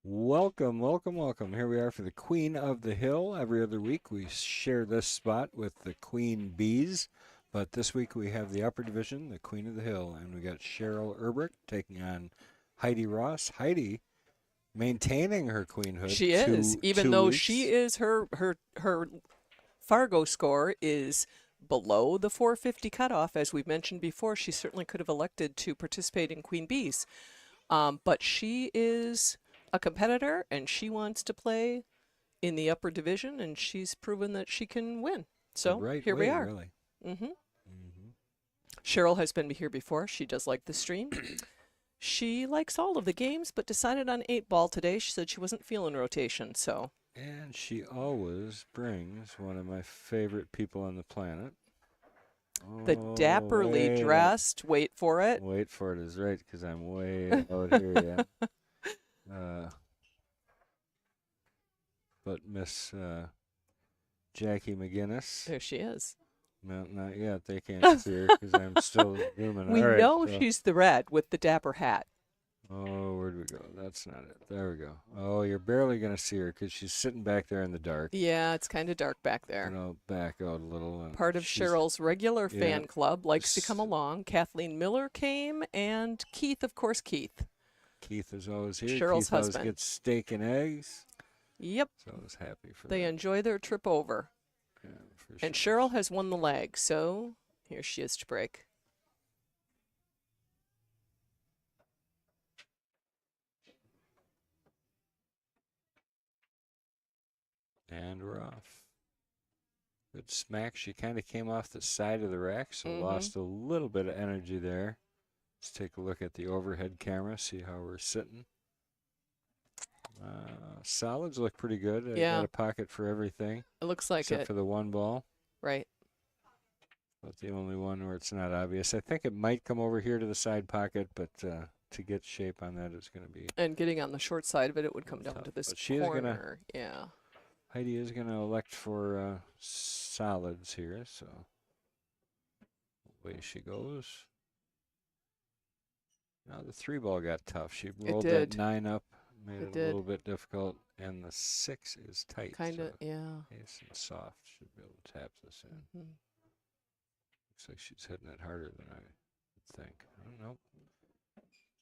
Welcome, welcome, welcome. Here we are for the Queen of the Hill. Every other week we share this spot with the Queen Bees, but this week we have the upper division, the Queen of the Hill, and we got Cheryl Erbrecht taking on Heidi Ross. Heidi maintaining her queenhood She is, even two though she weeks. is her Fargo score is below the 450 cutoff. As we've mentioned before, she certainly could have elected to participate in Queen Bees. But she is a competitor and she wants to play in the upper division, and she's proven that she can win. The So right here we way, are. really. hmm hmm Cheryl has been here before. She does like the stream. She likes all of the games, but decided on 8 ball today. She said she wasn't feeling rotation, so And she always brings one of my favorite people on the planet. the Oh, dapperly dressed, wait for it. wait for it is right because I'm way out here yet. Uh, but Miss Jackie McGinnis, There she is. no, not yet. They can't see her because I'm still zooming. We All right, know so she's the red with the dapper hat. where'd we go? That's not it. There we go. Oh, you're barely gonna see her because she's sitting back there in the dark. Yeah, it's kind of dark back there. Back out a little. And Part of she's Cheryl's regular yeah. fan club likes to come along. Kathleen Miller came, and Keith, of course, Keith. Keith is always here. Cheryl's Keith always husband. gets steak and eggs. Yep, So I was happy for they that. enjoy their trip over. Yeah, for And sure. Cheryl has won the leg, so here she is to break. And we're off. Good smack. She kind of came off the side of the rack, so Mm-hmm. lost a little bit of energy there. Let's take a look at the overhead camera, see how we're sitting. Solids look pretty good. I got Yeah, a pocket for everything it looks like except it. for the one ball. Right. But the only one where it's not obvious. I think it might come over here to the side pocket, but to get shape on that is going to be And getting on the short side of it, it would come down tough. to this But she is going to, corner. Yeah. Heidi is going to elect for solids here, so away she goes. Now the three ball got tough. She It rolled that did. nine up, made It it a little did. bit difficult, and the six is tight. Kind So of, yeah. nice and soft. Should be able to tap this in. hmm Looks like she's hitting it harder than I would think. Oh, nope.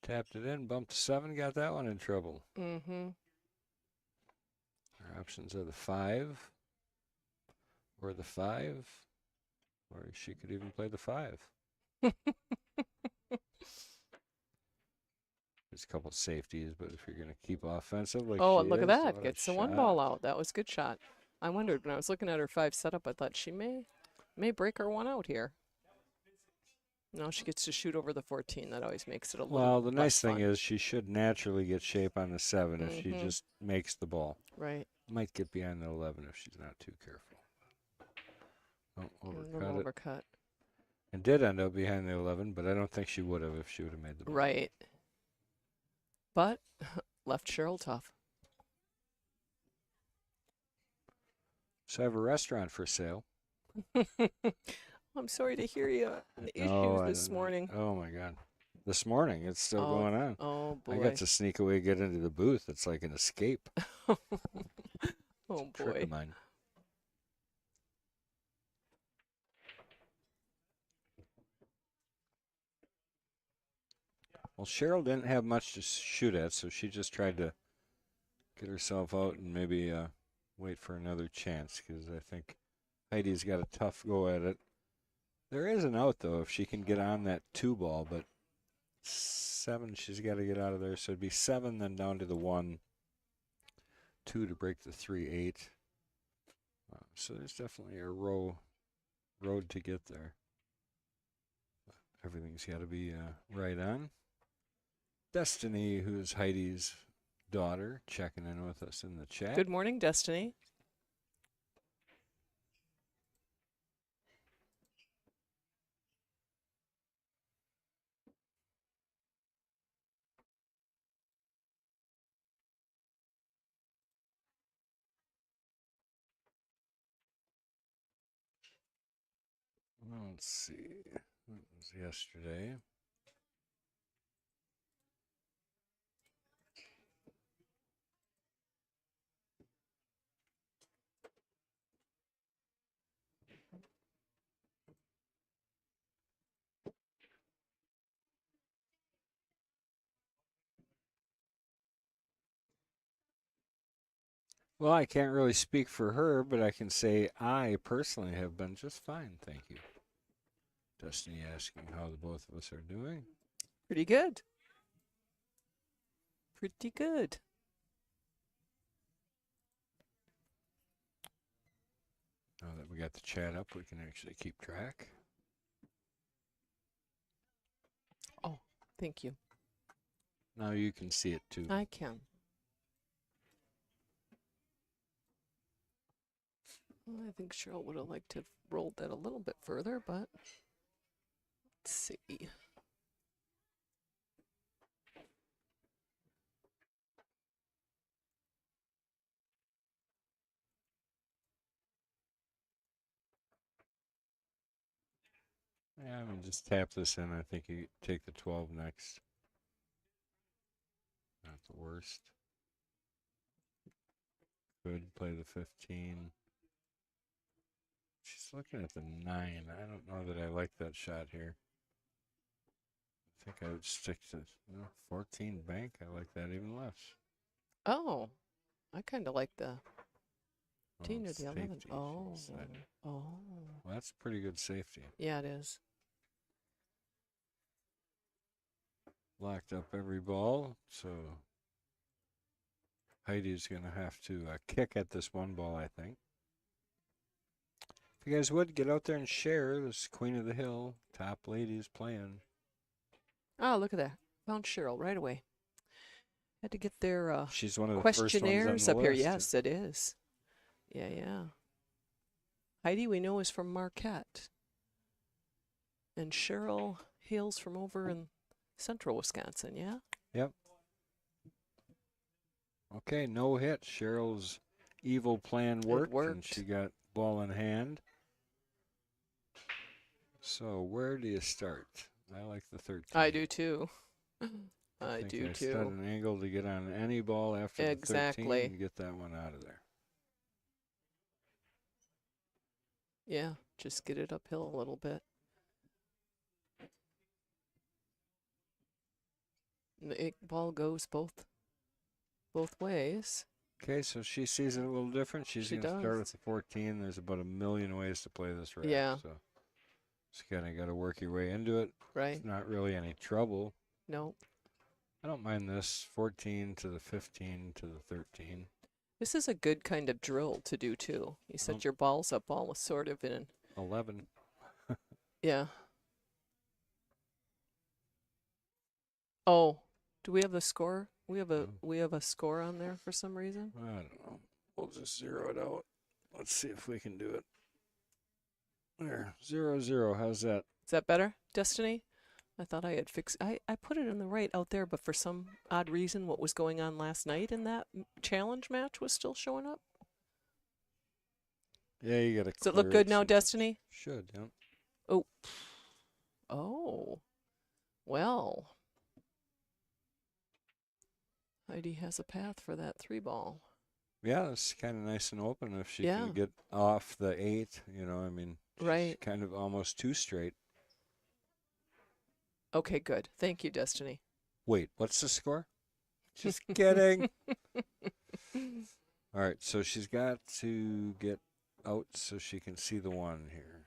Tapped it in, bumped to seven, got that one in trouble. Mm-hmm. Our options are the five, or the five, or she could even play the five. There's a couple safeties, but if you're going to keep offensive like Oh, she and look at is, that. what a Gets the one shot. ball out. That was a good shot. I wondered when I was looking at her five setup, I thought she may break her one out here. No, she gets to shoot over the 14. That always makes it a little Well, the less nice thing fun. is she should naturally get shape on the seven if she Mm-hmm. just makes the ball. Right. Might get behind the 11 if she's not too careful. Oh, A overcut little it. overcut. And did end up behind the 11, but I don't think she would have if she would have made the ball. Right. But left Cheryl tough. So I have a restaurant for sale. I'm sorry to hear you. The No, issues this morning. oh my God. This morning, it's still Oh, going on. oh I boy. got to sneak away, get into the booth. It's like an escape. Oh Trick boy. of mine. Well, Cheryl didn't have much to shoot at, so she just tried to get herself out and maybe wait for another chance because I think Heidi's got a tough go at it. There is an out, though, if she can get on that two ball, but seven, she's got to get out of there. So it'd be seven, then down to the one, two to break the 3-8. So there's definitely a road to get there. But everything's got to be right on. Destiny, who's Heidi's daughter, checking in with us in the chat. Good morning, Destiny. Let's see. That was yesterday. Well, I can't really speak for her, but I can say I personally have been just fine, thank you. Destiny asking how the both of us are doing. Pretty good. Pretty good. Now that we got the chat up, we can actually keep track. Oh, thank you. Now you can see it too. I can. Well, I think Cheryl would have liked to have rolled that a little bit further, but let's see. Yeah, I mean, just tap this in. I think you take the 12 next. Not the worst. Could play the 15. She's looking at the 9. I don't know that I like that shot here. I think I would stick to 14 bank. I like that even less. Oh, I kind of like the 15 or it's the 11. safety, she Oh, decided. oh. Well, that's pretty good safety. Yeah, it is. Locked up every ball, so Heidi's going to have to kick at this one ball, I think. If you guys would, get out there and share. This Queen of the Hill, top ladies playing. Oh, look at that. Found Cheryl right away. Had to get their She's one of the questionnaires first ones on up the here. list. Yes, it is. Yeah, yeah. Heidi, we know, is from Marquette. And Cheryl hails from over in central Wisconsin, yeah? Yep. Okay, no hit. Cheryl's evil plan worked, and she got ball in hand. So where do you start? I like the 13. I do too. I do too. Set an angle to get on any ball after the 13 and get that one out of there. Yeah, just get it uphill a little bit. And the ball goes both ways. Okay, so she sees it a little different. She's going to start with the 14. There's about a million ways to play this rack. Yeah. So just kind of got to work your way into it. Right. It's not really any trouble. No. I don't mind this. 14 to the 15 to the 13. This is a good kind of drill to do, too. You set your balls up almost sort of in 11. Yeah. Oh, do we have the score? We have a score on there for some reason? I don't know. We'll just zero it out. Let's see if we can do it. There, 0-0. How's that? Is that better, Destiny? I thought I had fixed. I put it in the right out there, but for some odd reason, what was going on last night in that challenge match was still showing up. Yeah, you got to. Does it look good now, Destiny? Should, yeah. Oh. Oh. Well. Heidi has a path for that 3-ball. Yeah, it's kind of nice and open if she can get off the 8. You know, I mean, right. Kind of almost 2 straight. Okay, good. Thank you, Destiny. Wait, what's the score? Just kidding. All right, so she's got to get out so she can see the 1 here.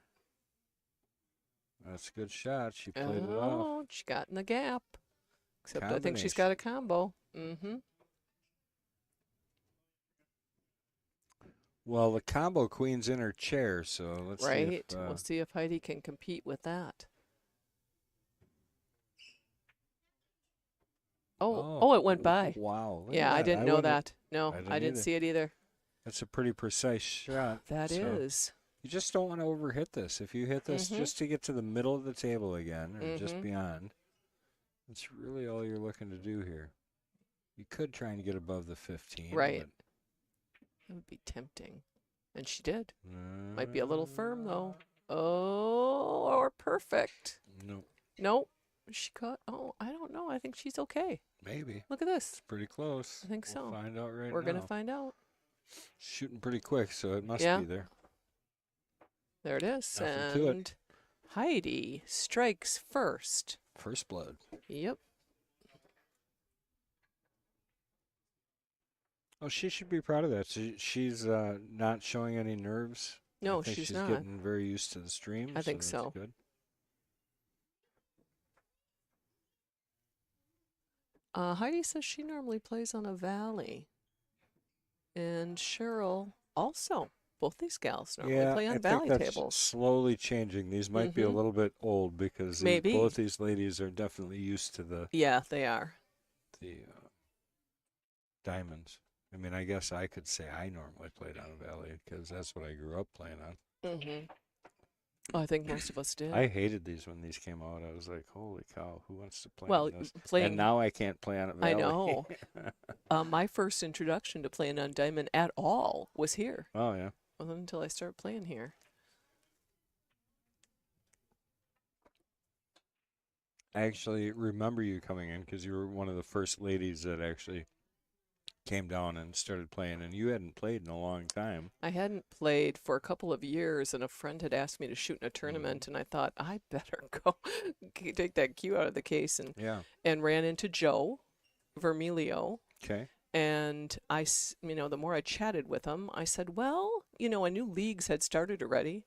That's a good shot. She played it off. Oh, she got in the gap. Except I think she's got a combo. Mm-hmm. Well, the combo queen's in her chair, so let's see if, we'll see if Heidi can compete with that. Oh, it went by. Wow. Yeah, I didn't know that. No, I didn't see it either. That's a pretty precise shot. That is. You just don't want to overhit this. If you hit this just to get to the middle of the table again, or just beyond, that's really all you're looking to do here. You could try and get above the 15. Right. That would be tempting. And she did. Might be a little firm, though. Oh, or perfect. Nope. Nope. She caught. Oh, I don't know. I think she's okay. Maybe. Look at this. It's pretty close. I think so. We'll find out right now. We're going to find out. Shooting pretty quick, so it must be there. There it is. Nothing to it. Heidi strikes first. First blood. Yep. Oh, she should be proud of that. She's not showing any nerves. I No, think she's she's not. getting very used to the stream, I so think that's so. good. Heidi says she normally plays on a valley. And Cheryl also. Both these gals normally Yeah, play I on think valley that's tables. slowly changing. These might be a Mm-hmm. little bit old because Maybe. both these ladies are definitely used to Yeah, they are. the diamonds. I mean, I guess I could say I normally played on a valley because that's what I grew up playing on. Mm-hmm. Oh, I think most of us did. I hated these when these came out. I was like, holy cow, who wants to play Well, on this? And playing, now I can't play on a I valley. know. My first introduction to playing on diamond at all was here. Oh, yeah. It wasn't until I started playing here. I actually remember you coming in because you were one of the first ladies that actually came down and started playing, and you hadn't played in a long time. I hadn't played for a couple of years, and a friend had asked me to shoot in a tournament, and I thought I better go take that cue out of the case, Yeah. and ran into Joe Vermilio. Okay. And the more I chatted with him, I said, well, I knew leagues had started already.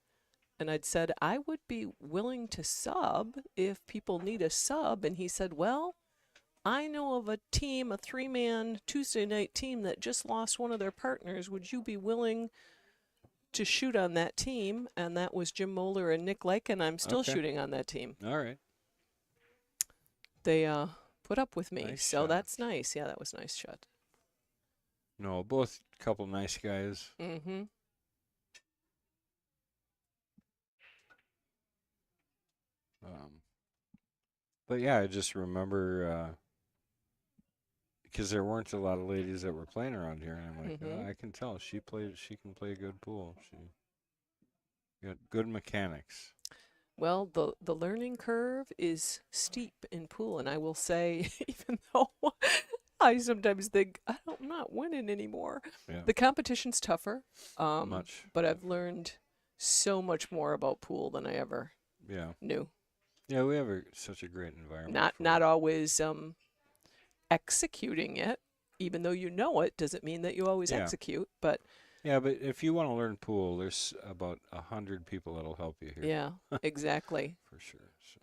And I'd said, I would be willing to sub if people need a sub. And he said, well, I know of a team, a 3-man Tuesday night team that just lost one of their partners. Would you be willing to shoot on that team? And that was Jim Moeller and Nick Lake, and I'm still Okay. shooting on that team. All right. They put up with me, Nice so shot. that's nice. Yeah, that was a nice shot. No, both couple nice guys. Mm-hmm. But yeah, I just remember because there weren't a lot of ladies that were playing around here, and I'm like, Mm-hmm. I can tell she can play good pool. She got good mechanics. Well, the learning curve is steep in pool, and I will say, even though I sometimes think I'm not winning anymore, Yeah, the competition's tougher. much. But I've learned so much more about pool than I ever Yeah, knew. yeah. We have such a great environment. Not always executing it, even though you know it, doesn't mean that you always Yeah. execute. But Yeah, but if you want to learn pool, there's about 100 people that'll help you here. yeah, exactly. For sure. So.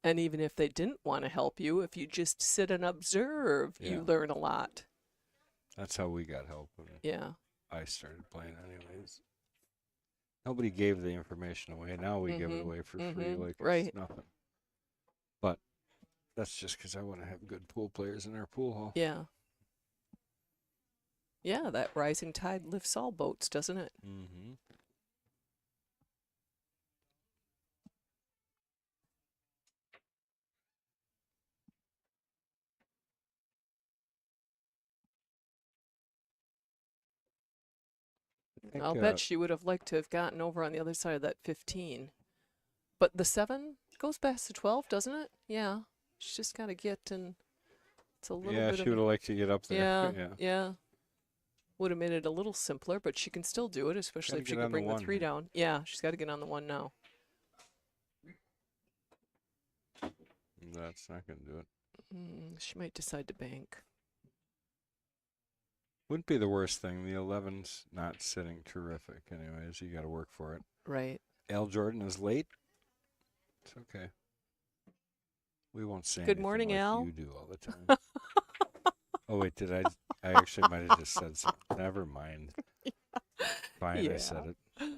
And even if they didn't want to help you, if you just sit and observe, Yeah. you learn a lot. That's how we got help when Yeah. I started playing, anyways. Nobody gave the information away. Now we give it away for free, like Right. it's nothing. But that's just because I want to have good pool players in our pool hall. Yeah. Yeah, that rising tide lifts all boats, doesn't it? Mm-hmm. I'll bet she would have liked to have gotten over on the other side of that 15. But the 7 goes past the 12, doesn't it? Yeah. She's just got to get, and it's a little bit she of would have liked to get up there. Yeah, yeah. Would have made it a little simpler, but she can still do it, especially Gotta if she get can on the bring the one 3 here. down. Yeah, she's got to get on the 1 now. That's not going to do it. She might decide to bank. Wouldn't be the worst thing. The 11's not sitting terrific. Anyways, you got to work for it. Right. Al Jordan is late. It's okay. We won't say Good anything morning, like Al. you do all the time. Oh, wait, did I? I actually might have just said something. Never mind. Fine, Yeah. I said it.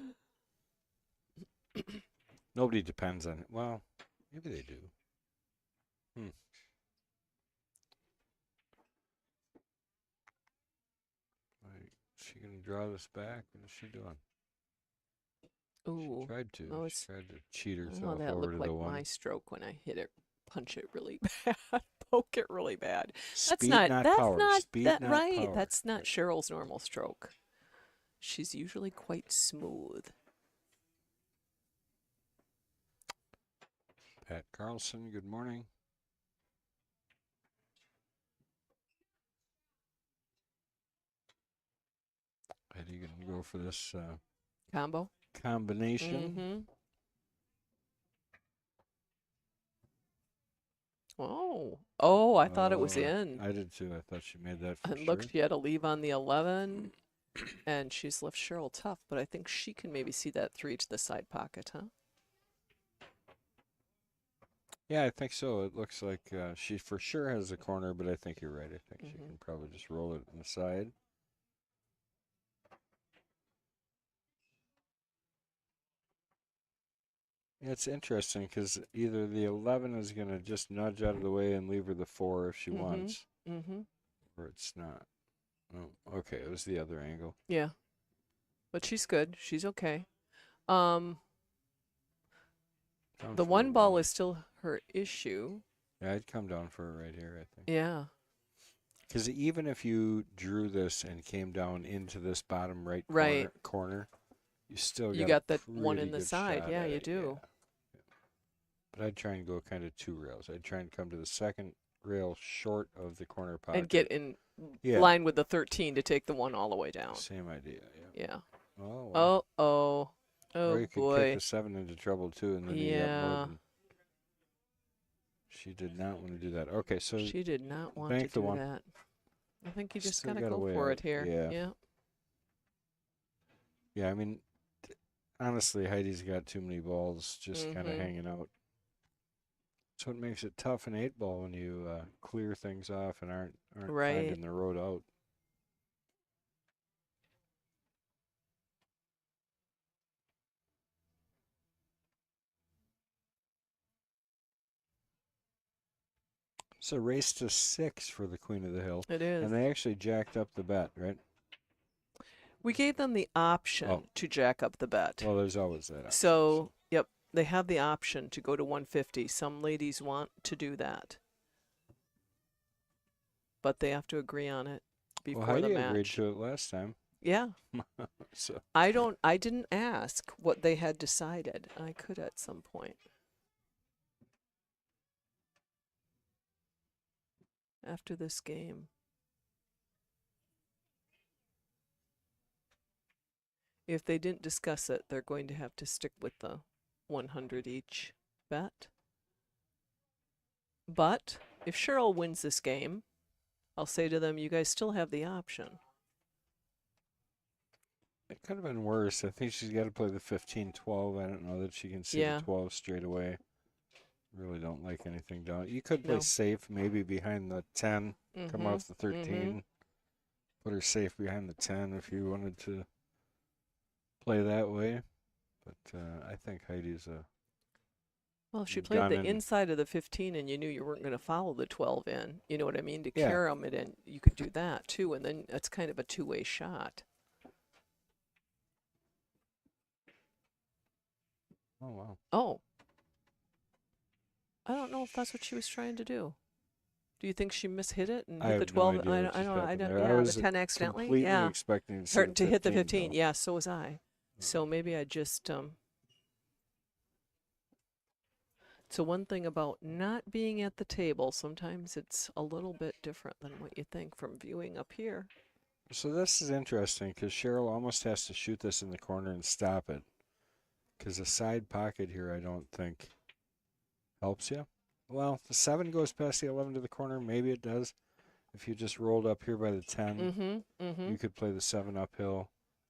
Nobody depends on it. Well, maybe they do. Is she going to draw this back? What is she doing? Ooh. She tried to. Oh, she tried to cheat Oh, herself that over looked to like the one. my stroke when I hit it, punch it really bad, poke it really bad. Speed, that's not that's power. not Speed, that not right. power. That's not Cheryl's normal stroke. She's usually quite smooth. Pat Carlson, good morning. How are you going to go for this Combo? combination? Mm-hmm. Oh, I thought it was in. I did too. I thought she made that for And sure. look, she had to leave on the 11, and she's left Cheryl tough, but I think she can maybe see that 3 to the side pocket, huh? Yeah, I think so. It looks like she for sure has a corner, but I think you're right. I think she can probably just roll it on the side. Yeah, it's interesting because either the 11 is going to just nudge out of the way and leave her the 4 if she wants, or it's not. Oh, okay, it was the other angle. Yeah. But she's good. She's okay. The one ball is still her issue. Yeah, I'd come down for it right here, I think. Yeah. Because even if you drew this and came down into this bottom right corner, you still got a that one in the side. Yeah, you do. Yeah. But I'd try and go kind of 2 rails. I'd try and come to the second rail short of the corner pocket. And get in line with the 13 to take the one all the way down. Same idea, yeah. Yeah. Oh, well. Oh, or you could boy. kick the 7 into trouble, too, and then you get more than... She did not want to do that. Okay, so... She did not want to do that. I think you just got to go for it here. Yeah. Yeah, I mean, honestly, Heidi's got too many balls just kind of hanging out. So it makes it tough in 8-ball when you clear things off and aren't finding the road out. It's a race to 6 for the Queen of the Hill. It is. And they actually jacked up the bet, right? We gave them the option to jack up the bet. Well, there's always that option. So, yep, they have the option to go to 150. Some ladies want to do that. But they have to agree on it before the match. Heidi agreed to it last time. Yeah. So. I didn't ask what they had decided. I could at some point. After this game. If they didn't discuss it, they're going to have to stick with the 100 each bet. But if Cheryl wins this game, I'll say to them, you guys still have the option. It could have been worse. I think she's got to play the 15-12. I don't know that she can see the 12 straight away. Really don't like anything down. You could play safe, maybe behind the 10, come off the 13. Put her safe behind the 10 if you wanted to play that way. But I think Heidi's a... Well, if she played the inside of the 15 and you knew you weren't going to follow the 12 in, you know what I mean, to carom it in, you could do that too, and then it's kind of a two-way shot. Oh, wow. Oh. I don't know if that's what she was trying to do. Do you think she mishit it and hit the 12? No idea I don't. I Yeah, was the 10 accidentally. completely expecting to hit the 15. Yeah, so was I. So maybe I just So one thing about not being at the table, sometimes it's a little bit different than what you think from viewing up here. So this is interesting because Cheryl almost has to shoot this in the corner and stop it. Because the side pocket here, I don't think helps you. Well, the 7 goes past the 11 to the corner. Maybe it does. If you just rolled up here by the 10, you could play the 7 uphill.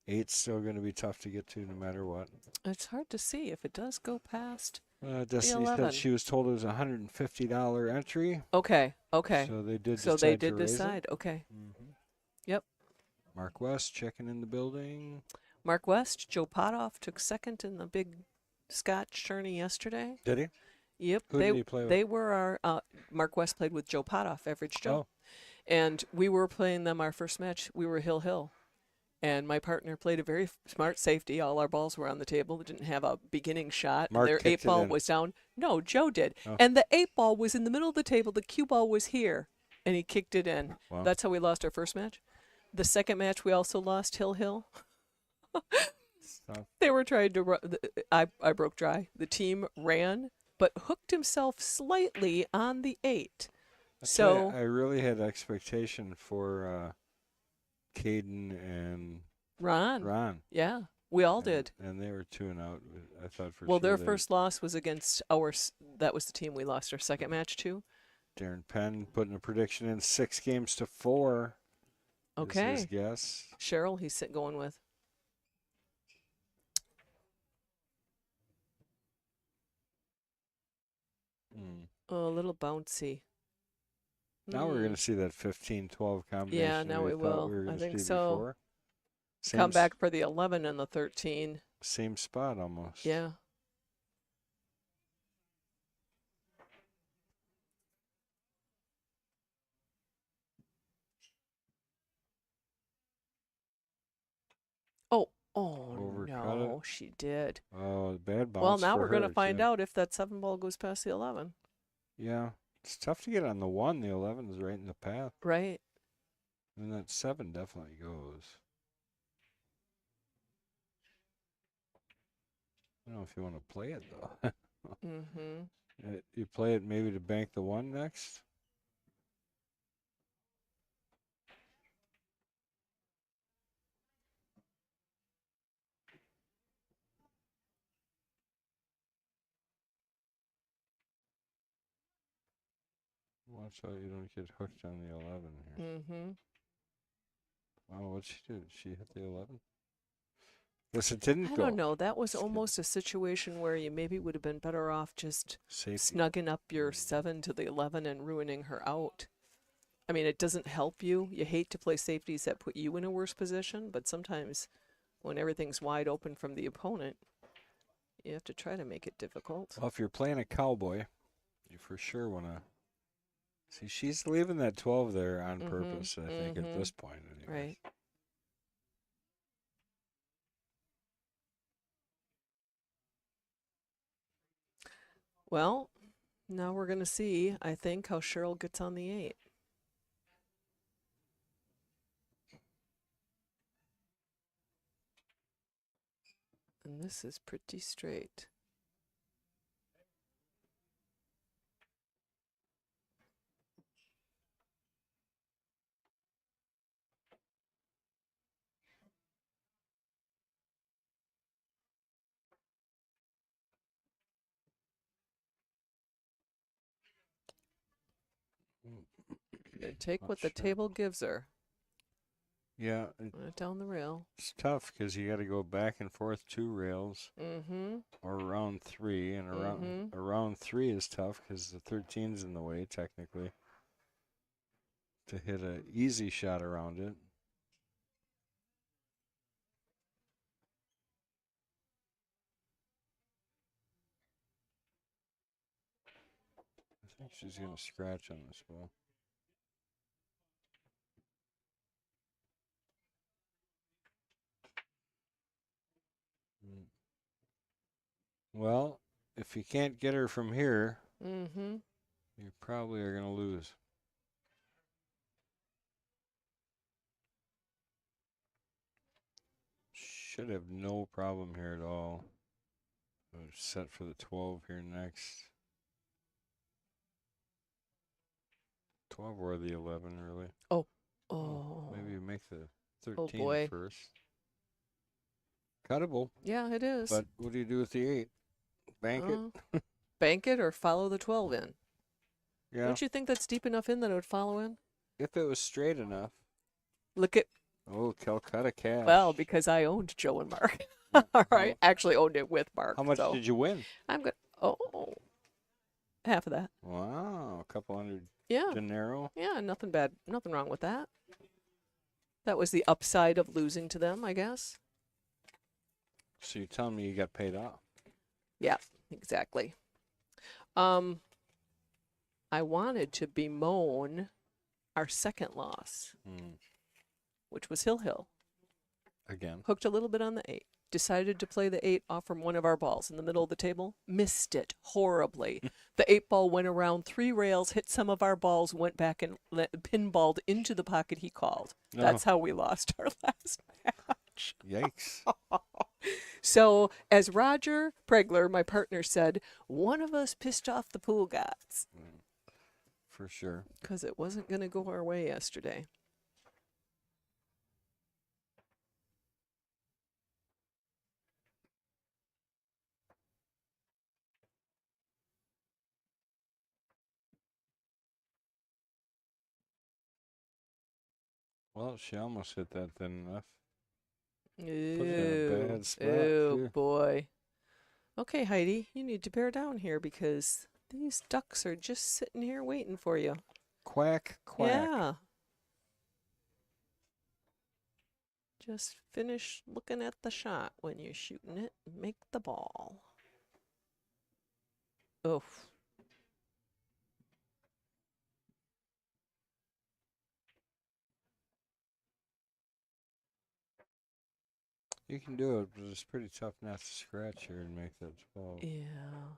8's still going to be tough to get to no matter what. It's hard to see if it does go past Destiny said she was told it was a $150 entry. Okay. So they did decide. Okay. Yep. Mark West checking in the building. Mark West, Joe Potoff took second in the big Scotch tourney yesterday. Did he? Yep. Who did he play with? They were our Mark West played with Joe Potoff, Average Joe. And we were playing them our first match. We were Hill. And my partner played a very smart safety. All our balls were on the table. We didn't have a beginning shot. Mark Their 8-ball was down. No, Joe did. Oh. And the 8-ball was in the middle of the table. The cue ball was here. And he kicked it in. Wow. That's how we lost our first match. The second match, we also lost Hill. They were trying to I broke dry. The team ran, but hooked himself slightly on the 8. So I really had expectation for Caden and Ron. Yeah, we all did. And they were 2 and out. I thought for well, sure their first loss was against that was the team we lost our second match to. Darren Penn putting a prediction in 6-4. Is his Okay. guess. Cheryl, he's going with. A little bouncy. Now we're going to see that 15-12 combination Yeah, now we we thought will. we were I going to think see so. before. Come back for the 11 and the 13. Same spot almost. Yeah. Oh, no, she did. Oh, bad bounce. Well, now for we're going to her, find too. out if that 7 ball goes past the 11. Yeah. It's tough to get on the 1. The 11 is right in the path. Right. And that 7 definitely goes. I don't know if you want to play it, though. You play it maybe to bank the 1 next? Watch out you don't get hooked on the 11 here. Wow, what'd she do? Did she hit the 11? Guess it didn't go. I don't know. That was almost a situation where you maybe would have been better off just snugging up your 7 to the 11 and ruining her out. I mean, it doesn't help you. You hate to play safeties that put you in a worse position, but sometimes when everything's wide open from the opponent, you have to try to make it difficult. Well, if you're playing a cowboy, you for sure want to. See, she's leaving that 12 there on purpose, I think, at this point. Anyway. Right. Well, now we're going to see, I think, how Cheryl gets on the 8. And this is pretty straight. Take what the table gives her. Yeah. Down the rail. It's tough because you got to go back and forth 2 rails. Or around 3. And around 3 is tough because the 13's in the way, technically. To hit an easy shot around it. I think she's going to scratch on this ball. Well, if you can't get her from here, you probably are going to lose. Should have no problem here at all. Set for the 12 here next. 12 or the 11, really. Oh. Maybe you make the 13 first. Cuttable. Yeah, it is. But what do you do with the 8? Bank it? Bank it or follow the 12 in? Yeah. Don't you think that's deep enough in that it would follow in? If it was straight enough. Look at. Oh, Calcutta cash. Well, because I owned Joe and Mark. All right. Actually owned it with Mark. How much did you win? I'm good. Half of that. Wow. A couple hundred. Yeah. Dinero. Yeah, nothing bad. Nothing wrong with that. That was the upside of losing to them, I guess. So you're telling me you got paid off? Yeah, exactly. I wanted to bemoan our second loss, which was Hill. Again. Hooked a little bit on the 8. Decided to play the 8 off from one of our balls in the middle of the table. Missed it horribly. The 8 ball went around 3 rails, hit some of our balls, went back and pinballed into the pocket he called. That's how we lost our last match. Yikes. So, as Roger Pregler, my partner, said, one of us pissed off the pool gods. For sure. Because it wasn't going to go our way yesterday. Well, she almost hit that thin enough. Put it in a Ooh, bad spot, ooh, too. boy. Okay, Heidi, you need to bear down here because these ducks are just sitting here waiting for you. Quack, quack. Yeah. Just finish looking at the shot when you're shooting it. Make the ball. Oof. You can do it, but it's pretty tough not to scratch here and make that ball. Yeah.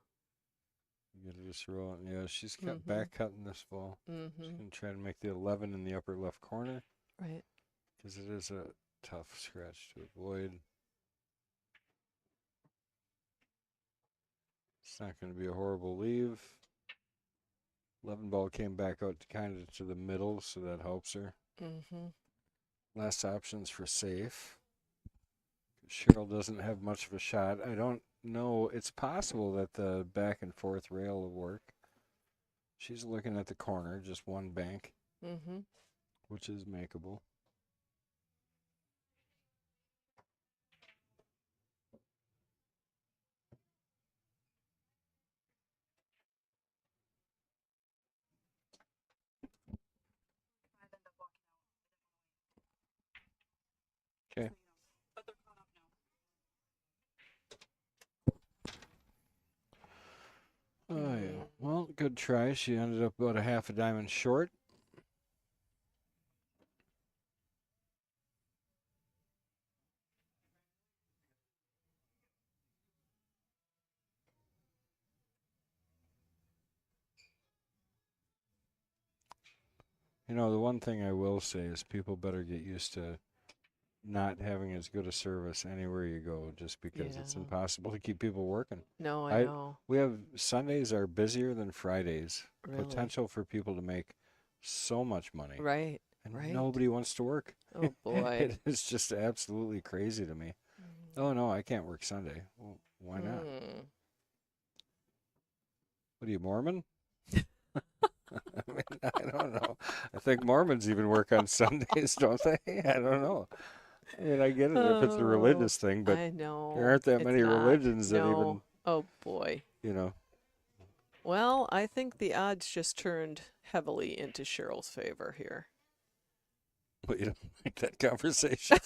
You gotta just roll it. Yeah, she's Mm-hmm. back cutting this ball. She's Mm-hmm. gonna try to make the 11 in the upper left corner Right. because it is a tough scratch to avoid. It's not going to be a horrible leave. 11 ball came back out kind of to the middle, so that helps her. Mm-hmm. Last options for safe. Cheryl doesn't have much of a shot. I don't know. It's possible that the back and forth rail will work. She's looking at the corner, just one bank, Mm-hmm. which is makeable. Okay. Oh, yeah. Well, good try. She ended up about a half a diamond short. You know, the one thing I will say is people better get used to not having as good a service anywhere you go just because it's Yeah. impossible to keep people working. No, I know. We have Sundays are busier than Fridays. Really. Potential for people to make so much money. Right. And Right. nobody wants to work. Oh boy. It is just absolutely crazy to me. Oh no, I can't work Sunday. Well, why not? What are you, Mormon? I mean, I don't know. I think Mormons even work on Sundays, don't they? I don't know. I mean, I get it if it's a religious thing, but I know. there aren't that It's many not. religions that No. even, Oh boy. you know. Well, I think the odds just turned heavily into Cheryl's favor here. But you don't like that conversation.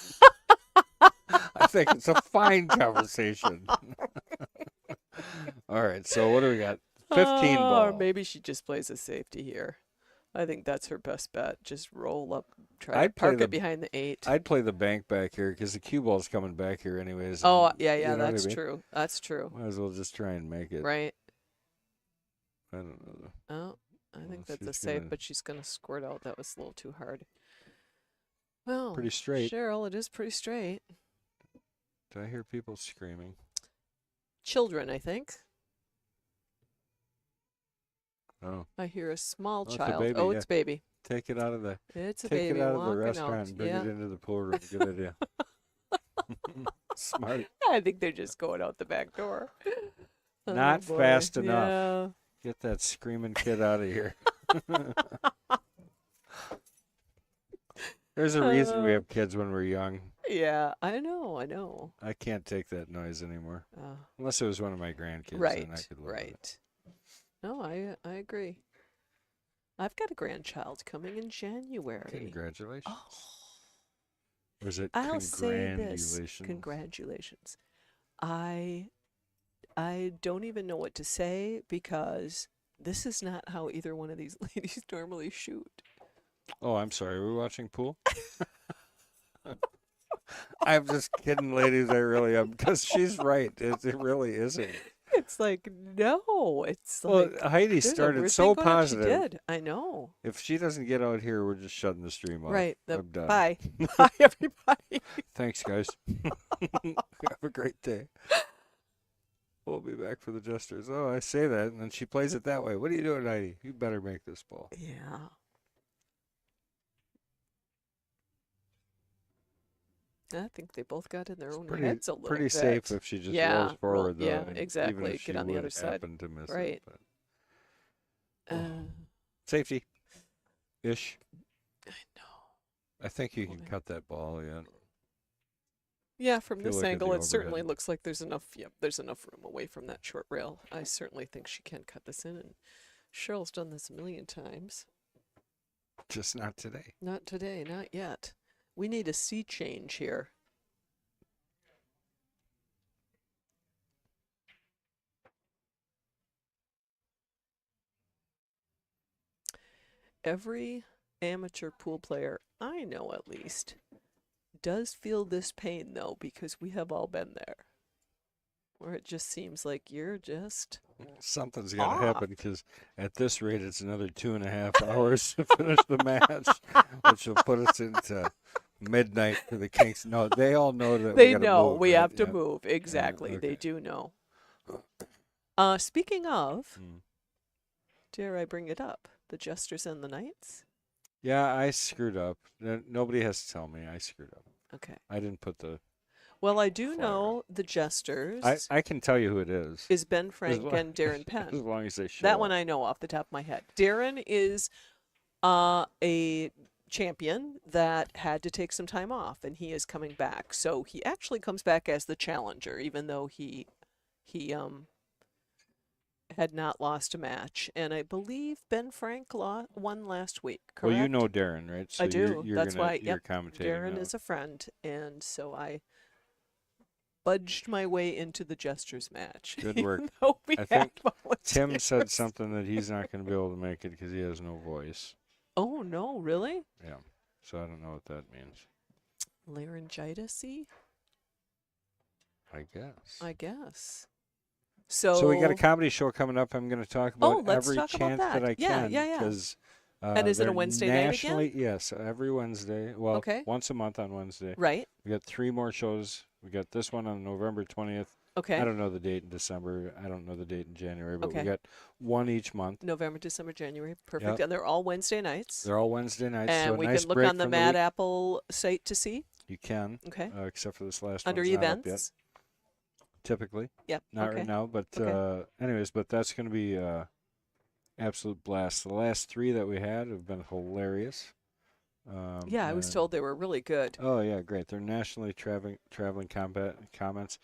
I think it's a fine conversation. All right, so what do we got? 15 ball. Or maybe she just plays a safety here. I think that's her best bet. Just roll up, try to park it behind the 8. I'd play the bank back here because the cue ball's coming back here anyways. Oh, yeah, you know that's what I mean? true. That's true. Might as well just try and make it. Right. I don't know. Oh, I think that's a safe, but she's going to squirt out. That was a little too hard. Well, pretty straight. Cheryl, it is pretty straight. Do I hear people screaming? Children, I think. Oh. I hear a small It's child. a baby, It's baby. Take it out of the. It's a take baby it out of walking the restaurant out. and bring it into the pool room. Good idea. Smart. I think they're just going out the back door. Not fast enough. Yeah. Get that screaming kid out of here. There's a reason we have kids when we're young. Yeah, I know, I know. I can't take that noise anymore. Unless it was one of my grandkids. Right, then I could live with it. No, I agree. I've got a grandchild coming in January. Congratulations. Oh. Or is it I'll say this. congratulations? Congratulations. I don't even know what to say because this is not how either one of these ladies normally shoot. Oh, I'm sorry. Are we watching pool? I'm just kidding, ladies. I really am. Because she's right. It really isn't. It's like, no. It's like. Well, Heidi started so positive. She did. I know. If she doesn't get out here, we're just shutting the stream off. Right. I'm done. Bye. Bye, everybody. Thanks, guys. Have a great day. We'll be back for the Jesters. Oh, I say that, and then she plays it that way. What are you doing, Heidi? You better make this ball. Yeah. I think they both got in their own heads a little bit. Pretty safe if she just rolls forward, though. Yeah, and exactly. Even if Get she on the would other side. happen to miss Right. it. But, safety. Ish. I know. I think you can Okay. cut that ball. Yeah. Yeah, from If you this look at angle, the it certainly overhead. looks like there's enough. Yep, there's enough room away from that short rail. I certainly think she can cut this in, and Cheryl's done this a million times. Just not today. Not today, not yet. We need a sea change here. Every amateur pool player I know, at least, does feel this pain, though, because we have all been there. Where it just seems like you're just Something's got to off. happen because at this rate, it's another 2.5 hours to finish the match, which will put us into midnight for the Kinks. No, they all know that we They got to know move, we right? have to Yeah. move. Exactly. They Okay. do know. Speaking of, Mm. dare I bring it up? The Jesters and the Knights? Yeah, I screwed up. Nobody has to tell me I screwed up. Okay. I didn't put the Well, I do flyer up. know the Jesters I can tell you who it is. is Ben As Frank long, and Darren as Penn. long as they show That up. one I know off the top of my head. Darren is a champion that had to take some time off, and he is coming back. So he actually comes back as the challenger, even though he had not lost a match. And I believe Ben Frank won last week, correct? Well, you know Darren, right? So I do. You're That's gonna why, you're yep, commentating Darren now. is a friend, and so I budged my way into the Jesters match. Good even work. though we I had think Tim volunteers. said something that he's not going to be able to make it because he has no voice. Oh, no, really? Yeah. So I don't know what that means. Laryngitis-y? I guess. I guess. So, So we got a comedy show coming up. I'm going to talk about let's every talk about chance that. I Yeah, can yeah, yeah. because And is it a they're Wednesday night again? nationally, yes, every Wednesday. Well, Okay. once a month on Wednesday. Right. We got 3 more shows. We got this one on November 20th. Okay. I don't know the date in December. I don't know the date in January, but Okay. we got one each month. November, December, January. Perfect. Yep. And they're all Wednesday nights. They're all Wednesday nights. And so a we nice can look break on the from Mad week. Apple site to see. You can, Okay. except for this last Under one's not up yet. events. Typically, Yep. not okay. right now, but Okay. anyways, but that's going to be absolute blast. The last 3 that we had have been hilarious. Yeah, I was told they were really good. Oh yeah, great. They're nationally traveling comics,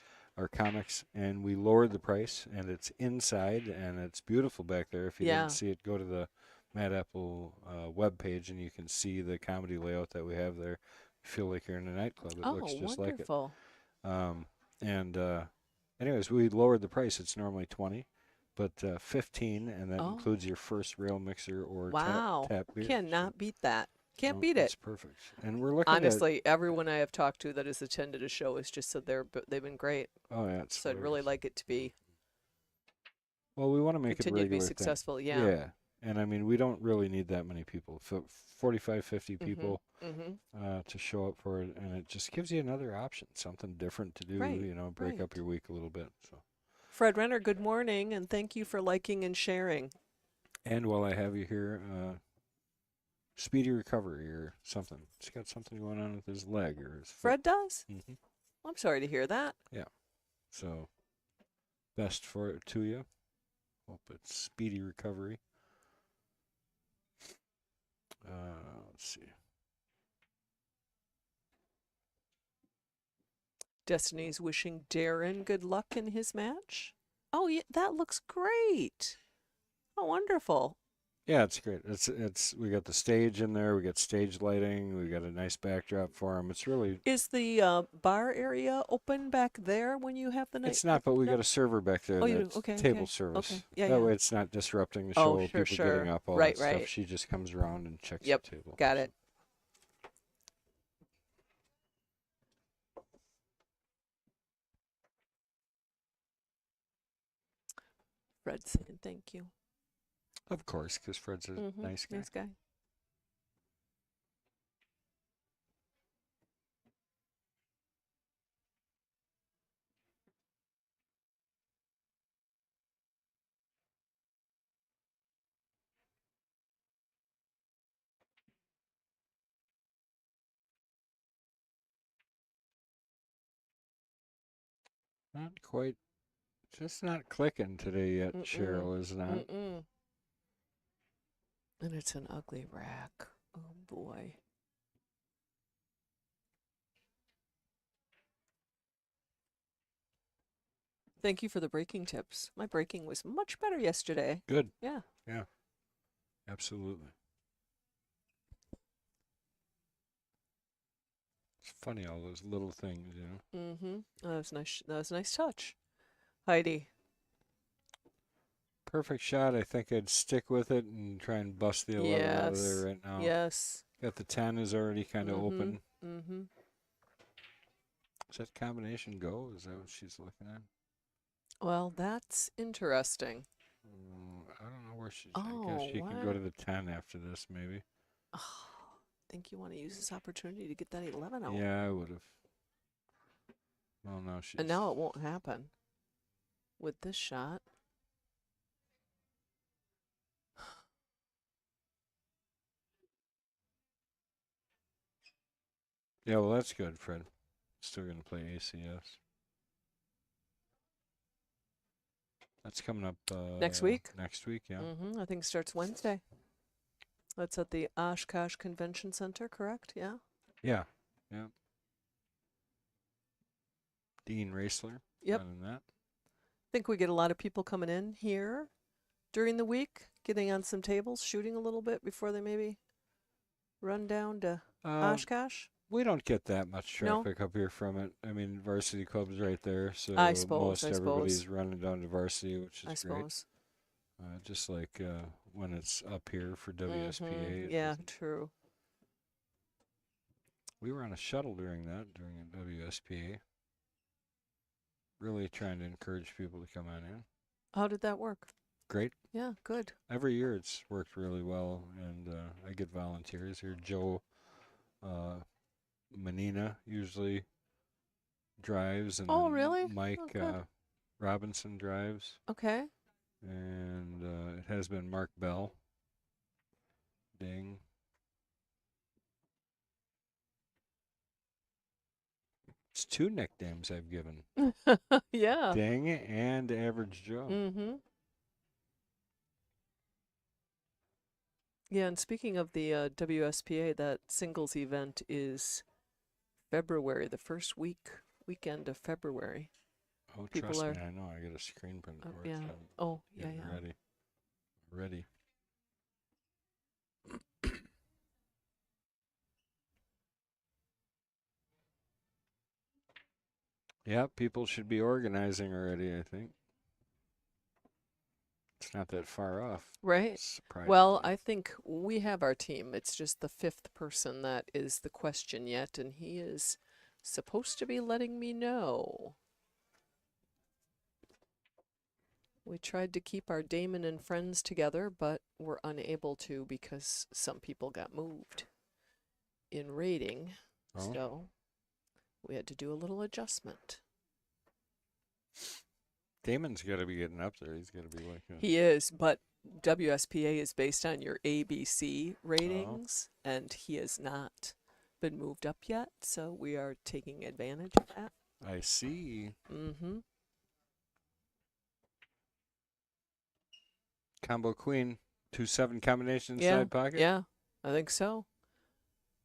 and we lowered the price, and it's inside, and it's beautiful back there. If you Yeah. didn't see it, go to the Mad Apple webpage, and you can see the comedy layout that we have there. You feel like you're in a nightclub. It Oh, looks just wonderful. like it. Anyways, we lowered the price. It's normally 20, but 15, and that Oh. includes your first rail mixer or Wow. tap beer. Cannot beat that. Can't No, beat it's it. perfect. And we're looking Honestly, everyone I have talked to that has attended a show has just said they've been great. Oh yeah, it's So I'd really hilarious. like it to be Well, we want to make it a continue to be regular thing. successful. Yeah. Yeah. And I mean, we don't really need that many people. 45, 50 Mhm, people mhm. to show up for it, and it just gives you another option, something different to do. Right, Break up right. your week a little bit. So. Fred Renner, good morning, and thank you for liking and sharing. And while I have you here, speedy recovery or something. He's got something going on with his leg or his foot. Fred does? Mm-hmm. I'm sorry to hear that. So, best for it to you. Hope it's speedy recovery. Let's see. Destiny's wishing Darren good luck in his match. Oh, yeah, that looks great. Oh, wonderful. Yeah, it's great. It's we got the stage in there. We got stage lighting. We got a nice backdrop for him. It's really. Is the bar area open back there when you have the night? It's not, but we no? got a server back there. Oh, you do? That's Okay, table okay, service. okay. Yeah, that yeah. way, it's not disrupting the Oh, show. sure, People getting sure. up, all Right, that stuff. right. She just comes around and checks Yep, the table. got it. Fred saying thank you. Of course, because Fred's a nice guy. Nice guy. Not quite. Just not clicking today yet. Cheryl is not. Mm-mm. And it's an ugly rack. Oh boy. Thank you for the breaking tips. My breaking was much better yesterday. Good. Yeah. Yeah. Absolutely. It's funny, all those little things, you know. Mm-hmm. That was nice. That was a nice touch. Heidi. Perfect shot. I think I'd stick with it and try and bust the 11 out of there Yes. right now. Yes. Got the 10 is already kind of open. Mm-hmm. Does that combination go? Is that what she's looking at? Well, that's interesting. I don't know where she's. I guess Oh, she can go what? to the 10 after this, maybe. Oh, think you want to use this opportunity to get that 11 out. Yeah, I would have. Oh, no, she's. And now it won't happen with this shot. Yeah, well, that's good, Fred. Still going to play ACS. That's coming up Next week? Next week, yeah. I think it starts Wednesday. That's at the Oshkosh Convention Center, correct? Yeah. Yeah, yeah. Dean Raisler. Yep. Running that. Think we get a lot of people coming in here during the week, getting on some tables, shooting a little bit before they maybe run down to Oshkosh. We don't get that much No? traffic up here from it. I mean, Varsity Club's right there, so I suppose, most I everybody's suppose. running down to Varsity, which is I great. suppose. Just like when it's up here for WSPA. it Yeah, doesn't- true. We were on a shuttle during WSPA. Really trying to encourage people to come on in. How did that work? Great. Yeah, good. Every year it's worked really well, and I get volunteers here. Joe Menina usually drives, and Oh, then really? Mike Oh, good. Robinson drives, Okay. and it has been Mark Bell. Ding. It's two nicknames I've given. Yeah. Ding and Average Joe. Mm-hmm. Yeah, and speaking of the WSPA, that singles event is February, the first weekend of February. Oh, People trust are- me, I know. I got a screen print for it. yeah. So I'm Oh, yeah, getting yeah. ready. Ready. Yeah, people should be organizing already, I think. It's not that far off. Right. Surprisingly. Well, I think we have our team. It's just the fifth person that is the question yet, and he is supposed to be letting me know. We tried to keep our Damon and friends together, but were unable to because some people got moved in rating. Oh. So we had to do a little adjustment. Damon's got to be getting up there. He's got to be like a, He is, but WSPA is based on your ABC ratings, and he has not been moved up yet, so we are taking advantage of that. I see. Mm-hmm. Combo Queen, 2-7 combination Yeah, side pocket. yeah, I think so.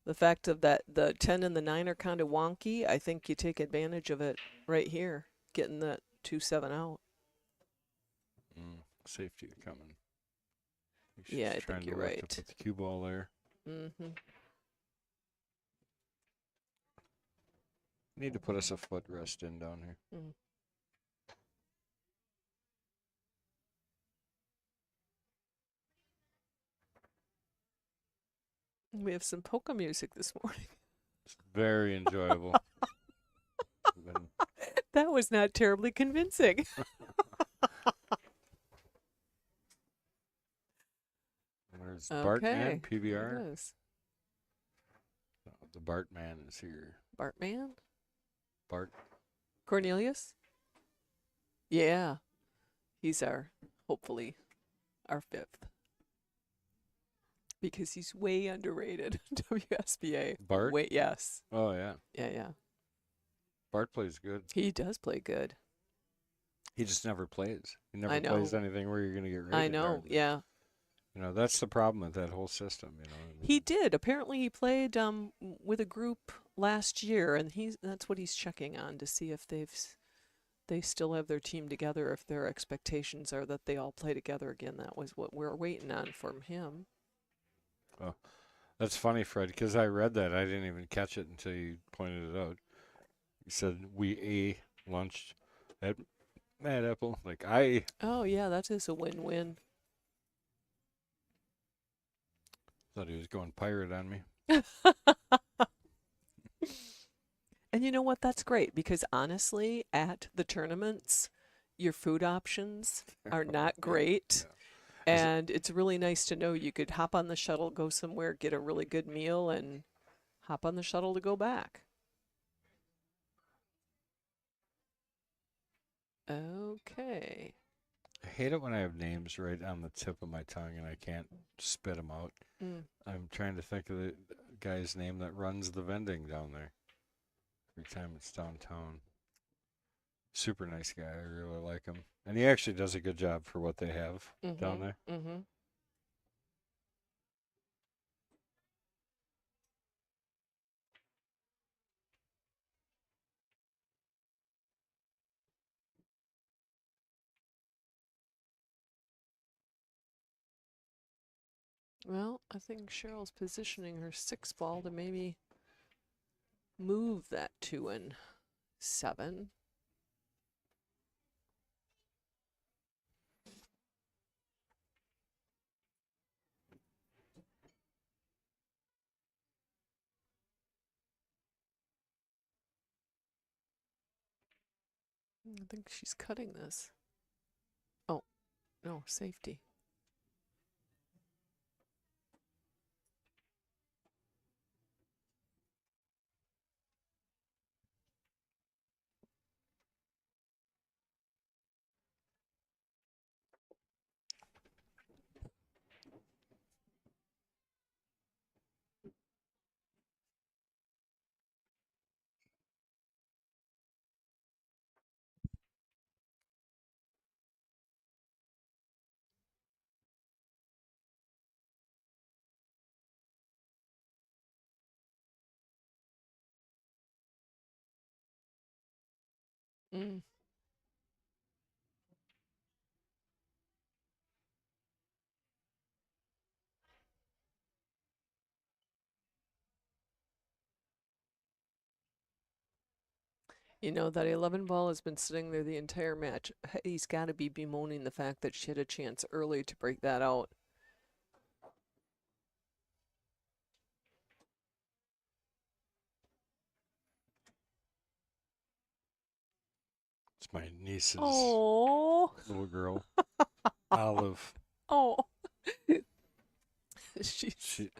The fact of that the 10 and the 9 are kind of wonky, I think you take advantage of it right here, getting that 2-7 out. Safety coming. Yeah, I think trying to you're look right. To put the cue ball there. Mm-hmm. Need to put us a footrest in down here. Mm. We have some polka music this morning. It's very enjoyable. Been- That was not terribly convincing. There's Okay, Bartman, there PBR. it is. Oh, the Bartman is here. Bartman? Bart. Cornelius? Yeah. He's hopefully, our fifth. Because he's way underrated. WSBA. Bart? Wait, yes. Oh, yeah. Yeah, yeah. Bart plays good. He does play good. He just never plays. He I never know. plays anything where you're going to get rated. I know, hardly. yeah. You know, that's the problem with that whole system, you know. He did. Apparently he played with a group last year, and that's what he's checking on to see if they've they still have their team together if their expectations are that they all play together again. That was what we're waiting on from him. Oh, that's funny, Fred, because I read that. I didn't even catch it until you pointed it out. You said we lunched at Mad Apple. Like I Oh, yeah, that is a win-win. thought he was going pirate on me. And you know what? That's great because honestly, at the tournaments, your food options are not great. Yeah. Is it, And it's really nice to know you could hop on the shuttle, go somewhere, get a really good meal, and hop on the shuttle to go back. Okay. I hate it when I have names right on the tip of my tongue and I can't spit them out. Mm. I'm trying to think of the guy's name that runs the vending down there. Every time it's downtown. Super nice guy. I really like him. And he actually does a good job for what they have down there. Mm-hmm. Well, I think Cheryl's positioning her 6 ball to maybe move that 2 and 7. I think she's cutting this. Oh, no, safety. Mm. You know, that 11 ball has been sitting there the entire match. He's got to be bemoaning the fact that she had a chance early to break that out. It's my niece's Oh, little girl, Olive. oh. She's She,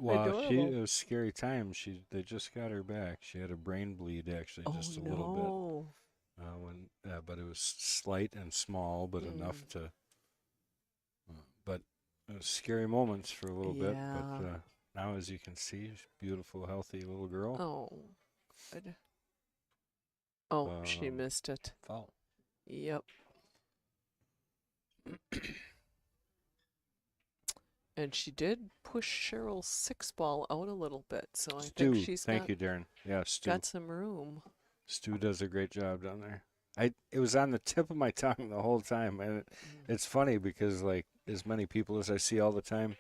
adorable. it was a scary time. They just got her back. She had a brain bleed actually, Oh, just a little bit. no. But it was slight and small, but enough Mm. to. But it was scary moments for a little bit. Yeah. But now, as you can see, she's a beautiful, healthy little girl. Oh, good. Oh, she missed it. Foul. Yep. And she did push Cheryl's 6 ball out a little bit, so I think Stu, she's thank you, Darren. Yeah, Stu. got some room. Stu does a great job down there. It was on the tip of my tongue the whole time, and it's funny because like as many people as I see all the time,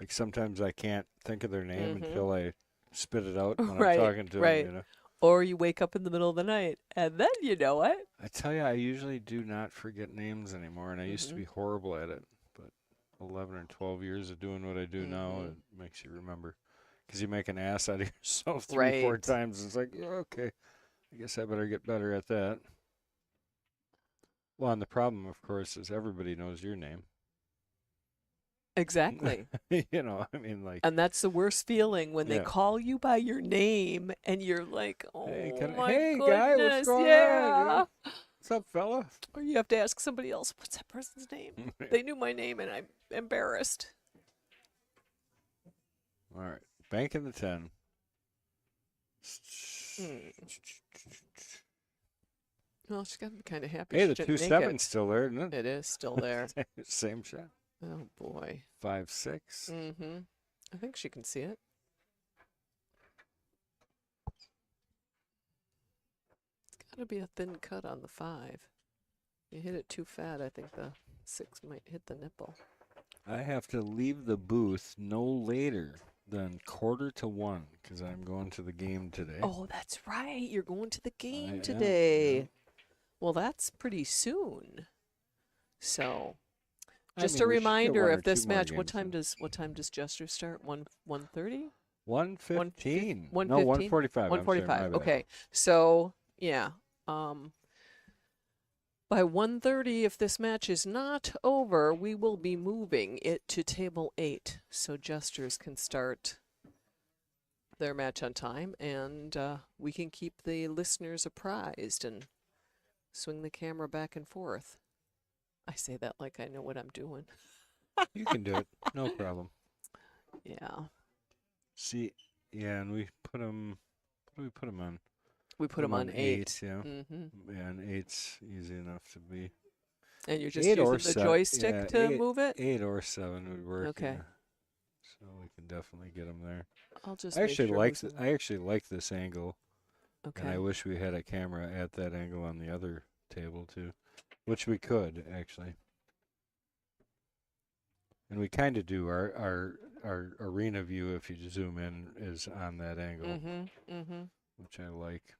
like sometimes I can't think of their name until I spit it out when I'm Right, talking to right. them. You know, Or you wake up in the middle of the night, and then you know it. I tell you, I usually do not forget names anymore, and I used to be horrible at it. But 11 or 12 years of doing what I do now, it makes you remember. Because you make an ass out of yourself three, four Right. times. It's like, yeah, okay, I guess I better get better at that. Well, and the problem, of course, is everybody knows your name. Exactly. You know, I mean, like, And that's the worst feeling when they yeah. call you by your name and you're like, oh my Hey, guy, what's goodness, going on? yeah. What's up, fella? Or you have to ask somebody else, what's that person's name? They knew my name and I'm embarrassed. All right, banking the 10. Well, she's got to be kind of happy Hey, she the didn't make 2-7's it. still there, isn't it? It is still there. Same shot. Oh, boy. 5-6. Mm-hmm. I think she can see it. It's got to be a thin cut on the 5. You hit it too fat. I think the 6 might hit the nipple. I have to leave the booth no later than 1:45 because I'm going to the game today. Oh, that's right. You're going to the game am, today. yeah. Well, that's pretty soon. So, I just mean, a we should get reminder one or of this two more match. What games time in. does Jesters start? 1:30? 1:15. 1:15? No, 1:45. I'm sorry, my 1:45. bad. Okay. So, yeah. By 1:30, if this match is not over, we will be moving it to table 8 so Jesters can start their match on time, and we can keep the listeners apprised and swing the camera back and forth. I say that like I know what I'm doing. You can do it. No problem. Yeah. See, yeah, and we put them. What do we put them on? We put them on 8. Yeah. Mm-hmm. Yeah, and 8's easy enough to be. And you're just 8 or using the 7. joystick Yeah, to 8, move it? 8 or 7 would work. Okay. Yeah. So we can definitely get them there. I'll just I make actually sure like. who's in- I actually like this angle, and I Okay. wish we had a camera at that angle on the other table too, which we could actually. And we kind of do. Our arena view, if you zoom in, is on that angle, Mm-hmm. Mm-hmm. which I like.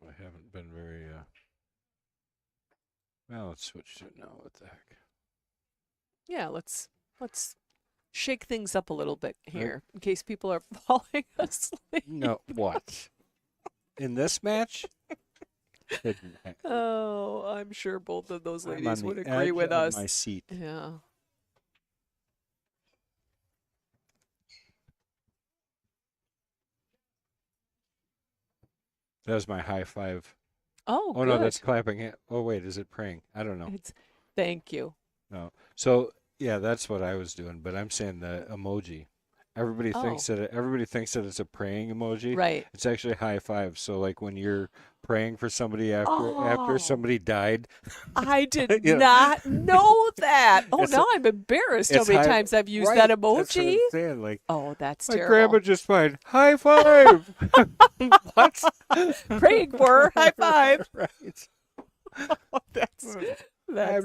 I haven't been very. Well, let's switch to it now. What the heck? Yeah, let's shake things up a little bit here in case people are falling asleep. No, what? In this match? Couldn't happen. Oh, I'm sure both of those I'm on ladies the would agree with edge of us. my seat. Yeah. That was my high five. Oh, Oh good. no, that's clapping. Oh wait, is it praying? I don't know. Thank you. No. So yeah, that's what I was doing. But I'm saying the emoji. Everybody thinks that it's a praying emoji. Right. It's actually high five. So like when you're praying for somebody after somebody died. I did You know. not know that. Oh, It's now I'm embarrassed how it's many high- times I've used right, that That's what emoji. I'm saying. Like Oh, that's my terrible. grandma just fine. High five. What? Praying for her. High five. Right. Oh, that's I'm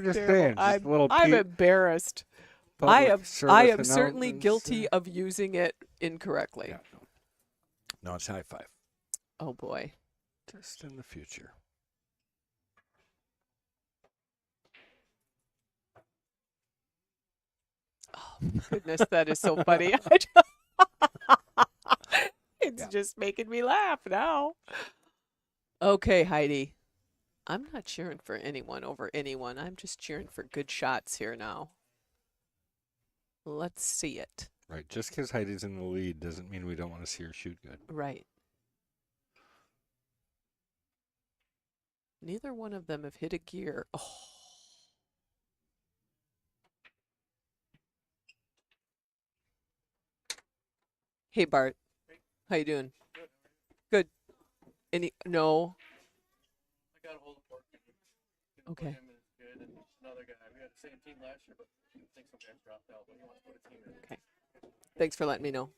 just terrible. saying. Just a little I'm embarrassed. public I service am certainly announcements. guilty of using it incorrectly. Yeah. No, it's high five. Oh boy. Just in the future. Oh goodness, that is so funny. It's just making me laugh now. Okay, Heidi. I'm not cheering for anyone over anyone. I'm just cheering for good shots here now. Let's see it. Right. Just because Heidi's in the lead doesn't mean we don't want to see her shoot good. Right. Neither one of them have hit a gear. Oh. Hey, Bart. How you doing? Good. No. I got a hold of Portman. Okay. Him is good, and another guy. We had the same team last year, but I think some guys dropped out. But he wants to put a team in. Okay. Thanks for letting me know.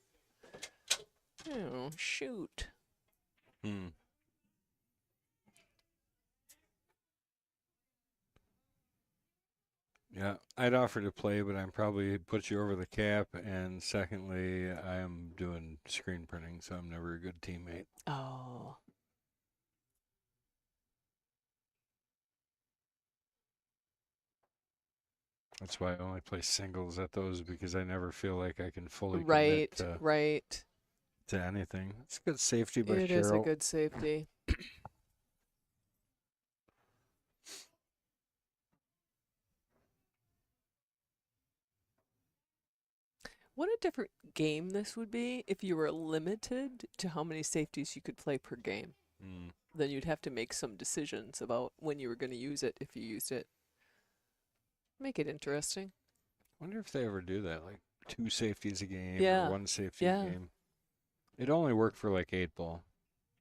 Oh, shoot. Yeah, I'd offer to play, but I'm probably put you over the cap. And secondly, I am doing screen printing, so I'm never a good teammate. Oh. That's why I only play singles at those because I never feel like I can fully Right, commit right. to anything. It's good safety by It Cheryl. is a good safety. What a different game this would be if you were limited to how many safeties you could play per game. Then you'd have to make some decisions about when you were going to use it, if you used it. Make it interesting. Wonder if they ever do that, like 2 safeties a game Yeah. or 1 safety Yeah. a game. It only worked for like 8 ball,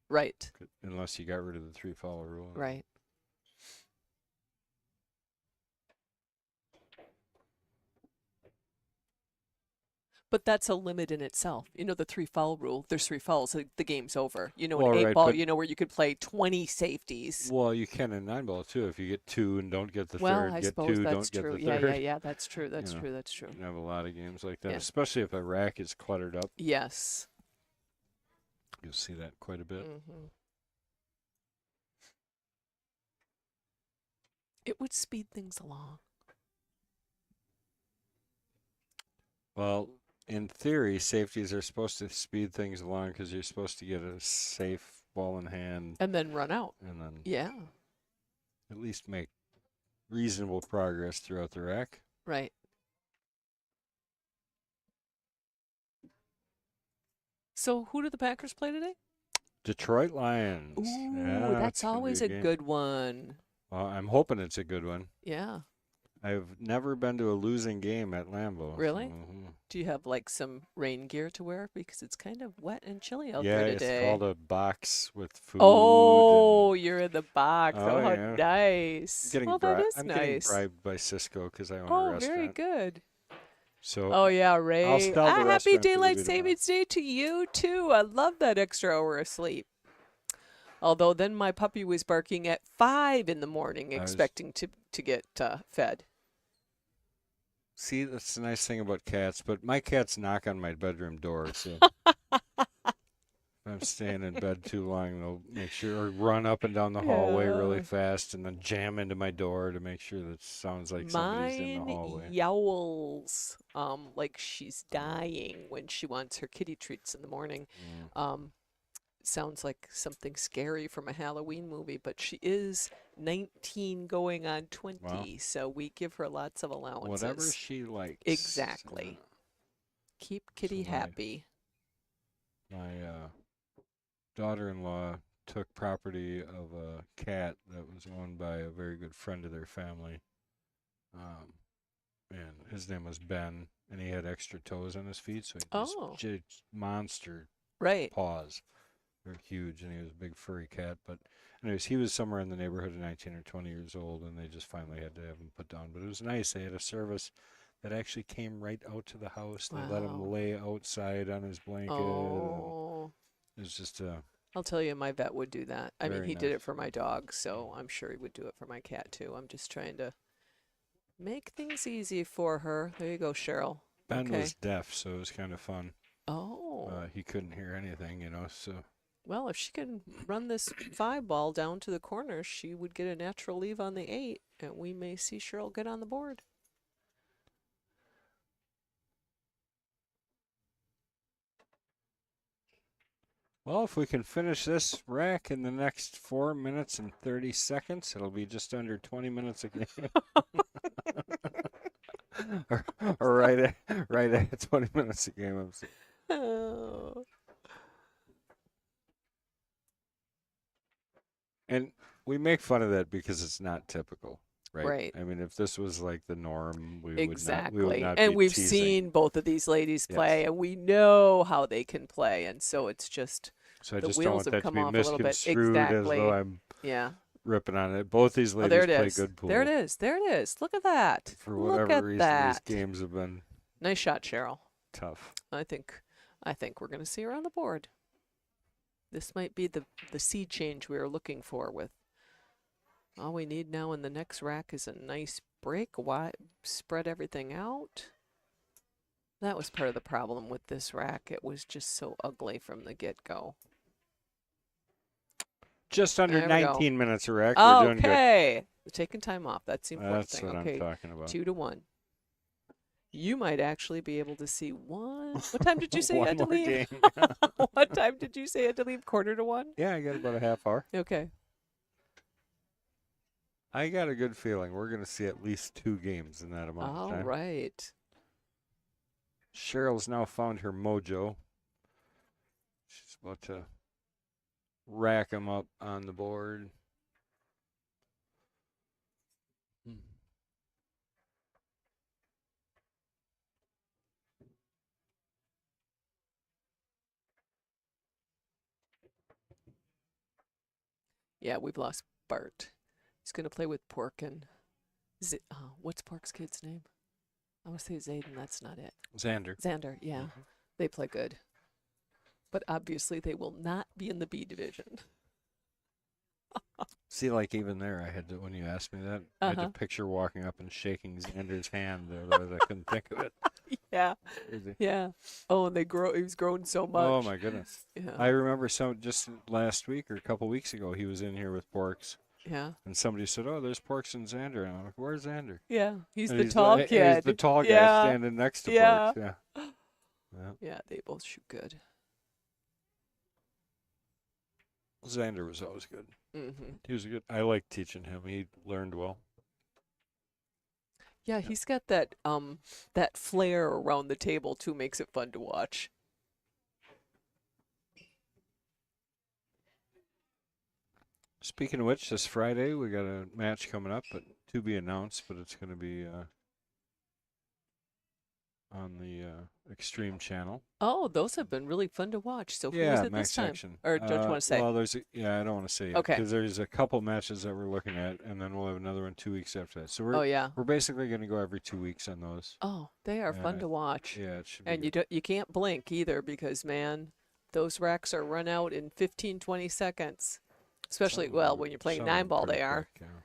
Right, unless you got rid of the 3 foul rule. right. But that's a limit in itself. You know, the 3-foul rule. There's 3 fouls, the game's over. You know, Well, an 8 right, ball, but you know, where you could play 20 safeties. well, you can in 9 ball too. If you get 2 and don't get the Well, third, I get suppose 2, that's don't get true. the Yeah, third. yeah. That's true. That's You know, true. That's true. you can have a lot of games like that, Yeah. especially if a rack is cluttered up. Yes. You'll see that quite a bit. Hmm. It would speed things along. Well, in theory, safeties are supposed to speed things along because you're supposed to get a safe ball in hand And then run out. and then Yeah. at least make reasonable progress throughout the rack. Right. So who do the Packers play today? Detroit Lions. Ooh, Yeah, that's it's gonna be always a game. good one. Well, I'm hoping it's a good one. Yeah. I've never been to a losing game at Lambeau. Really? So, Do you have like some rain gear to wear? Because it's kind of wet and chilly out yeah, there it's today. called a box with food. Oh, you're in the box. Oh, Oh, how yeah. nice. Getting Well, that is I'm nice. getting bribed by Cisco because I own a Oh, restaurant. very good. So Oh, yeah, Ray. sell the Happy restaurant for Daylight Ruby Savings Day to you, too. I love that extra hour of sleep. Although then my puppy was barking at 5 in the morning, expecting to get fed. See, that's the nice thing about cats, but my cats knock on my bedroom door, so if I'm staying in bed too long, they'll make sure or run up and down the hallway really Yeah. fast and then jam into my door to make sure that it sounds like somebody's in the Mine hallway. yowls like she's dying when she wants her kitty treats in the morning. Sounds like something scary from a Halloween movie, but she is 19 going on 20, Wow. so we give her lots of allowances. Whatever she likes. Exactly. Keep kitty So happy. My daughter-in-law took property of a cat that was owned by a very good friend of their family. And his name was Ben, and he had extra toes on his feet, so he Oh. just monster Right. paws. They're huge, and he was a big furry cat. But anyways, he was somewhere in the neighborhood of 19 or 20 years old, and they just finally had to have him put down. But it was nice. They had a service that actually came right out to the house. They let him Wow. lay outside on his blanket. Oh. It was just I'll tell you, my vet would do that. I mean, Very he did nice. it for my dog, so I'm sure he would do it for my cat, too. I'm just trying to make things easy for her. There you go, Cheryl. Ben Okay. was deaf, so it was kind of fun. Oh. He couldn't hear anything, so Well, if she can run this 5 ball down to the corner, she would get a natural leave on the 8, and we may see Cheryl get on the board. well, if we can finish this rack in the next 4 minutes and 30 seconds, it'll be just under 20 minutes a game. or right at 20 minutes a game. I'm sorry. Oh. And we make fun of that because it's not typical, right? Right. I mean, if this was like the norm, we Exactly. would not And be we've teasing. seen both of these ladies Yes. play, and we know how they can play, and so it's just So I the just don't wheels want have that to come be off a little bit. misconstrued as Exactly. though I'm yeah. ripping on it. Both these Oh, ladies there it play is. good pool. There it is. There it is. Look at that. For Look whatever at reason, that. these games have been Nice shot, Cheryl. tough. I think we're going to see her on the board. This might be the sea change we were looking for. With all we need now in the next rack is a nice break. Spread everything out. That was part of the problem with this rack. It was just so ugly from the get-go. Just under There we go. 19 minutes a rack. We're doing good. Okay, we're taking time off. That's the important That's thing. what Okay, I'm talking about. 2-1. You might actually be able to see one. What time did you say you One had to more leave? game. What time did you say you had to leave? 1:45? Yeah, I got about a half hour. Okay. I got a good feeling we're going to see at least 2 games in that amount of All time. right. Cheryl's now found her mojo. She's about to rack them up on the board. Yeah, we've lost Bart. He's going to play with Pork and what's Pork's kid's name? I want to say Zayden. That's not it. Xander. Xander. Yeah, they play good, but obviously they will not be in the B division. See, like even there, I had to, when you asked me that, I had to Uh-huh. picture walking up and shaking Xander's hand. Otherwise, I couldn't think of it. Yeah, Crazy. yeah. Oh, and he's grown so much. Oh my goodness! Yeah, I remember just last week or a couple weeks ago, he was in here with Porks, yeah, and somebody said, "Oh, there's Porks and Xander," and I'm like, "Where's Xander?" yeah. He's And the tall and kid. he's the tall guy Yeah, standing next to yeah, Porks. Yeah. Yeah. yeah. They both shoot good. Xander was always good. Hmm. He was good. I liked teaching him. He learned well. Yeah, he's got that flair around the table too. Makes it fun to watch. Speaking of which, this Friday we got a match coming up, but to be announced. But it's going to be on the Extreme channel. Oh, those have been really fun to watch. So who is Yeah, it max this time? action. Or don't you want to say? Well, I don't want to say yet. Okay. Because there's a couple matches that we're looking at, and then we'll have another one 2 weeks after that. So Oh yeah. we're basically going to go every 2 weeks on those. Oh, they are fun Yeah, to watch. Yeah, it should be. And you can't blink either because man, those racks are run out in 15, 20 seconds. Especially when you're playing 9-ball, they are. Quick, yeah.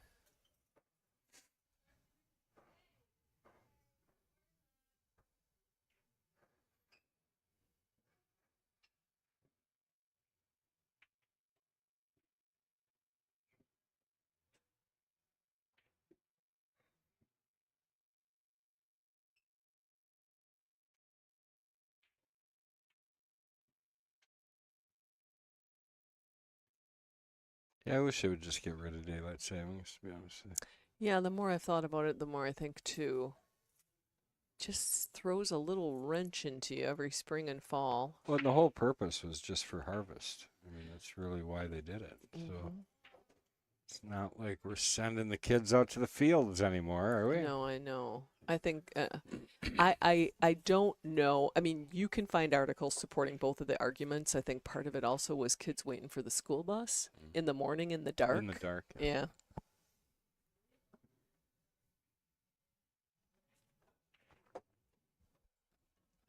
Yeah, I wish they would just get rid of daylight savings, to be honest with Yeah, the more I've thought about it, the more I think too. Just throws a little wrench into you every spring and fall. you. Well, the whole purpose was just for harvest. I mean, that's really why they did it. So Mhm. it's not like we're sending the kids out to the fields anymore, are we? No, I know. I think I don't know. I mean, you can find articles supporting both of the arguments. I think part of it also was kids waiting for the school bus in the morning in the dark. In the dark. Yeah.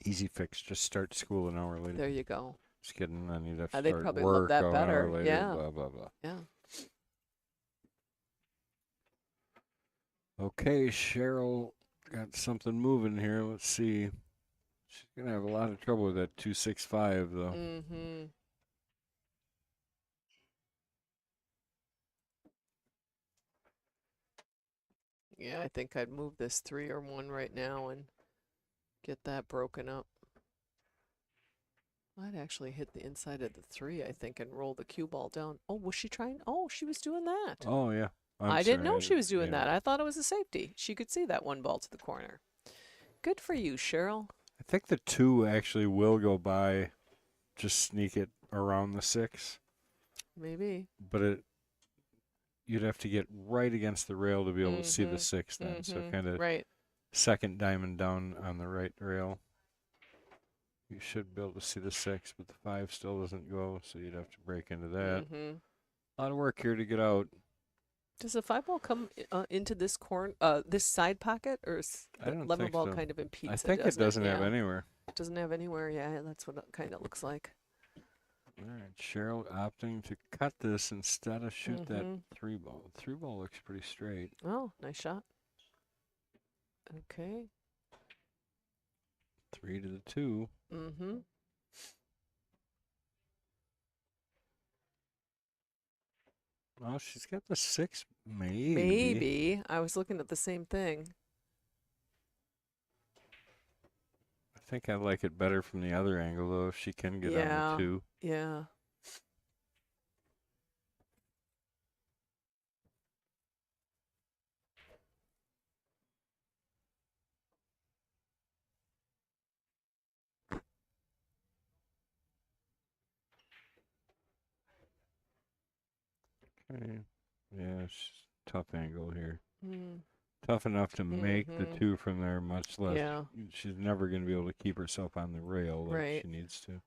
Easy fix. Just start school an hour later. There you go. Just kidding. Then you'd have to They'd start probably love work that an better. hour later. Yeah. Blah blah blah. Yeah. Okay, Cheryl got something moving here. Let's see. She's gonna have a lot of trouble with that 265 though. Mm-hmm. Yeah, I think I'd move this 3 or 1 right now and get that broken up. I'd actually hit the inside of the 3, I think, and roll the cue ball down. Oh, was she trying? Oh, she was doing that. Oh yeah. I didn't know she was doing yeah. that. I thought it was a safety. She could see that 1 ball to the corner. Good for you, Cheryl. I think the 2 actually will go by. Just sneak it around the 6, Maybe. but you'd have to get right against the rail to be able to see the 6 then. So kind of Right. second diamond down on the right rail. You should be able to see the 6, but the 5 still doesn't go, so you'd have to break into that. Mm-hmm. A lot of work here to get out. Does the 5 ball come into this this side pocket, or is I the don't 11 think ball so. kind of impedes I it? think it doesn't have Yeah. anywhere. It doesn't have anywhere. Yeah, that's what it kind of looks like. All right, Cheryl opting to cut this instead of shoot that Mhm. 3 ball. 3 ball looks pretty straight. Oh, nice shot. Okay. 3 to the 2. Mm-hmm. Oh, she's got the 6, maybe. Maybe. I was looking at the same thing. I think I like it better from the other angle, though, if she can get on Yeah. the 2. Yeah. Okay. Yeah, tough angle here. Mm. Tough enough to make the Mhm. 2 from there, much less. Yeah. She's never going to be able to keep herself on the rail like Right. she needs to.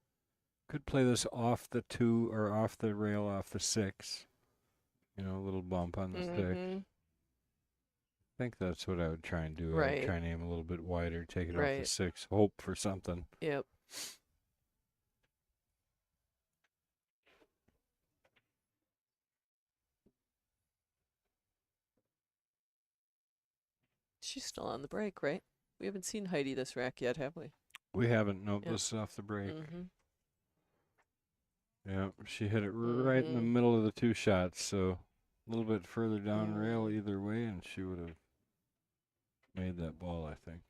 Could play this off the 2 or off the rail, off the 6. You know, a little bump on the stick. Mm-hmm. think that's what I would try and do. I would Right. try and aim a little bit wider, take it off the Right. 6, hope for something. Yep. She's still on the break, right? We haven't seen Heidi this rack yet, have we? We haven't. Nope, Yeah. this is off the break. Mm-hmm. Yeah, she hit it right in the middle of the 2 shots, so a little bit further down rail either way, and she would have made that ball, I think.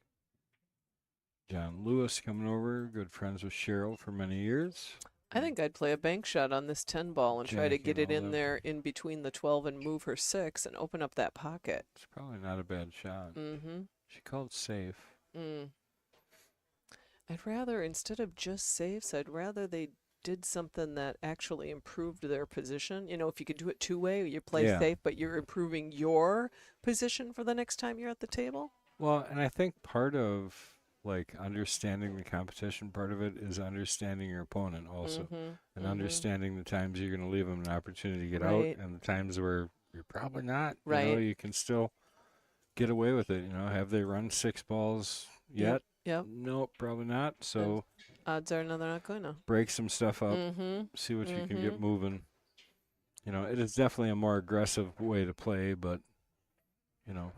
John Lewis coming over, good friends with Cheryl for many years. I think I'd play a bank shot on this 10 ball and try to get it Jacking all in them. there in between the 12 and move her 6 and open up that pocket. It's probably not a bad shot. Mm-hmm. She called safe. I'd rather, instead of just safes, I'd rather they did something that actually improved their position. You know, if you could do it 2-way, you play Yeah. safe, but you're improving your position for the next time you're at the table. Well, and I think part of like understanding the competition, part of it is understanding your opponent also, and understanding the times you're going to leave them an opportunity to get Right. out, and the times where you're probably not. Right. You know, you can still get away with it. You know, have they run 6 balls yet? Yep. Nope, probably not. So Odds are no, they're not going to. break some stuff up, see what you can get moving. You know, it is definitely a more aggressive way to play, but you know,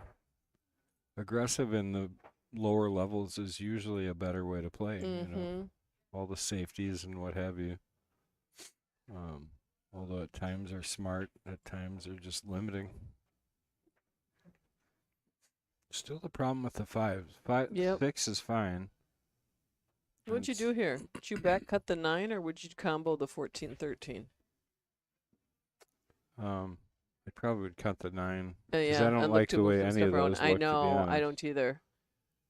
aggressive in the lower levels is usually a better way to play. You know, all the safeties and what have you. Although at times are smart, at times they're just limiting. Still the problem with the 5s. Yep. 6 is fine. What'd you do here? Did you back cut the 9 or would you combo the 14-13? I probably would cut the 9 Yeah, because I don't and look like to the move way some any stuff of around. those I look, to be know, I honest. don't either.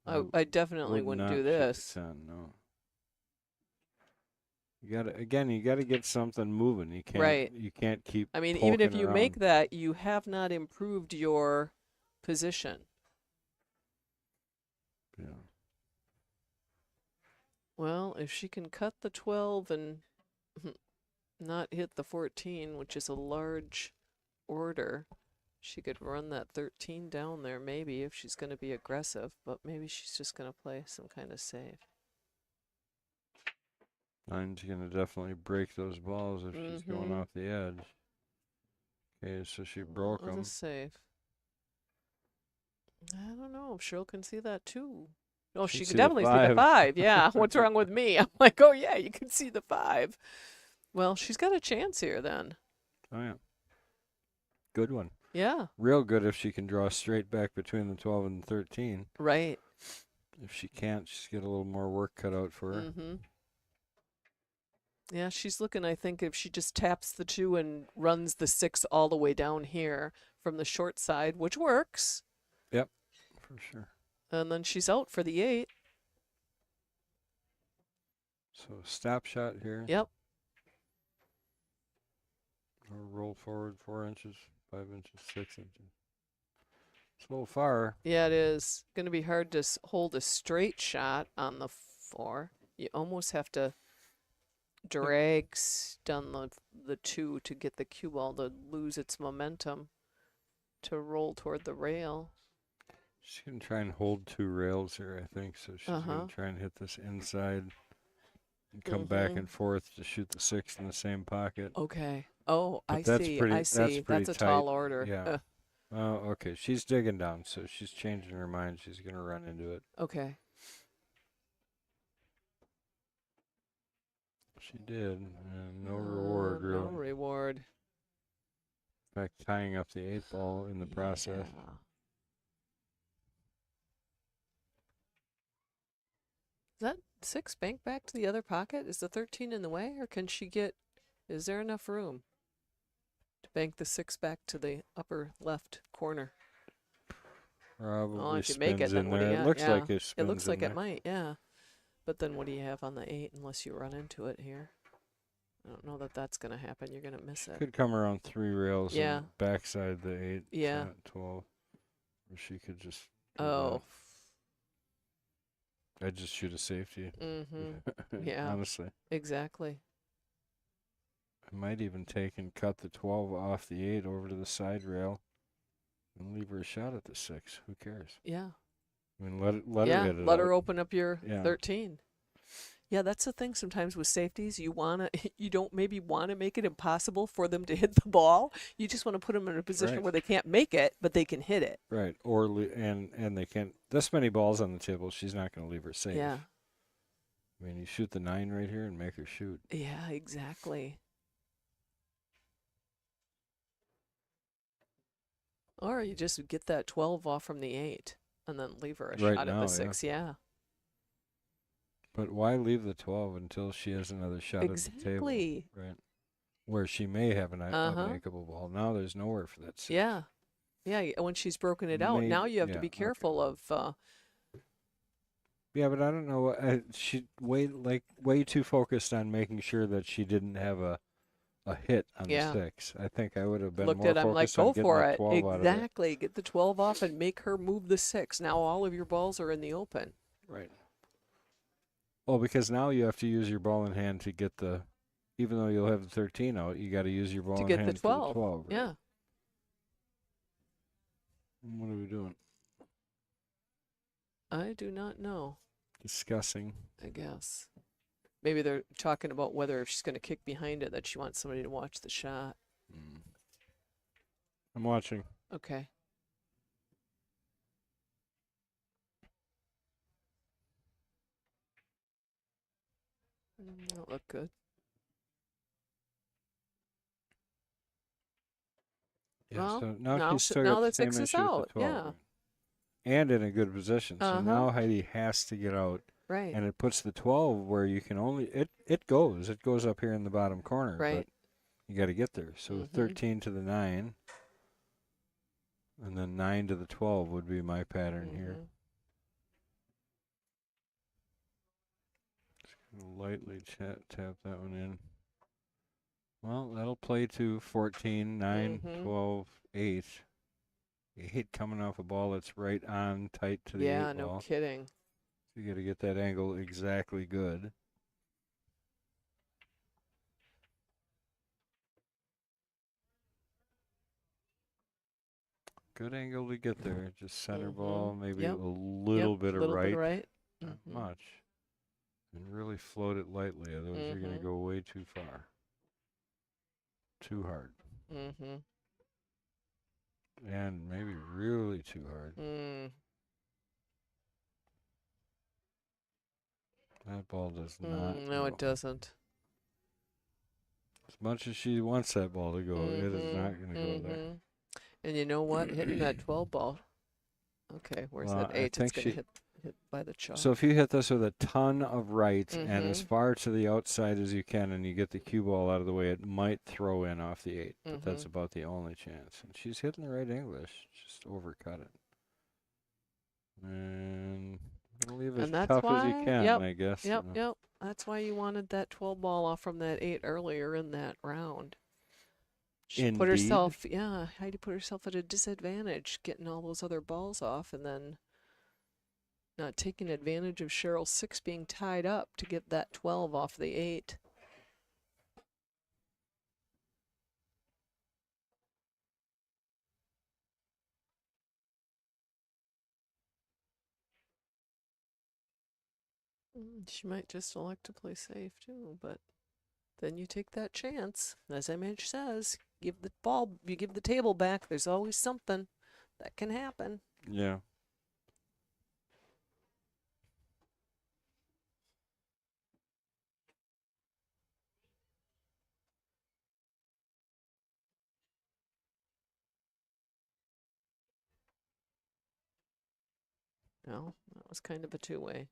I definitely would wouldn't not do shoot the this. 10, no. You gotta get something moving. You can't Right. you can't keep I mean, even if poking you around. make that, you have not improved your position. Yeah. Well, if she can cut the 12 and not hit the 14, which is a large order, she could run that 13 down there maybe if she's going to be aggressive, but maybe she's just going to play some kind of save. 9's gonna definitely break those balls if she's going off the edge. Okay, so she broke What them. a save. I don't know. Cheryl can see that too. Oh, she She'd can see the definitely see the 5. Yeah. What's wrong with me? I'm like, oh, yeah, you can see the 5. Well, she's got a chance here then. Oh, yeah. Good one. Yeah. Real good if she can draw straight back between the 12 and the 13. Right. If she can't, she's got a little more work cut out for her. Yeah, she's looking, I think, if she just taps the 2 and runs the 6 all the way down here from the short side, which works. Yep, for sure. And then she's out for the 8. So stop shot here. Yep. Or roll forward 4 inches, 5 inches, 6 inches. It's a little far. Yeah, it is. Going to be hard to hold a straight shot on the 4. You almost have to drag down the 2 to get the cue ball to lose its momentum to roll toward the rail. She's going to try and hold 2 rails here, I think. So she's going to try and hit this inside and come back and forth to shoot the 6 in the same pocket. Okay. Oh, But I that's see. pretty- I that's see. pretty That's a tight. tall order. Yeah. Oh, okay. She's digging down, so she's changing her mind. She's going to run into it. Okay. She did. And no reward, No really. reward. In fact, tying up the 8 ball in the process. Yeah. Is that 6 bank back to the other pocket? Is the 13 in the way, or can she get? Is there enough room to bank the 6 back to the upper left corner? Probably if you make spins it, then in what do there. you? It looks Yeah. like it spins It looks in like there. it might. Yeah. But then what do you have on the 8 unless you run into it here? I don't know that that's going to happen. You're going to miss it. Could come around 3 rails Yeah. and backside the 8. Yeah. 12. Or she could just. do Oh. that. I'd just shoot a safety. Yeah. Honestly. Exactly. I might even take and cut the 12 off the 8 over to the side rail. And leave her a shot at the 6. Who cares? Yeah. I mean, let her Yeah, hit it let out. her open up your Yeah. 13. Yeah, that's the thing sometimes with safeties. You don't maybe want to make it impossible for them to hit the ball. You just want to put them in a position Right. where they can't make it, but they can hit it. Right. And they can't. This many balls on the table, she's not going to leave her safe. Yeah. I mean, you shoot the 9 right here and make her shoot. Yeah, exactly. Or you just get that 12 off from the 8 and then leave her a Right shot at now, the yeah. 6. Yeah. But why leave the 12 until she has another shot at the table? Exactly. Right. Where she may have an Uh-huh. unmakeable ball. Now there's nowhere for that 6. Yeah. Yeah, when she's broken it out, now you have to be careful of Yeah, but I don't know. She way too focused on making sure that she didn't have a hit on Yeah. the 6. I think I would have been looked more at I'm like, focused on go getting for that it. 12 out of it. Exactly. Get the 12 off and make her move the 6. Now all of your balls are in the open. Right. Well, because now you have to use your ball in hand to get the, even though you'll have the 13 out, you got to use your ball To in get hand the 12. for the 12. Right? Yeah. What are we doing? I do not know, Discussing. I guess. Maybe they're talking about whether if she's going to kick behind it, that she wants somebody to watch the shot. I'm watching. Okay. That'll look good. Yeah, Well, so now now she's still now got the that same 6 is issue with out, the 12. yeah. Right? And in a good position. So Uh-huh. now Heidi has to get out. Right. And it puts the 12 where you can only, it goes up here in the bottom corner. Right. But you got to get there. So 13 to the 9. And then 9 to the 12 would be my pattern here. Just gonna lightly tap that one in. Well, that'll play to 14, 9, 12, 8. 8 coming off a ball that's right on tight to the 8 ball. Yeah, no kidding. So you got to get that angle exactly good. Good angle to get there. Just center ball, maybe a little bit of right. Not much. And really float it lightly, otherwise you're going to go way too far. Too hard. And maybe really too hard. That ball does not No, go. it doesn't. As much as she wants that ball to go, it is not going to go there. And you know what? Hitting that 12 ball. Okay, where's that 8? It's going to hit by the chalk. So if you hit this with a ton of right and as far to the outside as you can and you get the cue ball out of the way, it might throw in off the 8. But that's about the only chance. And she's hitting the right English. Just overcut it. And leave it as tough as you can, I guess. Yep. That's why you wanted that 12 ball off from that 8 earlier in that round. She put herself, Heidi put herself at a disadvantage getting all those other balls off and then not taking advantage of Cheryl's 6 being tied up to get that 12 off the 8. She might just elect to play safe too, but then you take that chance. As Image says, you give the table back, there's always something that can happen. Yeah. No, that was kind of a two-way.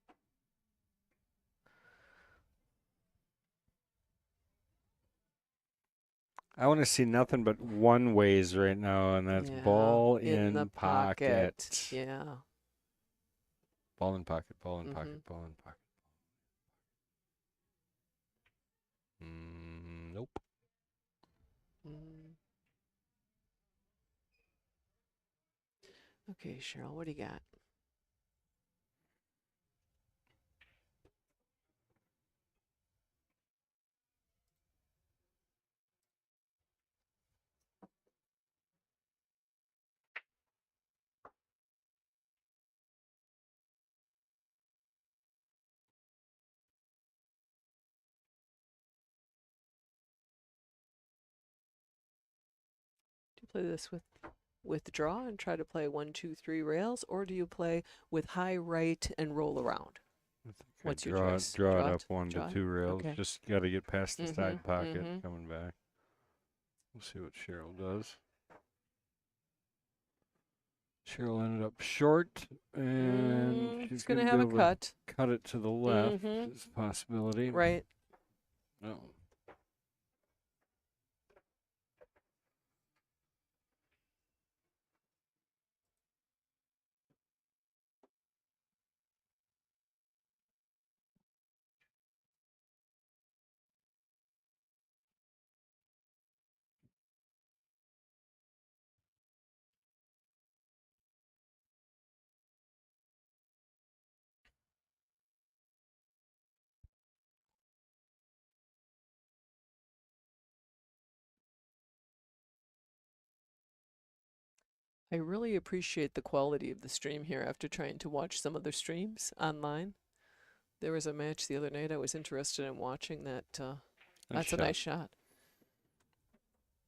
I want to see nothing but one ways right now, and that's ball in the pocket. Yeah. Ball in pocket, ball in pocket, ball in pocket. Nope. Okay, Cheryl, what do you got? play this with draw and try to play 1, 2, 3 rails, or do you play with high right and roll around? I think What's I your draw, choice? draw it Draw up 1 draw to it? 2 rails. Okay. Just got to get past the side pocket mhm. coming back. We'll see what Cheryl does. Cheryl ended up short, and she's It's going going to to have be a able cut. to cut it to the left. Mhm. Is a possibility. Right. No. I really appreciate the quality of the stream here after trying to watch some other streams online. There was a match the other night I was interested in watching that. That's a nice shot.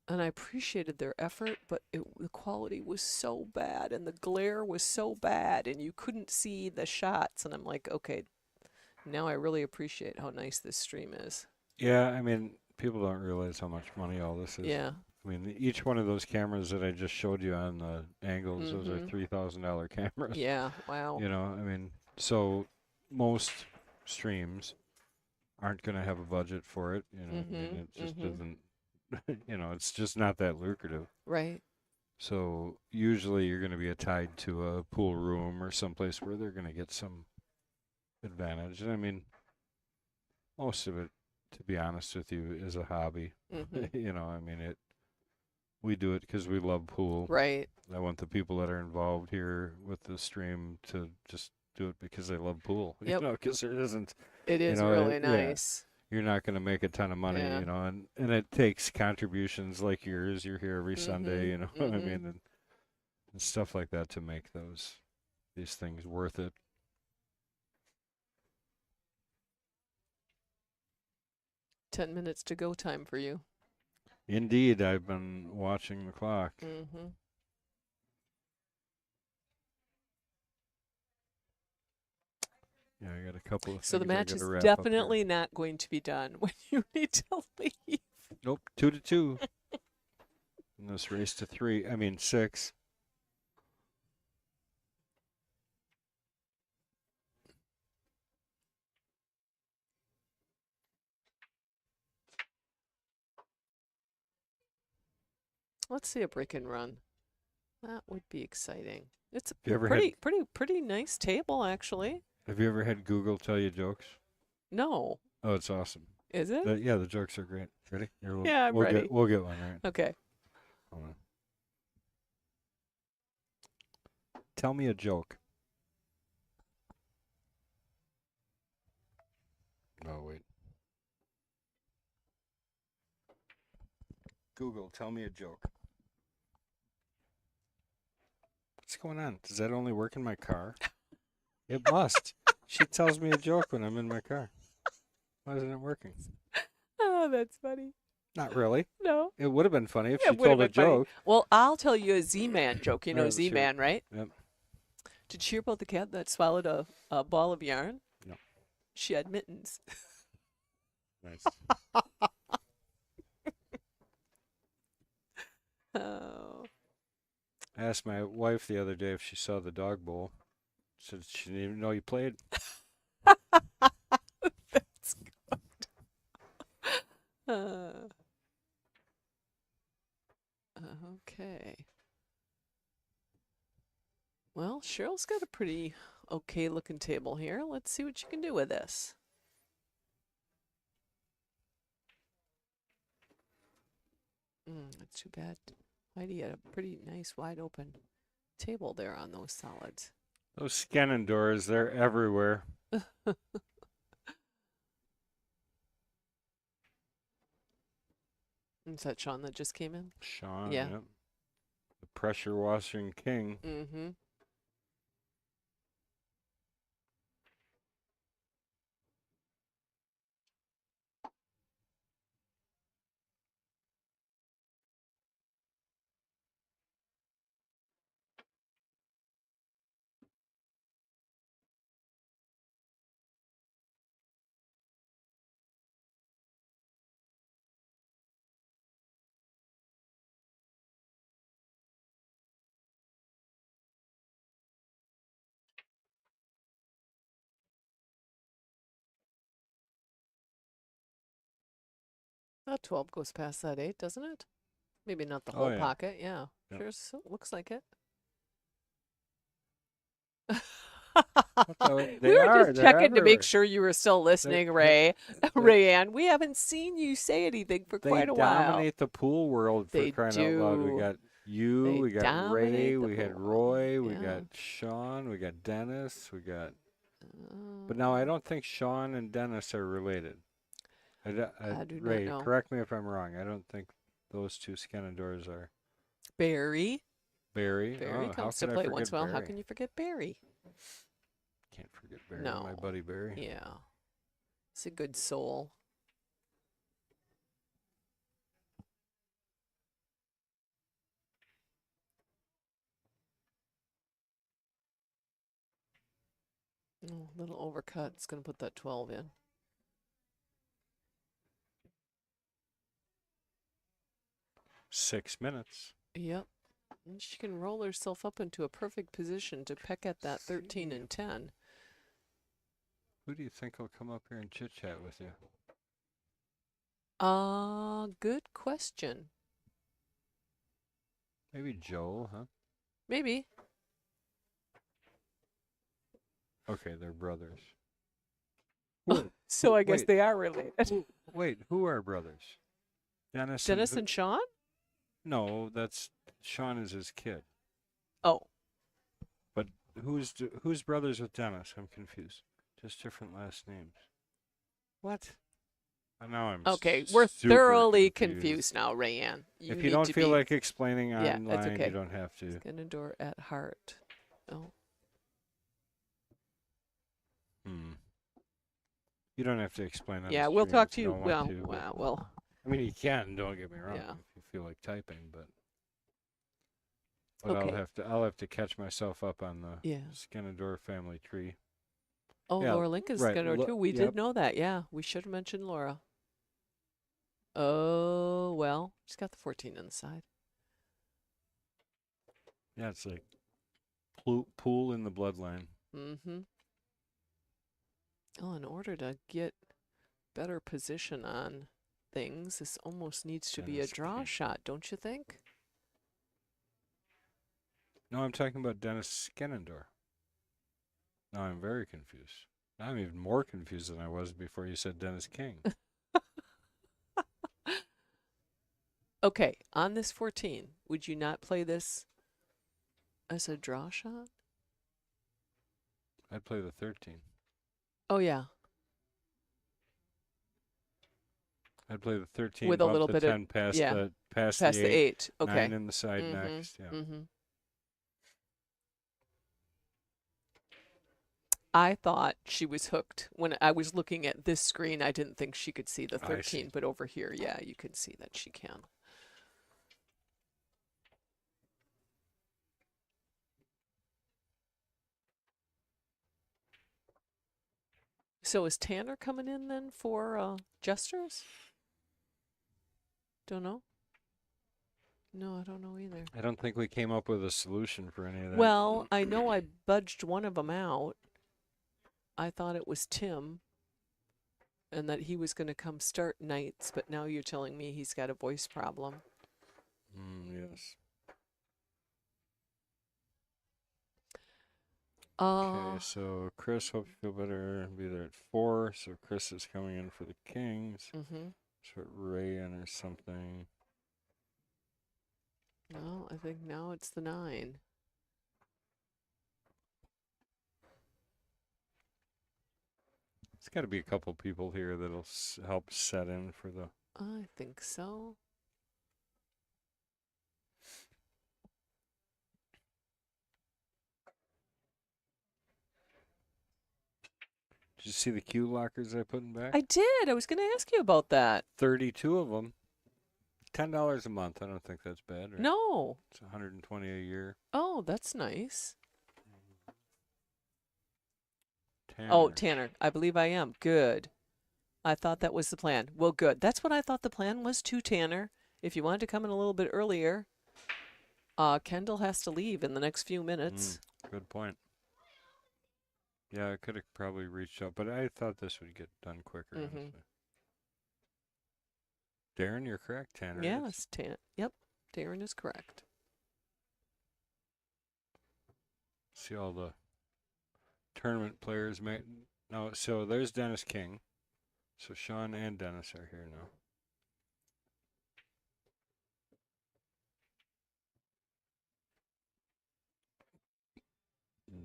And I appreciated their effort, but the quality was so bad and the glare was so bad and you couldn't see the shots. And I'm like, okay, now I really appreciate how nice this stream is. Yeah, I mean, people don't realize how much money all this is. Yeah. I mean, each one of those cameras that I just showed you on the angles, those are $3,000 cameras. Yeah, wow. You know, I mean, so most streams aren't going to have a budget for it. You know, I mean, it just doesn't, you know, it's just not that lucrative. Right. So usually you're going to be tied to a pool room or someplace where they're going to get some advantage. And I mean, most of it, to be honest with you, is a hobby. You know, I mean, we do it because we love pool. Right. I want the people that are involved here with the stream to just do it because they love pool. Yep. You know, because there isn't. It is really nice. You're not going to make a ton of money, Yeah. you know, and it takes contributions like yours. You're here every Sunday, you know what I mean, and stuff like that to make these things worth it. "10 minutes to go time for you." Indeed, I've been watching the clock. Yeah, I got a couple of So the things I match is gotta wrap up definitely here. not going to be done when you need to leave. Nope, 2-2. In this race to 3, I mean 6. Let's see a break and run. That would be exciting. It's a You ever pretty nice table, actually. Have you ever had Google tell you jokes? No. Oh, it's awesome. Is it? Yeah, the jokes are great. Ready? Here, Yeah, I'm ready. We'll get one, right? Okay. Hold on. Tell me a joke. Oh, wait. Google, tell me a joke. What's going on? Does that only work in my car? It must. She tells me a joke when I'm in my car. Why isn't it working? Oh, that's funny. Not really. No. It would have been funny if Yeah, she told a joke. Well, I'll tell you a Z-Man joke. You know Let's hear it. Z-Man, right? Yep. Did you hear about the cat that swallowed a ball of yarn? No. She had mittens. Nice. Oh. I asked my wife the other day if she saw the dog bowl. She said she didn't even know you played. That's good. Okay. Well, Cheryl's got a pretty okay looking table here. Let's see what you can do with this. That's too bad. Heidi had a pretty nice wide open table there on those solids. Those scanning doors, they're everywhere. Is that Sean that just came in? Sean, Yeah. yep. The pressure washing king. Mm-hmm. That 12 goes past that 8, doesn't it? Maybe not the Oh, whole yeah. pocket. Yeah. Yep. Sure looks like it. They We were are. just They're checking to make everywhere. sure you were still listening, Ray. Rayanne, we haven't seen you say anything for They quite a while. dominate the pool world for They crying out loud. We do. got you, They we got dominate Ray, the we had pool. Roy, we Yeah. got Sean, we got Dennis, we got. But now I don't think Sean and Dennis are related. I do Ray, not know. correct me if I'm wrong. I don't think those two Skenadors are. Barry. Barry. Barry Oh, how comes to could I play forget once in a while. How Barry? can you forget Barry? Can't forget Barry. No. My buddy Barry. Yeah. He's a good soul. Oh, little overcut. It's going to put that 12 in. Six minutes. Yep. And she can roll herself up into a perfect position to peck at that 13 and 10. Who do you think will come up here and chit chat with you? Good question. Maybe Joel, huh? Maybe. Okay, they're brothers. So I guess wait. they are related. Wait, who are brothers? Dennis and Sean? No, that's Sean is his kid. Oh. But who's brothers with Dennis? I'm confused. Just different last names. What? Now I'm Okay, we're super thoroughly confused now, Rayanne. If you don't feel like explaining Yeah, online, that's okay. you don't have to. Skenador at heart. Oh. You don't have to explain that. Yeah, we'll talk to you. Well, I mean, you can. Don't get me wrong. Yeah. If you feel like typing, but Okay. I'll have to catch myself up on the Yeah. Skenador family tree. Oh, Yeah, Laura Lincoln's right. Skenador too. We Yep. did know that. Yeah, we should have mentioned Laura. Oh, well, she's got the 14 on the side. Yeah, it's like pool in the bloodline. Mm-hmm. Oh, in order to get better position on things, this almost needs to be a Dennis draw King. shot, don't you think? No, I'm talking about Dennis Skenador. Now I'm very confused. Now I'm even more confused than I was before you said Dennis King. Okay, on this 14, would you not play this as a draw shot? I'd play the 13. Oh, yeah. I'd play the 13 With a bump little the bit 10 of, past yeah, the past the the 8, 8. Okay. 9 in the side Mhm, next. Yeah. Mm-hmm. I thought she was hooked. When I was looking at this screen, I didn't think she could see the I 13, see. but over here, yeah, you can see that she can. So is Tanner coming in then for Jesters? Don't know. No, I don't know either. I don't think we came up with a solution for any of that. Well, I know I budged one of them out. I thought it was Tim and that he was going to come start nights, but now you're telling me he's got a voice problem. Yes. Uh, Okay, so Chris, hope you feel better. Be there at 4. So Chris is coming in for the Kings. mm-hmm. So Ray in or something. No, I think now it's the 9. There's got to be a couple people here that'll help set in for the. I think so. Did you see the cue lockers I put in back? I did. I was going to ask you about that. 32 of them. $10 a month. I don't think that's bad, right? No. It's $120 a year. Oh, that's nice. Tanner. Oh, Tanner, I believe I am. Good. I thought that was the plan. Well, good. That's what I thought the plan was too, Tanner. If you wanted to come in a little bit earlier, Kendall has to leave in the next few minutes. Good point. Yeah, I could have probably reached out, but I thought this would get done quicker. Mhm. Honestly. Darren, you're correct. Tanner. is. Yes, yep, Darren is correct. See all the tournament players. No, so there's Dennis King. So Sean and Dennis are here now.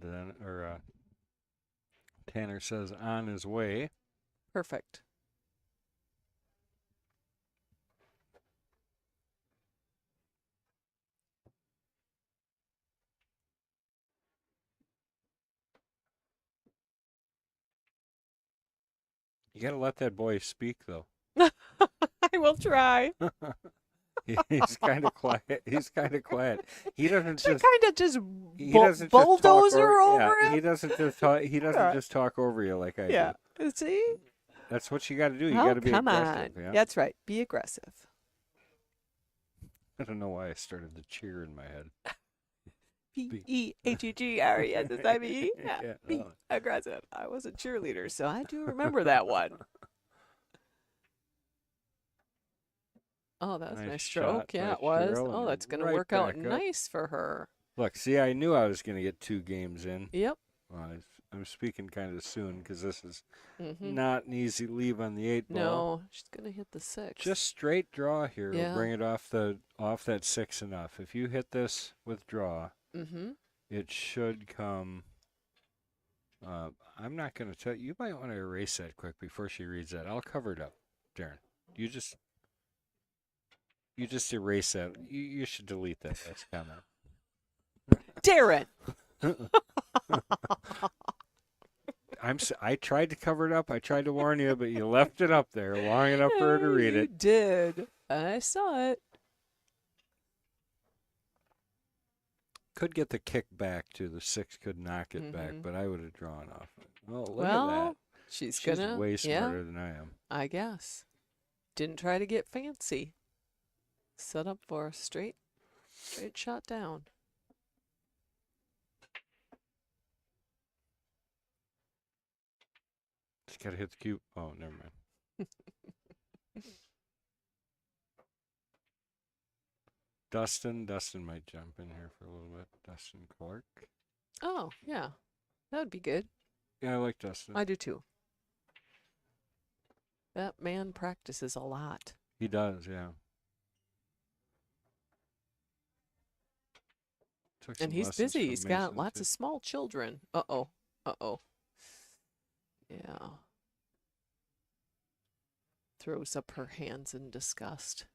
Then, Tanner says on his way. Perfect. You got to let that boy speak, though. I will try. He's kind of quiet. He's kind of quiet. He doesn't Should just. kind of just He doesn't bulldozer just talk over yeah, him. He doesn't just talk. He doesn't Yeah. just talk over you like I Yeah. do. See? That's what you got to do. You Oh, got to be come aggressive. on. Yeah? That's right. Be aggressive. I don't know why I started the cheer in my head. P-E-H-E-G-R-E-S-S-I-V-E. Yeah, Be oh. aggressive. I was a cheerleader, so I do remember that one. Oh, that was a nice stroke. shot Yeah, by it was. Cheryl, Oh, and that's going to right work out back up. nice for her. Look, see, I knew I was going to get 2 games in. Yep. Well, I'm speaking kind of soon because this is Mm-hmm. not an easy leave on the 8 ball. No, she's going to hit the 6. Just straight draw here Yeah. will bring it off that 6 enough. If you hit this with draw, Mm-hmm. it should come. I'm not going to tell you. You might want to erase that quick before she reads that. I'll cover it up, Darren. You just erase that. You should delete that last comment. Darren. I tried to cover it up. I tried to warn you, but you left it up there long enough for her to read You it. did. I saw it. Could get the kick back too. The 6 could knock it back, Mhm. but I would have drawn off it. Oh, look Well, at that. She's She's gonna. way Yeah, smarter than I am. I guess. Didn't try to get fancy. Set up for a straight shot down. Just gotta hit the cue. Oh, never mind. Dustin might jump in here for a little bit. Dustin Clark. Oh, yeah. That would be good. Yeah, I like Dustin. I do too. That man practices a lot. He does, yeah. Took And some he's lessons busy. from He's got Mason, lots too. of small children. Uh-oh. Uh-oh. Yeah. Throws up her hands in disgust.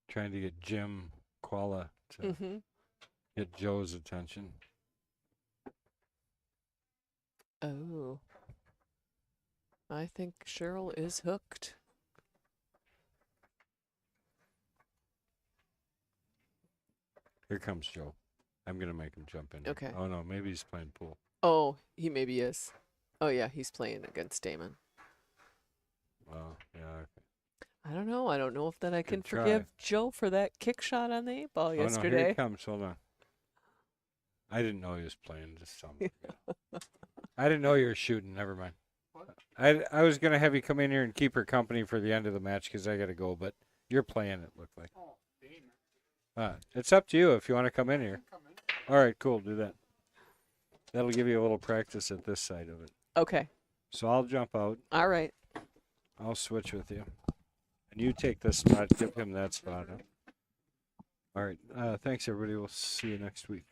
Trying to get Jim Qualla to Mm-hmm. get Joe's attention. Oh. I think Cheryl is hooked. Here comes Joe. I'm gonna make him jump in. Here. Okay. Oh no, maybe he's playing pool. Oh, he maybe is. Oh, yeah, he's playing against Damon. Oh yeah. Okay. I don't know. I don't know if that I can Good try. forgive Joe for that kick shot on the 8-ball Oh no, here yesterday. he comes. Hold on. I didn't know he was playing. Just tell me. I didn't know you were shooting. Never mind. I was gonna have you come in here and keep her company for the end of the match because I gotta go. But you're playing. It looked like. Oh, Damon. It's up to you if you want to come in here. Come in. All right, cool. Do that. That'll give you a little practice at this side of it. Okay. So I'll jump out. All right. I'll switch with you. And you take this spot. Give him that spot. Huh? All right. Thanks, everybody. We'll see you next week.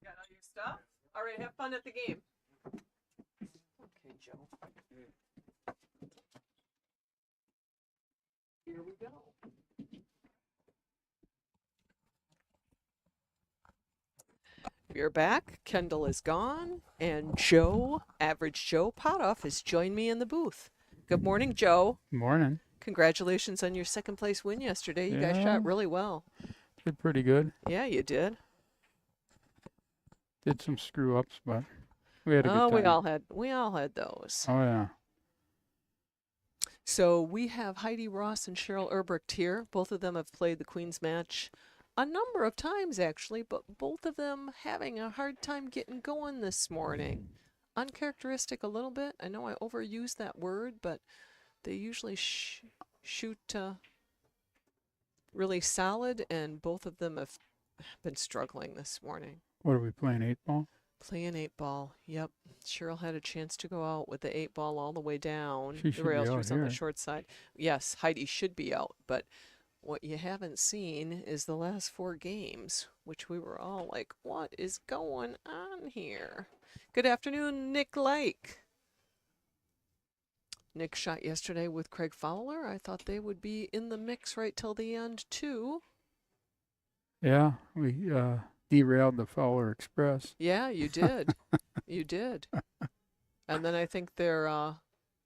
Got all your stuff? All right, have fun at the game. Okay, Joe. Here we go. We are back. Kendall is gone, and Joe, Average Joe Potoff, has joined me in the booth. Good morning, Joe. Morning. Congratulations on your second place win yesterday. You guys Yeah. shot really well. Did pretty good. Yeah, you did. Did some screw ups, but we had a Oh, good time. we all had those. Oh yeah. So we have Heidi Ross and Cheryl Erbrecht here. Both of them have played the Queen's match a number of times, actually, but both of them having a hard time getting going this morning. Uncharacteristic a little bit. I know I overused that word, but they usually shoot really solid, and both of them have been struggling this morning. What are we playing, 8-ball? Playing 8-ball. Yep. Cheryl had a chance to go out with the 8-ball all the way down She the should be rails. She out was on the here. short side. Yes, Heidi should be out, but what you haven't seen is the last 4 games, which we were all like, what is going on here? Good afternoon, Nick Lake. Nick shot yesterday with Craig Fowler. I thought they would be in the mix right till the end, too. Yeah, we derailed the Fowler Express. Yeah, you did. You did. And then I think their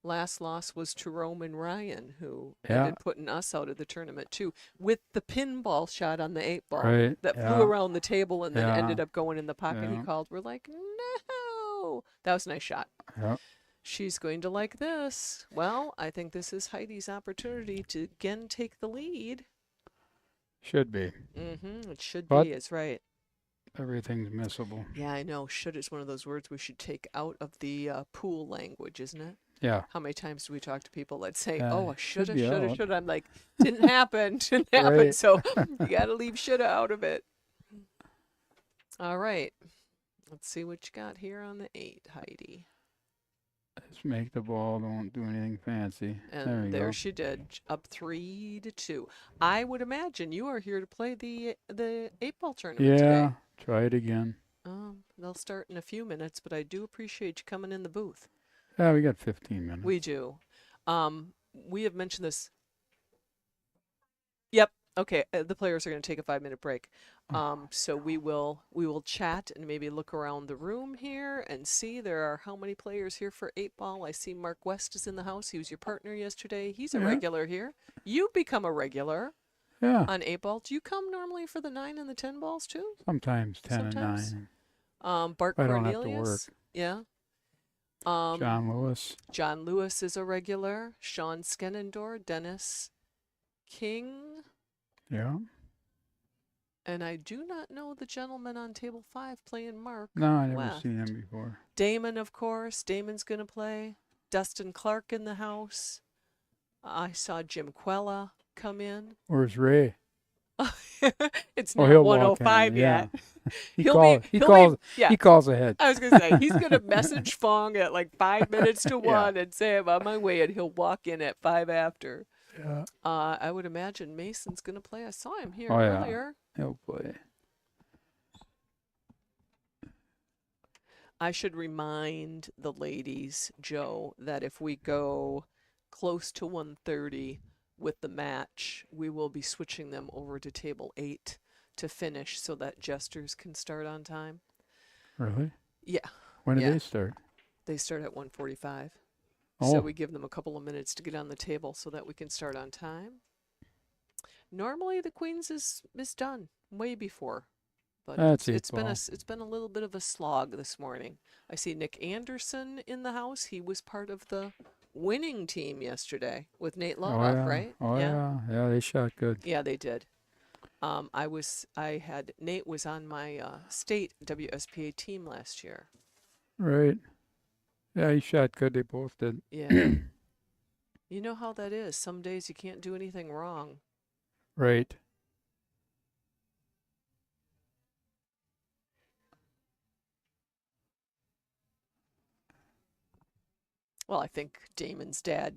last loss was to Roman Ryan, who Yeah. ended putting us out of the tournament, too, with the pinball shot on the 8-ball Right. that yeah. flew around the table and then Yeah. ended up going in the pocket he Yeah. called. We're like, no. That was a nice shot. Yeah. She's going to like this. Well, I think this is Heidi's opportunity to again take the lead. Should be. It should But- be. It's right. Everything's missable. Yeah, I know. Should is one of those words we should take out of the pool language, isn't it? Yeah. How many times do we talk to people that say, Yeah, oh, I shoulda, be shoulda, out. shoulda. I'm like, didn't happen. Didn't happen. Right. So you got to leave shoulda out of it. All right. Let's see what you got here on the 8, Heidi. Just make the ball. Don't do anything fancy. And there you go. she did, up 3-2. I would imagine you are here to play the 8-ball tournament today. Yeah. Try it again. They'll start in a few minutes, but I do appreciate you coming in the booth. Yeah, we got 15 minutes. We do. We have mentioned this. Yep. Okay. The players are going to take a 5-minute break. So we will chat and maybe look around the room here and see there are how many players here for 8-ball. I see Mark West is in the house. He was your partner yesterday. He's a Yeah. regular here. You've become a regular Yeah. on 8-ball. Do you come normally for the 9 and the 10 balls too? Sometimes 10 Sometimes. and 9. Bart I don't have to Cornelius. work. Yeah. John Lewis. John Lewis is a regular. Sean Skenendor, Dennis King, Yeah. and I do not know the gentleman on table 5 playing Mark. No, I never West. seen him before. Damon, of course. Damon's going to play. Dustin Clark in the house. I saw Jim Quella come in. Where's Ray? It's Oh, not he'll walk in, 105 yeah. yet. He He'll calls. be- He he'll calls. be- yeah. He calls ahead. I was going to say, he's going to message Fong at like 5 minutes to Yeah. 1 and say, I'm on my way, and he'll walk in at 5 after. Yeah. I would imagine Mason's going to play. I saw him here Oh, yeah. earlier. He'll play. I should remind the ladies, Joe, that if we go close to 1:30 with the match, we will be switching them over to table 8 to finish so that Jesters can start on time. Really? Yeah, When did Yeah. they start? they start at 1:45. Oh. So we give them a couple of minutes to get on the table so that we can start on time. Normally the Queens is done way before. But That's it's been 8-ball. it's been a little bit of a slog this morning. I see Nick Anderson in the house. He was part of the winning team yesterday with Nate Oh, Lovoff, yeah. right? Oh, yeah. Yeah, they shot good. Yeah, they did. Nate was on my state WSPA team last year. Right. Yeah, he shot good. They both did. Yeah. You know how that is. Some days you can't do anything wrong. Right. Well, I think Damon's dad,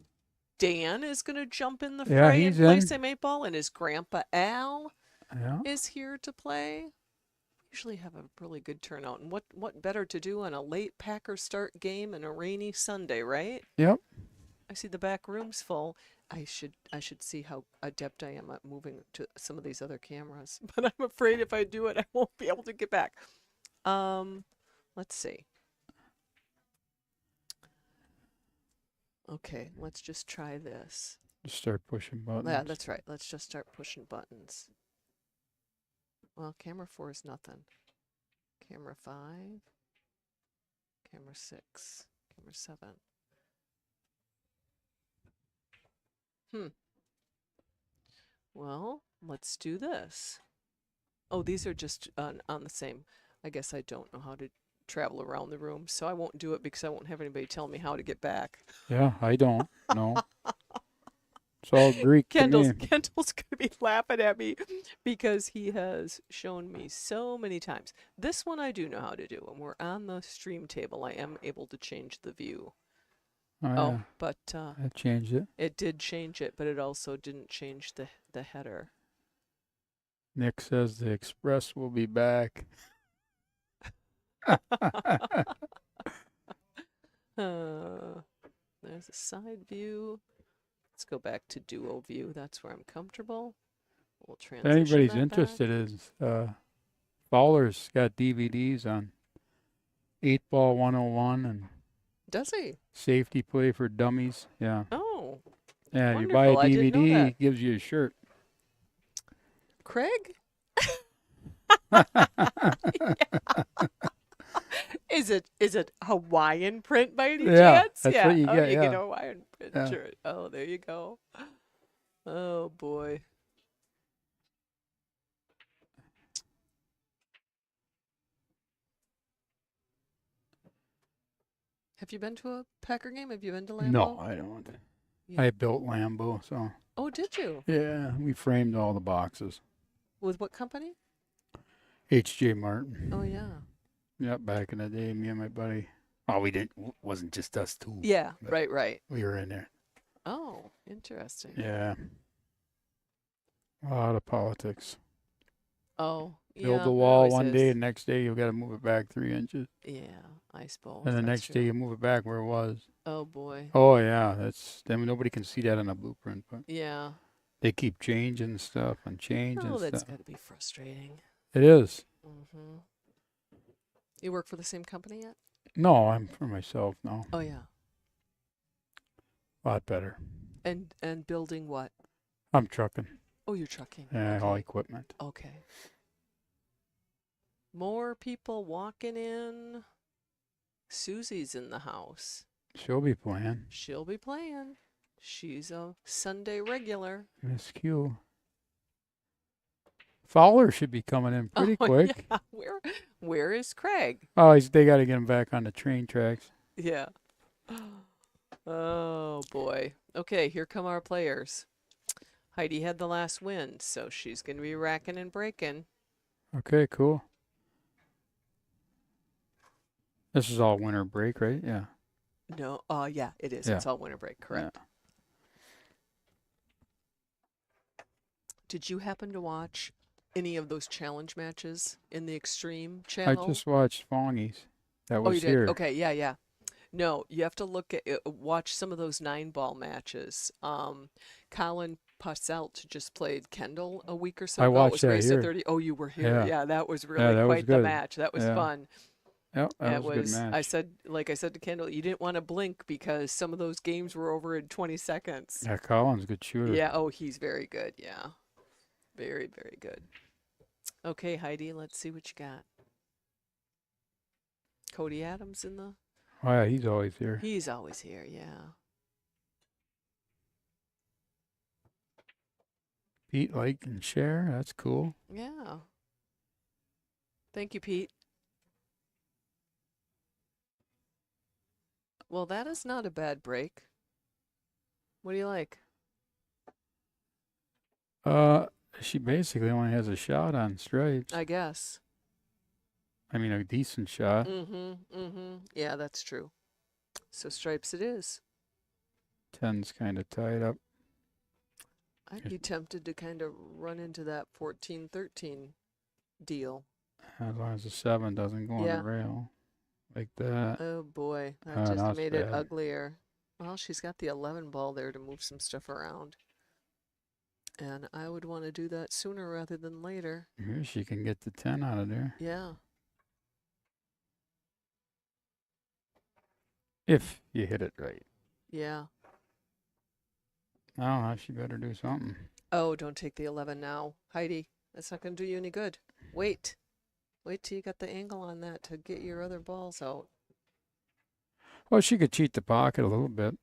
Dan, is going to jump in the Yeah, fray and he's play in. some 8-ball, and his grandpa Al Yeah. is here to play. Usually have a really good turnout. And what better to do on a late Packer start game and a rainy Sunday, right? Yep. I see the back room's full. I should see how adept I am at moving to some of these other cameras. But I'm afraid if I do it, I won't be able to get back. Let's see. Okay, let's just try this. Just start pushing buttons. Yeah, that's right. Let's just start pushing buttons. Well, camera 4 is nothing. Camera 5. Camera 6. Camera 7. Well, let's do this. Oh, these are just on the same. I guess I don't know how to travel around the room, so I won't do it because I won't have anybody tell me how to get back. Yeah, I don't. No. It's all Greek to me. Kendall's gonna be laughing at me because he has shown me so many times. This one I do know how to do. When we're on the stream table, I am able to change the view. Oh, But I changed it. it did change it, but it also didn't change the header. Nick says the Express will be back. There's a side view. Let's go back to duo view. That's where I'm comfortable. We'll If transition anybody's that interested, is Fowler's got DVDs on 8 Ball 101 and Does he? Safety Play for Dummies. Yeah. Oh, Yeah, you buy a wonderful. I didn't know DVD, that. it gives you a shirt. Craig? Is it Hawaiian print by any Yeah, chance? that's Yeah. what you get, You get yeah. a Hawaiian print Yeah. shirt. Oh, there you go. Oh boy. Have you been to a Packer game? Have you been to Lambeau? No, I don't. Yeah. I built Lambo, so Oh, did you? yeah, we framed all the boxes. With what company? H.J. Martin. Oh yeah. Yep, back in the day, me and my buddy. Oh, we didn't. Wasn't just us two. Yeah. But Right. we were in there. Oh, interesting. Yeah. A lot of politics. Oh, yeah. Build the there wall always one day, is. and next day you got to move it back 3 inches, Yeah, I suppose. and the that's next true. day you move it back where it was. Oh boy. Oh yeah, then nobody can see that on a blueprint, but Yeah. they keep changing stuff and changing Oh, that's stuff. got to be frustrating. It is. Mm-hmm. You work for the same company yet? No, I'm for myself now. Oh yeah. A lot better. And building what? I'm trucking. Oh, you're trucking. Yeah, all Okay. equipment. Okay. More people walking in. Susie's in the house. She'll be playing. She'll be playing. She's a Sunday regular. Miss Q. Fowler should be coming in pretty Oh, quick. Yeah. Where is Craig? Oh, they got to get him back on the train tracks. Yeah. Oh boy. Okay, here come our players. Heidi had the last win, so she's going to be racking and breaking. Okay, cool. This is all winter break, right? Yeah. No, yeah, it is. Yeah. It's all winter break, correct. Yeah. Did you happen to watch any of those challenge matches in the Extreme channel? I just watched Fongies. That Oh, you was did? here. Okay, yeah. No, you have to look at watch some of those 9-ball matches. Colin Posselt just played Kendall a week or so I ago. It watched was that race here. at 30. Oh, you were here. Yeah. Yeah, that was really that was quite the good. match. That was Yeah. fun. Yep, that It was a good match. I said to Kendall, you didn't want to blink because some of those games were over in 20 seconds. Yeah, Colin's a good shooter. Yeah, oh, he's very good. Yeah. Very, very good. Okay, Heidi, let's see what you got. Cody Adams in the... Oh, yeah, he's always here. He's always here, yeah. Pete, like, and share. That's cool. Yeah. Thank you, Pete. Well, that is not a bad break. What do you like? She basically only has a shot on stripes. I guess. I mean, a decent shot. Yeah, that's true. So stripes it is. 10's kind of tied up. I'd be tempted to kind of run into that 14-13 deal. As long as the 7 doesn't go on Yeah. the rail. Like that. Oh boy, that Oh, just that's made it bad. uglier. Well, she's got the 11 ball there to move some stuff around. And I would want to do that sooner rather than later. Here she can get the 10 out of there. Yeah. If you hit it right. Yeah. I don't know. She better do something. Oh, don't take the 11 now. Heidi, that's not going to do you any good. Wait. Wait till you got the angle on that to get your other balls out. Well, she could cheat the pocket a little bit.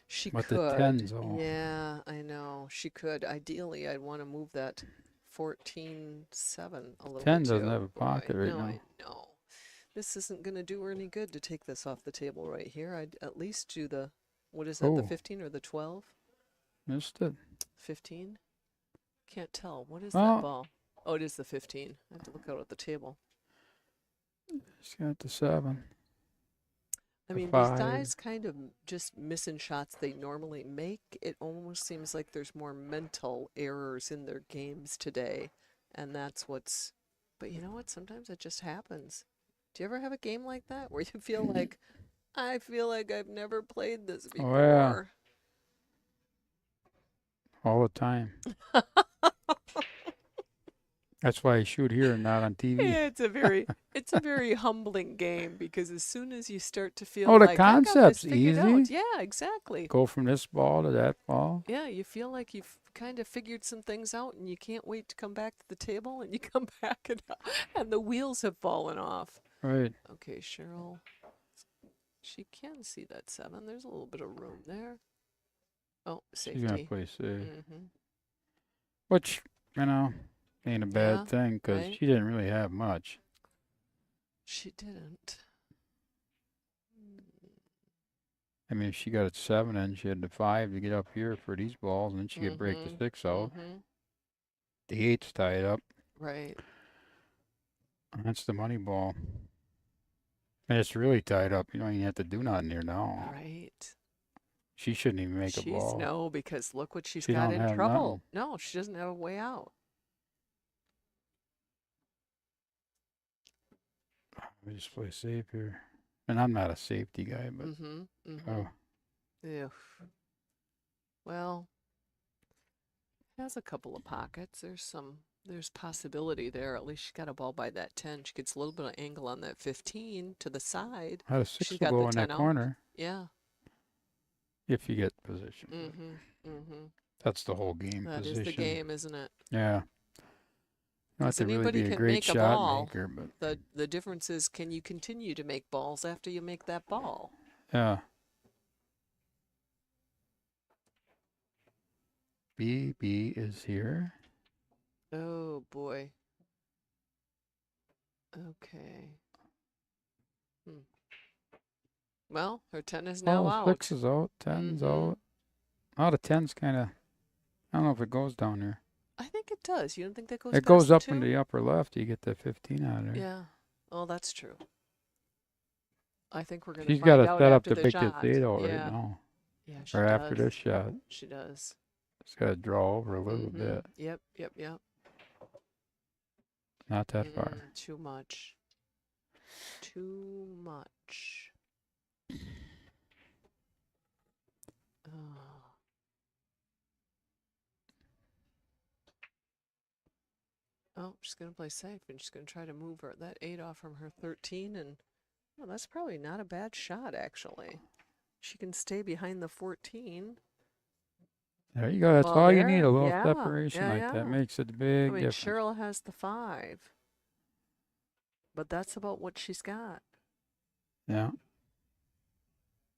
She But the could. tens all. Yeah, I know. She could. Ideally, I'd want to move that 14-7 a little 10 bit doesn't too. have a pocket right no, now. I know. This isn't going to do her any good to take this off the table right here. I'd at least do the, what is that, the Oh. 15 or the 12? Missed it. 15? Can't tell. What is Well- that ball? Oh, it is the 15. I have to look out at the table. She's got the 7. I The mean, these 5. guys kind of just missing shots they normally make. It almost seems like there's more mental errors in their games today. And that's what's, but you know what? Sometimes it just happens. Do you ever have a game like that where you feel like, I feel like I've never played this before? Oh, yeah. All the time. That's why I shoot here and not on TV. Yeah, it's a very humbling game because as soon as you start to feel Oh, the like I got this concept's figured out, easy. yeah, exactly. Go from this ball to that ball. Yeah, you feel like you've kind of figured some things out and you can't wait to come back to the table and you come back and the wheels have fallen off. Right. Okay, Cheryl, she can see that 7. There's a little bit of room there. Oh, safety. She's going to play safe. Mm-hmm. Which, ain't a bad Yeah, thing because right. she didn't really have much. She didn't. I mean, if she got a 7 and she had the 5 to get up here for these balls, and then she could break the 6 out. Mm-hmm. The 8's tied up. Right. That's the money ball. And it's really tied up. You don't even have to do nothing here now. Right. She shouldn't even make a ball. No, because look what she's She got don't in have trouble. No, she doesn't have a way out. We just play safe here. And I'm not a safety guy, but Mm-hmm. Mm-hmm. oh, Ew. Well, it has a couple of pockets. There's possibility there. At least she got a ball by that 10. She gets a little bit of angle on that 15 to the side. I had a 6 She's will got go the in 10 that out. corner Yeah. if you get position. Mm-hmm. Mm-hmm. That's the whole game. That position. is the game, isn't it? Yeah. Not 'Cause to really anybody be a can great make a shot ball. maker, but The difference is, can you continue to make balls after you make that ball? yeah. BB is here. Oh boy. Okay. Well, her 10 is now out. 6 is out. 10's out. Oh, the 10's kind of, I don't know if it goes down there. I think it does. You don't think that goes It past goes the up 2? in the upper left. You get the 15 out of there. Yeah. Oh, that's true. I think we're going to She's find got to out set up after to the make shot. this 8 out Yeah. right now. Yeah, she Or does. after this shot. She does. It's got to draw over a little Mhm. bit. Yep, yep, yep. Not that far. Too much. Too much. Oh. Oh, she's going to play safe, and she's going to try to move that 8 off from her 13, and well, that's probably not a bad shot, actually. She can stay behind the 14. There you go. That's Well, all you there, need. A little yeah, separation yeah, like yeah. that makes a I big mean, difference. Cheryl has the 5, but that's about what she's got. Yeah,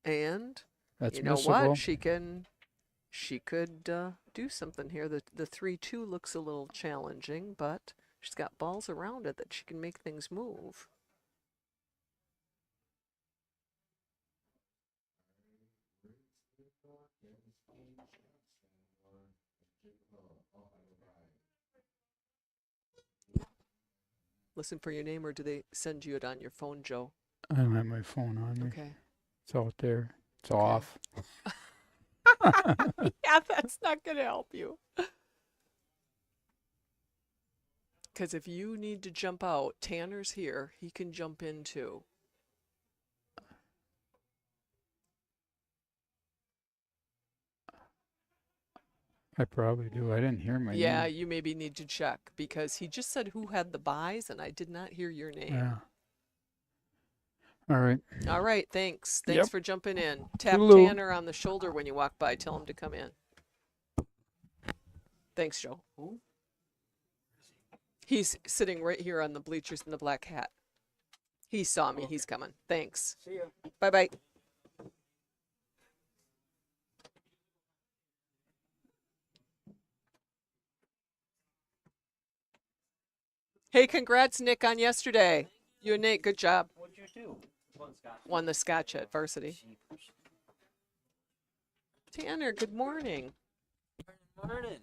And that's you know missable. what? She could do something here. The 3-2 looks a little challenging, but she's got balls around it that she can make things move. Listen for your name, or do they send you it on your phone, Joe? I don't have my phone on me. Okay. It's out there. It's Okay. off. Yeah, that's not going to help you. Because if you need to jump out, Tanner's here. He can jump in too. I probably do. I didn't hear my Yeah, name. you maybe need to check because he just said who had the buys and I did not hear your name. Yeah. All right. All right, thanks. Thanks Yep. for jumping in. Tap Toodaloo. Tanner on the shoulder when you walk by. Tell him to come in. Thanks, Joe. Who? He's sitting right here on the bleachers in the black hat. He saw me. He's coming. Thanks. See ya. Bye-bye. Hey, congrats, Nick, on yesterday. You and Nate, good job. What'd you do? One Scotch. Won the Scotch at varsity. Tanner, good morning. Morning.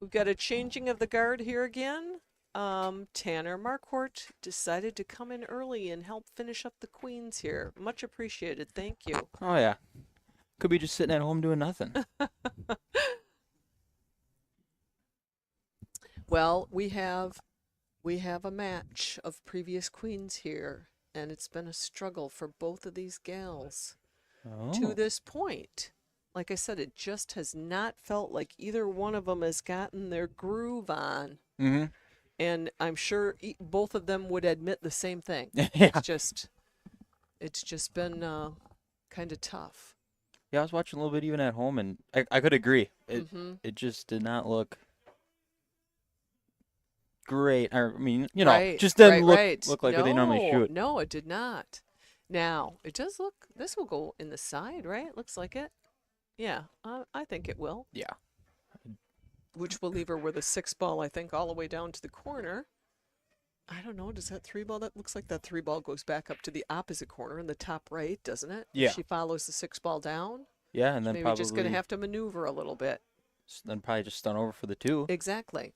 We've got a changing of the guard here again. Tanner Marquardt decided to come in early and help finish up the queens here. Much appreciated. Thank you. Oh yeah. Could be just sitting at home doing nothing. Well, we have a match of previous queens here, and it's been a struggle for both of these gals to Oh. this point. Like I said, it just has not felt like either one of them has gotten their groove on. Mm-hmm. And I'm sure both of them would admit the same thing. Yeah. It's just been kind of tough. Yeah, I was watching a little bit even at home, and I could agree. Mhm. It just did not look great. I mean, Right, just didn't right. look like what they normally shoot. No, it did not. Now, it does look, this will go in the side, right? Looks like it. Yeah, I think it will. Yeah. Which will leave her with a 6-ball, I think, all the way down to the corner. I don't know, does that 3-ball, that looks like that 3-ball goes back up to the opposite corner in the top right, doesn't it? Yeah. If she follows the 6-ball down. Yeah, and then Maybe probably just going to have to maneuver a little bit. then probably just stun over for the 2. Exactly.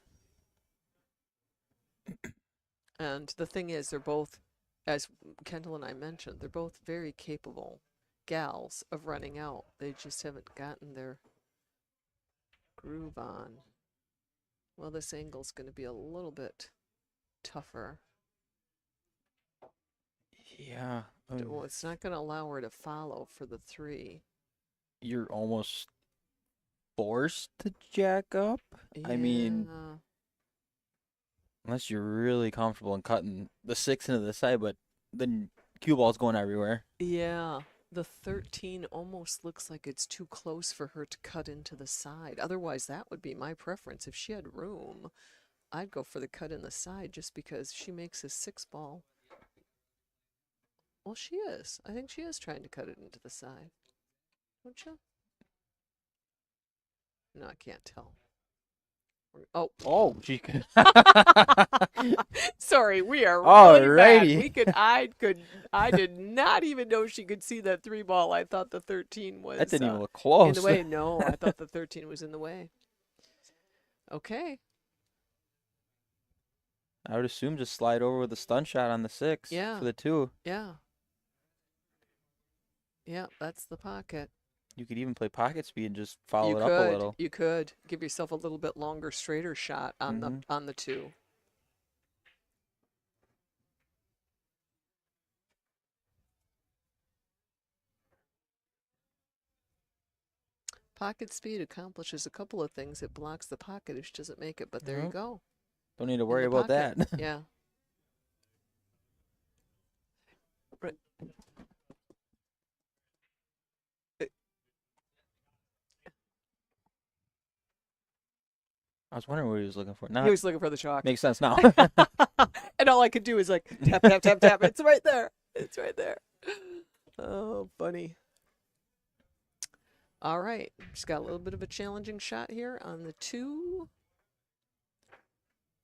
And the thing is, they're both, as Kendall and I mentioned, they're both very capable gals of running out. They just haven't gotten their groove on. Well, this angle's going to be a little bit tougher. Yeah. Well, it's not going to allow her to follow for the 3. You're almost forced to jack up. I mean, Yeah. unless you're really comfortable in cutting the 6 into the side, but then cue ball's going everywhere. Yeah. The 13 almost looks like it's too close for her to cut into the side. Otherwise, that would be my preference. If she had room, I'd go for the cut in the side just because she makes a 6-ball. Well, she is. I think she is trying to cut it into the side. Don't you? No, I can't tell. Oh, She could. sorry, we are really bad. Alrighty. I did not even know she could see that 3-ball. I thought the 13 was That didn't even look in close. the way. No, I thought the 13 was in the way. Okay. I would assume just slide over with a stun shot on the 6 Yeah. for the 2. Yeah. Yeah, that's the pocket. You could even play pocket speed and just follow You it up a little. You could give yourself a little bit longer, straighter shot on Mhm. the 2. Pocket speed accomplishes a couple of things. It blocks the pocket if she doesn't make it, but there you Yep. go. Don't need to in worry the about that. pocket. Yeah. Right. I was wondering what he was looking for. Now He was looking for the chalk. makes sense now. And all I could do is like tap, tap, tap, tap. It's right there. It's right there. Oh, funny. All right. Just got a little bit of a challenging shot here on the 2.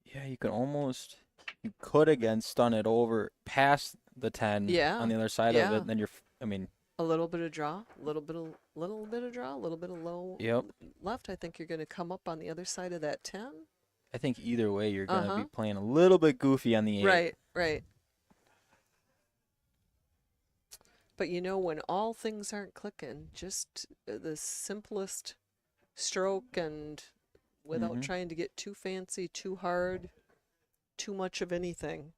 Yeah, you could again stun it over past the 10 Yeah, on the other side of yeah. it. Then I mean, A little bit of draw, a little bit of draw, a little bit of low yep. left. I think you're going to come up on the other side of that 10. I think either way, you're going to Uh-huh. be playing a little bit goofy on the 8. Right, right. But you know, when all things aren't clicking, just the simplest stroke and without Mhm. trying to get too fancy, too hard, too much of anything.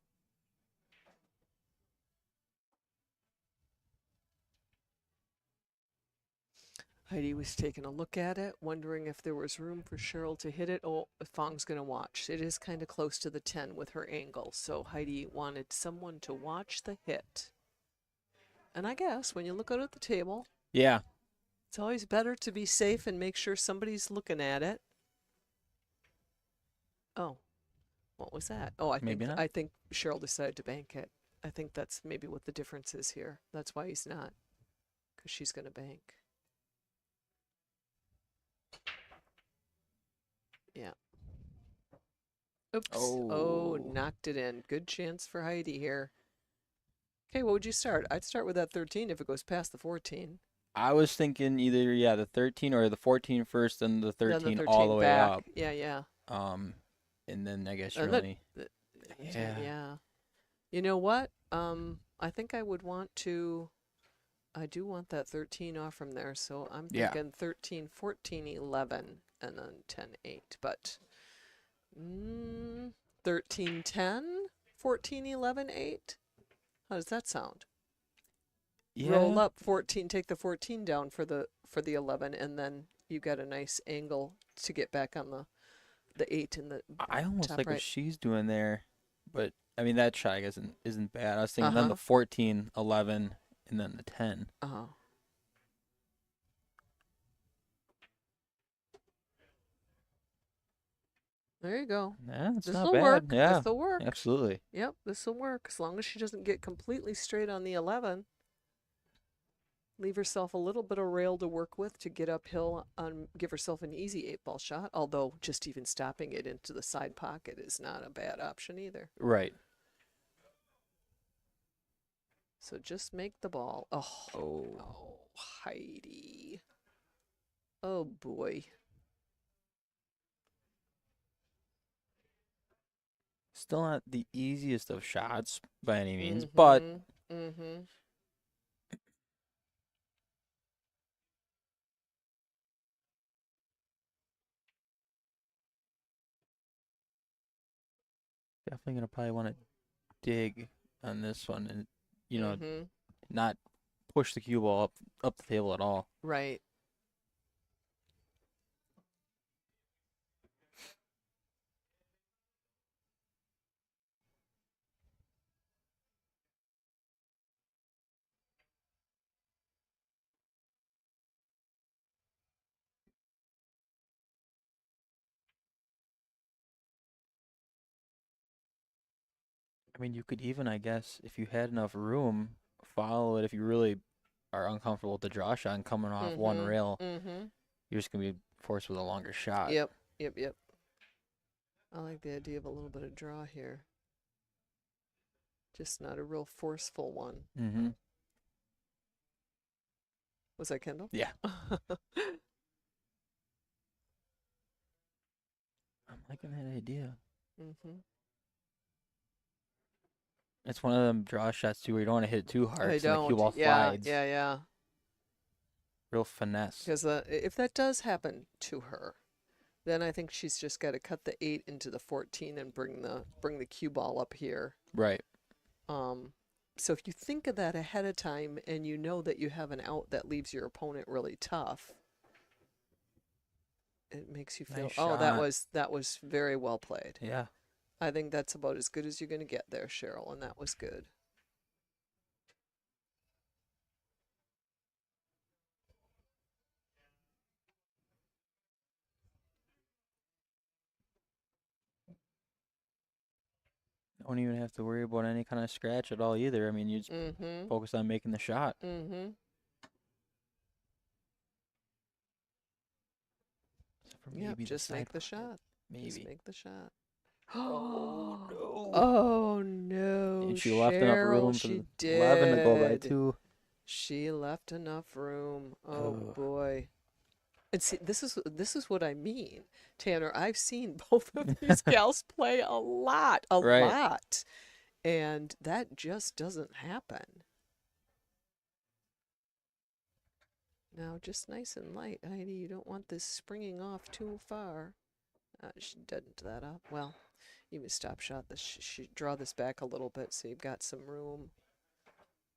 Heidi was taking a look at it, wondering if there was room for Cheryl to hit it. Oh, Fong's going to watch. It is kind of close to the 10 with her angle, so Heidi wanted someone to watch the hit. And I guess when you look out at the table, Yeah. it's always better to be safe and make sure somebody's looking at it. Oh, what was that? Oh, Maybe not. I think Cheryl decided to bank it. I think that's maybe what the difference is here. That's why he's not, because she's going to bank. Yeah. Oops. Oh, Oh. knocked it in. Good chance for Heidi here. Okay, what would you start? I'd start with that 13 if it goes past the 14. I was thinking either the 13 or the 14 first, and the Then 13 the all 13 the way back. up. Yeah, yeah. And then I guess And you're only yeah. Yeah. You know what? I think I would want to. I do want that 13 off from there, so I'm Yeah. thinking 13, 14, 11, and then 10, 8. But 13, 10, 14, 11, 8. How does that sound? Roll yeah. up 14, take the 14 down for the 11, and then you got a nice angle to get back on the 8 in the I almost top like what right. she's doing there, but I mean that shot I guess isn't bad. I was thinking then Uh-huh. the 14, 11, and then the 10. Oh. There you go. Yeah, it's not This'll bad. work. Yeah, This'll work. absolutely. Yep, this'll work. As long as she doesn't get completely straight on the 11. Leave herself a little bit of rail to work with to get uphill on, give herself an easy 8-ball shot, although just even stopping it into the side pocket is not a bad option either. Right. So just make the ball. Oh, Oh. Heidi. Oh boy. Still not the easiest of shots by any means, but Mm-hmm. definitely gonna probably want to dig on this one and Mm-hmm. not push the cue ball up the table at all. Right. I mean, you could even, I guess, if you had enough room, follow it if you really are uncomfortable with the draw shot and coming off one rail. Mm-hmm. You're just gonna be forced with a longer shot. Yep. I like the idea of a little bit of draw here. Just not a real forceful one. Mm-hmm. Was that Kendall? Yeah. I'm liking that idea. Mm-hmm. It's one of them draw shots too where you don't want to hit it too hard I so the cue don't. ball Yeah, slides. yeah. Real finesse. Because if that does happen to her, then I think she's just got to cut the 8 into the 14 and bring the cue ball up here. Right. So if you think of that ahead of time and you know that you have an out that leaves your opponent really tough, it makes you feel, Nice oh, shot. that was very well played. Yeah. I think that's about as good as you're going to get there, Cheryl, and that was good. Don't even have to worry about any kind of scratch at all either. I mean, you just Mm-hmm. focus on making the shot. Mm-hmm. Except for Yeah, maybe the just side make the pocket. shot. Maybe. Just make the shot. Oh no. Oh no, And she left enough Cheryl, room for she the 11 to go by did. 2. She left enough room. Oh Ugh. boy. And see, this is what I mean, Tanner. I've seen both of these gals play a lot, Right. and that just doesn't happen. Now, just nice and light, Heidi. You don't want this springing off too far. She deadened that up. Well, you would stop shot this. Draw this back a little bit so you've got some room.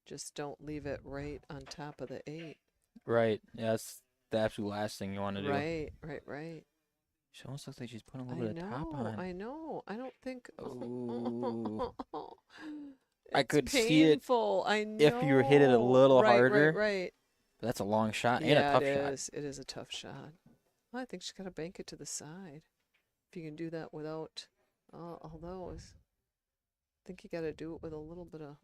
Just don't leave it right on top of the 8. Right. Yeah, that's the absolute last thing you want to do. Right. She almost looks like she's putting a little bit of top on. I know. I don't think. Ooh. I could see it painful. I know. if you hit it a little harder. Right. But that's a long shot and a Yeah, tough it shot. is. It is a tough shot. Well, I think she's got to bank it to the side. If you can do that without, although I think you got to do it with a little bit of,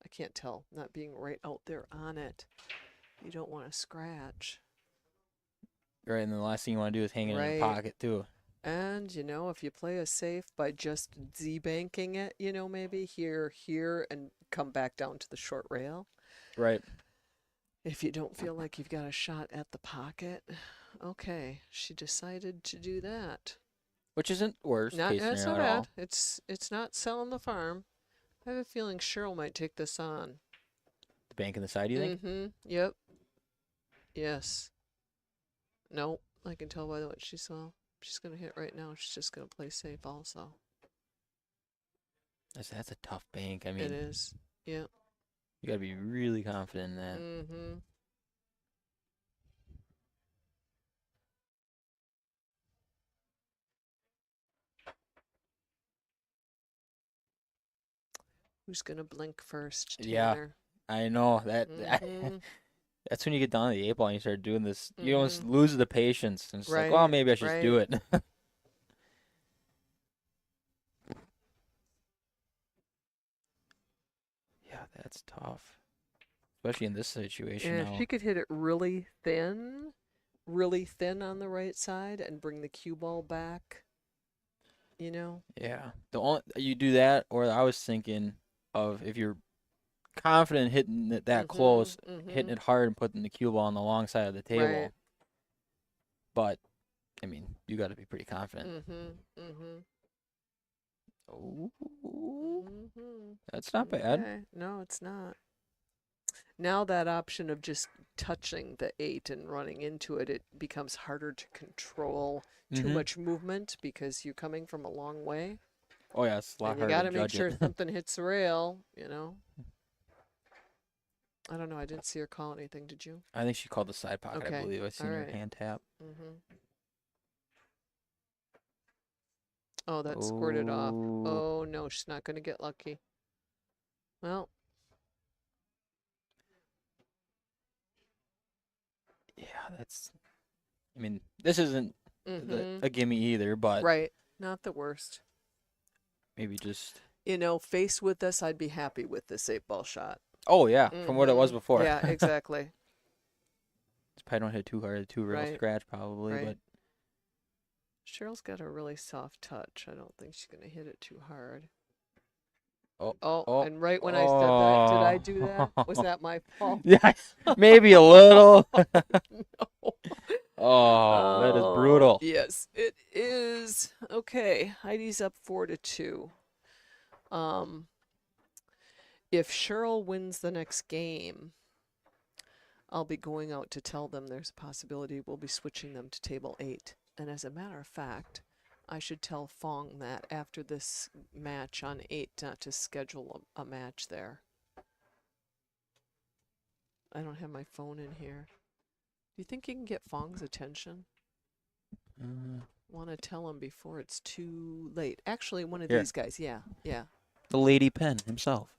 I can't tell, not being right out there on it. You don't want to scratch. Right, and the last thing you want to do is hang it in Right. your pocket too. And, if you play a safe by just Z-banking it, maybe here, and come back down to the short rail. Right. If you don't feel like you've got a shot at the pocket, okay, she decided to do that. Which isn't worst case That's scenario not at all. bad. It's not selling the farm. I have a feeling Cheryl might take this on. The bank in the side, you think? Mm-hmm. Yep. Yes. Nope. I can tell by what she saw. She's gonna hit right now. She's just gonna play safe also. That's a tough bank. I It mean, is. Yep. you gotta be really confident in that. Mm-hmm. Who's gonna blink first? Yeah. Tanner? I know that. Mhm. That's when you get down to the 8 ball and you start doing this. You almost Mhm. lose the patience. And it's like, well, Right, maybe I should just do it. Yeah, that's tough. Especially in this situation And if now. she could hit it really thin on the right side and bring the cue ball back, Yeah. The only you do that, or I was thinking of if you're confident hitting it that close, hitting it hard and putting the cue ball on the long side of the table. Right. But I mean, you got to be pretty confident. Oh, that's not bad. Okay. No, it's not. Now that option of just touching the 8 and running into it, it becomes harder to control too much movement because you're coming from a long way. Oh yeah, it's a lot And you harder got to to make judge sure it. something hits the rail, I don't know. I didn't see her call anything. Did you? I think she called the side pocket. Okay. I believe I seen her Alright. hand tap. Oh, that squirted off. Oh, no, she's not going to get lucky. Well, Yeah, that's. I mean, this isn't a gimme either, but right. Not the worst. maybe just. Faced with this, I'd be happy with this 8-ball shot. Oh yeah, from what it was before. Yeah, exactly. Probably don't hit too hard, too real Right. scratch probably, Right. but Cheryl's got a really soft touch. I don't think she's going to hit it too hard. Oh, and right when I said that, did I do that? Was that my fault? yeah, maybe a little. No. Oh, that is brutal. Yes, it is. Okay, Heidi's up 4-2. If Cheryl wins the next game, I'll be going out to tell them there's a possibility we'll be switching them to table 8. And as a matter of fact, I should tell Fong that after this match on 8 not to schedule a match there. I don't have my phone in here. Do you think you can get Fong's attention? Want to tell him before it's too late. Actually, one of Here. these guys. Yeah. The Lady Pen himself.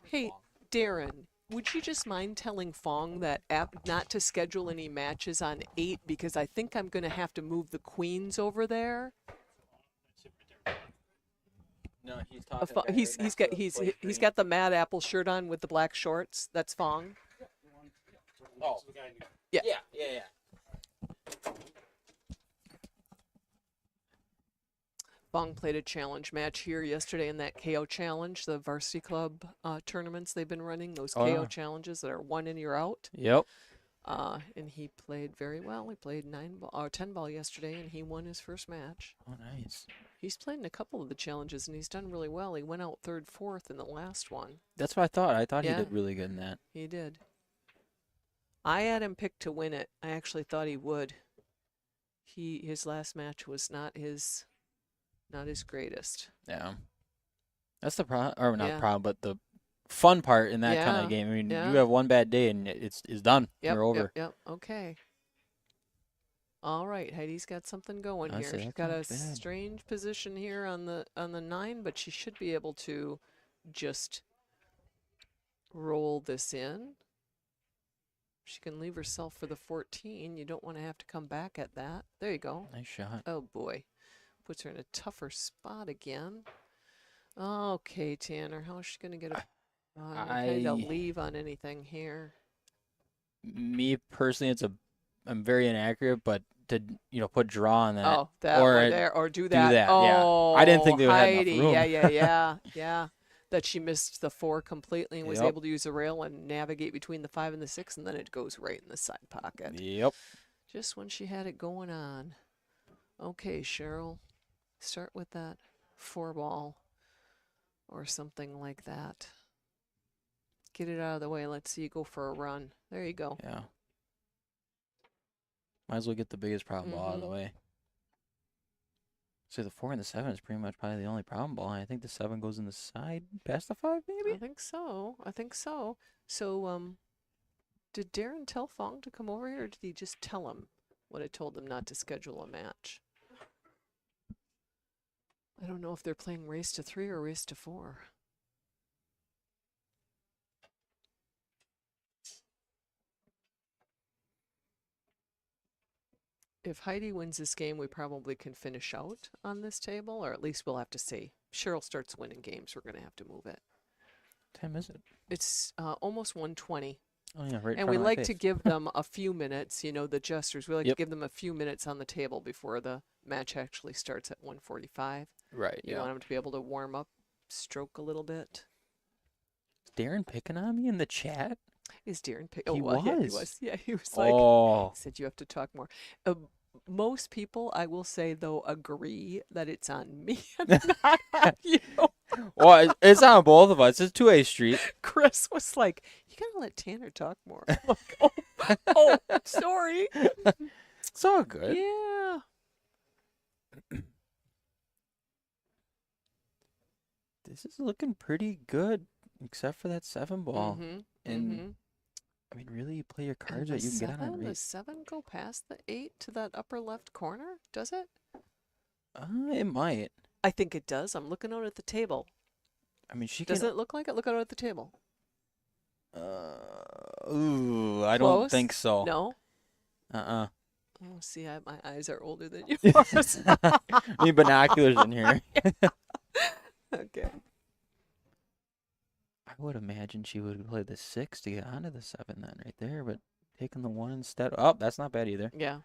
Hey, Darren, would you just mind telling Fong that not to schedule any matches on 8 because I think I'm going to have to move the queens over there? No, he's talking. He's got the Mad Apple shirt on with the black shorts. That's Fong. Oh. Yeah. Yeah. Fong played a challenge match here yesterday in that KO challenge, the varsity club tournaments they've been running, those KO challenges that are 1 in, you're out. Yep. And he played very well. He played 10 ball yesterday, and he won his first match. Oh, nice. He's played in a couple of the challenges, and he's done really well. He went out 3rd, 4th in the last one. That's what I thought. I thought Yeah. he did really good in that. He did. I had him picked to win it. I actually thought he would. His last match was not his greatest. Yeah. That's the problem, or not Yeah. problem, but the fun part in that kind Yeah, of game. I mean, yeah. you have one bad day and it's done. Yep, You're over. Yep. Okay. All right, Heidi's got something going I here. say She's that's got a not bad. strange position here on the 9, but she should be able to just roll this in. She can leave herself for the 14. You don't want to have to come back at that. There you go. Nice shot. Oh boy. Puts her in a tougher spot again. Okay, Tanner, how is she going to get a kind of leave on anything here? Me personally, I'm very inaccurate, but to put draw on that. Oh, that or one there, or do that. do that, yeah. Oh, I didn't think they would have enough Heidi, room. yeah. That she missed the 4 completely and was Yep. able to use a rail and navigate between the 5 and the 6, and then it goes right in the side pocket. Yep. Just when she had it going on. Okay, Cheryl, start with that 4 ball or something like that. Get it out of the way. Let's see you go for a run. There you go. Yeah. Might as well get the biggest problem ball out of the way. So the 4 and the 7 is pretty much probably the only problem ball. I think the 7 goes in the side past the 5, maybe? I think so. So, did Darren tell Fong to come over here, or did he just tell him when I told them not to schedule a match? I don't know if they're playing race to 3 or race to 4. If Heidi wins this game, we probably can finish out on this table, or at least we'll have to see. Cheryl starts winning games, we're going to have to move it. What time is it? It's almost 1:20. Oh, yeah, right in And front we of my like face. to give them a few minutes, the Jesters. We like Yep. to give them a few minutes on the table before the match actually starts at 1:45. Right, You want them to be able to warm up, stroke a little bit. Is Darren picking on me in the chat? Is Darren pick? He well, yeah, he was. was. Yeah, he was like, Oh. he said you have to talk more. Most people, I will say though, agree that it's on me and not on you. Well, it's on both of us. It's 2A street. Chris was like, "You gotta let Tanner talk more." I'm like, oh, sorry. It's all good. Yeah. This is looking pretty good, except for that 7 ball. Mhm, And mhm. I mean, really, you play your And cards the that you can get on a seven, the race. 7 go past the 8 to that upper left corner? Does it? It might. I think it does. I'm looking out at the table. I mean, she Does can. it look like it? Look out at the table. Ooh, I don't Close? think so. No. Uh-uh. Oh, see, my eyes are older than yours. Need binoculars in here. Okay. I would imagine she would play the 6 to get onto the 7 then, right there. But taking the 1 instead. Oh, that's not bad either. Yeah.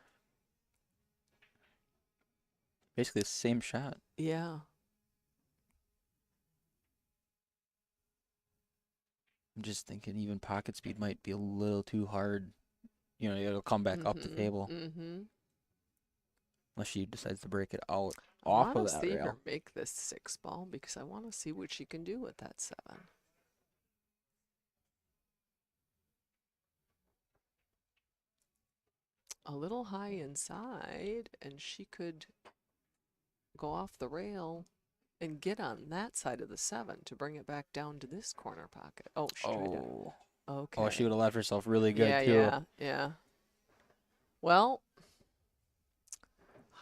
Basically the same shot. Yeah. I'm just thinking even pocket speed might be a little too hard. It'll come back up the table. Mm-hmm. Unless she decides to break it out I off want of to that see rail. her make this 6 ball because I want to see what she can do with that 7. A little high inside, and she could go off the rail and get on that side of the 7 to bring it back down to this corner pocket. Oh, she tried to. Oh. Okay. Oh, she would have left herself really good yeah, too. Yeah. Well,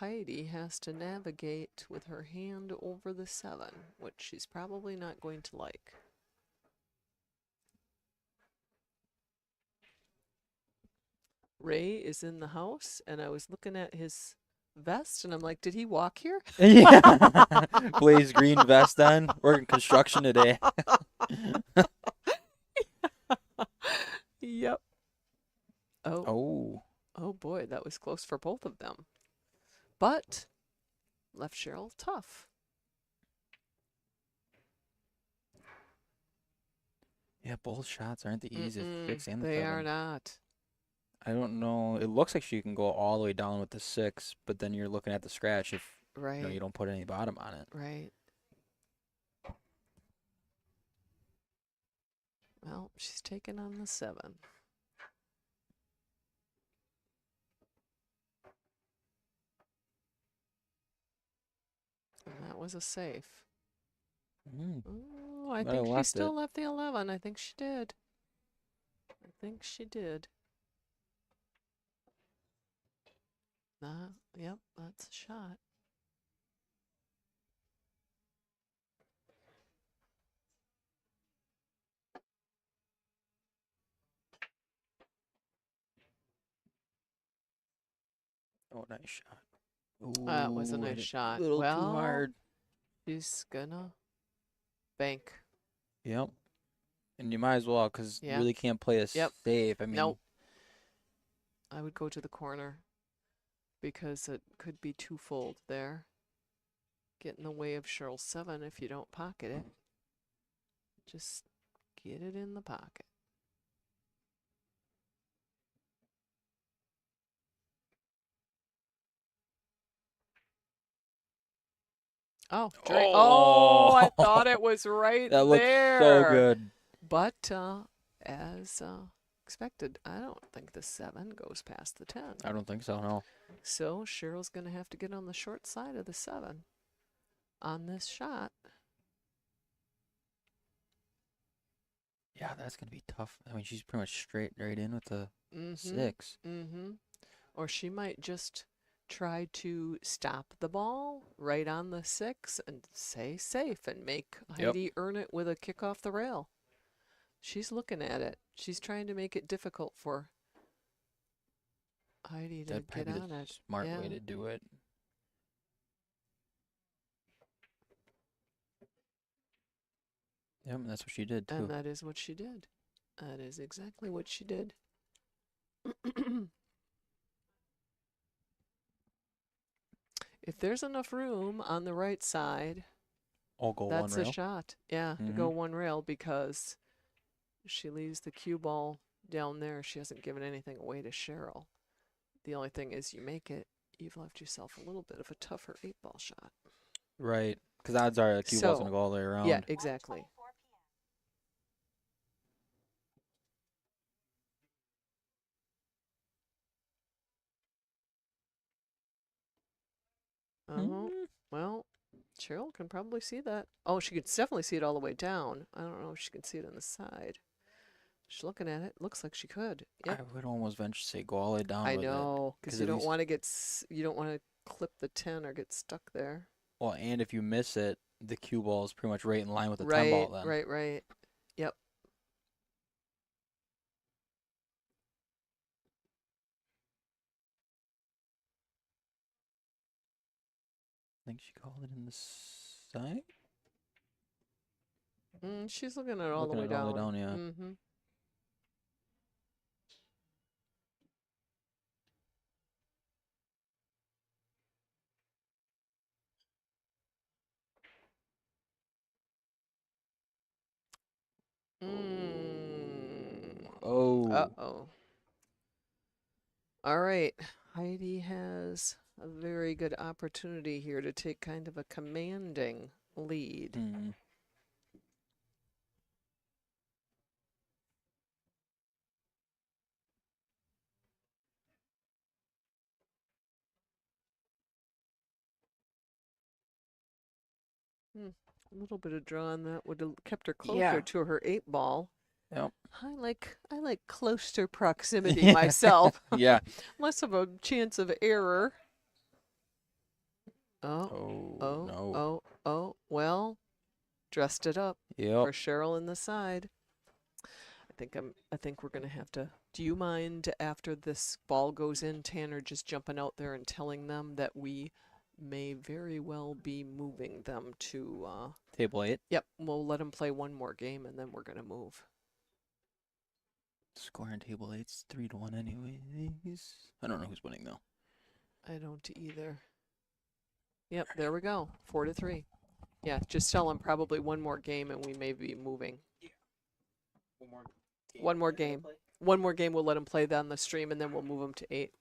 Heidi has to navigate with her hand over the 7, which she's probably not going to like. Ray is in the house, and I was looking at his vest, and I'm like, did he walk here? Yeah. Blaze green vest on. Working construction today. Yep. Oh. Oh boy, that was close for both of them. But left Cheryl tough. Yeah, both shots aren't the easiest. Mm-mm, 6 and the they 7. are not. I don't know. It looks like she can go all the way down with the 6, but then you're looking at the scratch if Right. you don't put any bottom on it. Right. Well, she's taking on the 7. And that was a safe. Mm. Oh, I Might have think she left still it. left the 11. I think she did. I think she did. Yep, that's a shot. Oh, nice shot. That was a Ooh, nice hit it shot. A little too Well, hard. she's gonna bank. Yep. And you might as well, because you Yeah. really can't play a Yep. safe. I mean, Nope. I would go to the corner because it could be twofold there. Get in the way of Cheryl's 7 if you don't pocket it. Just get it in the pocket. Oh, drink. Oh, I thought it was right that looks there. so good. But as expected, I don't think the 7 goes past the 10. I don't think so, no. So Cheryl's going to have to get on the short side of the 7 on this shot. Yeah, that's going to be tough. I mean, she's pretty much straight right in with the Mm-hmm. 6. Mm-hmm. Or she might just try to stop the ball right on the 6 and stay safe and make Heidi earn it with a kick off the rail. She's looking at it. She's trying to make it difficult for Heidi to That'd get probably be on the it. smart Yeah. way to do it. Yep, that's what she did, too. And that is what she did. That is exactly what she did. If there's enough room on the right side, All go that's one rail. a shot. Yeah, to go one rail because she leaves the cue ball down there. She hasn't given anything away to Cheryl. The only thing is you make it, you've left yourself a little bit of a tougher 8-ball shot. Right. Because odds are the cue ball's going to go all the way around. Yeah, exactly. Well, Cheryl can probably see that. Oh, she can definitely see it all the way down. I don't know if she can see it on the side. She's looking at it. Looks like she could. Yep. I would almost venture to say go all the way down I with it. know, because you at don't least- want to you don't want to clip the 10 or get stuck there. Well, and if you miss it, the cue ball is pretty much right in line with the 10 Right, ball then. right. Yep. I think she called it in the side. She's looking at it all the Looking way at it all down. the way down, yeah. Mm-hmm. Oh. Uh-oh. All right. Heidi has a very good opportunity here to take kind of a commanding lead. A little bit of draw on that would have kept her closer to her 8-ball. Yep. I like closer proximity myself. Yeah. Less of a chance of error. No. Well, dressed it up Yep. for Cheryl in the side. I think we're gonna have to. Do you mind after this ball goes in, Tanner, just jumping out there and telling them that we may very well be moving them to Table 8. Yep, we'll let them play one more game and then we're gonna move. Score on table 8's 3-1 anyways. I don't know who's winning though. I don't either. Yep, there we go. 4-3. Yeah, just tell them probably one more game and we may be moving. One more game. One more game. We'll let them play that on the stream and then we'll move them to 8.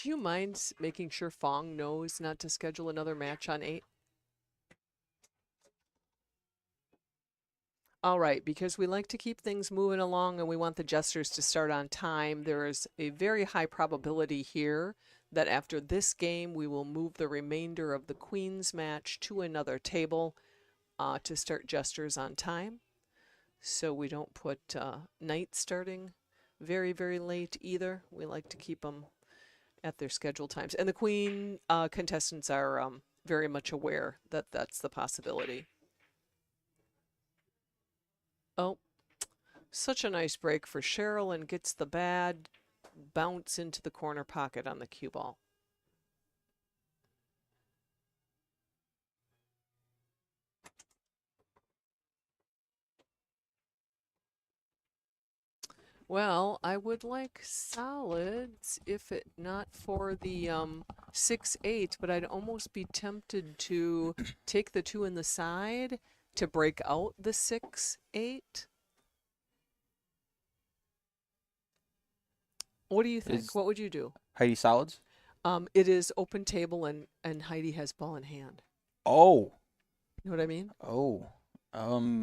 Do you mind making sure Fong knows not to schedule another match on 8? All right, because we like to keep things moving along and we want the Jesters to start on time, there is a very high probability here that after this game we will move the remainder of the Queens match to another table to start Jesters on time. So we don't put Knights starting very, very late either. We like to keep them at their scheduled times. And the Queen contestants are very much aware that that's the possibility. Oh, such a nice break for Cheryl, and gets the bad bounce into the corner pocket on the cue ball. Well, I would like solids if it not for the 6-8, but I'd almost be tempted to take the 2 in the side to break out the 6-8. What do you think? What would you do? Heidi solids? It is open table and Heidi has ball in hand. Oh. You know what I mean? Oh.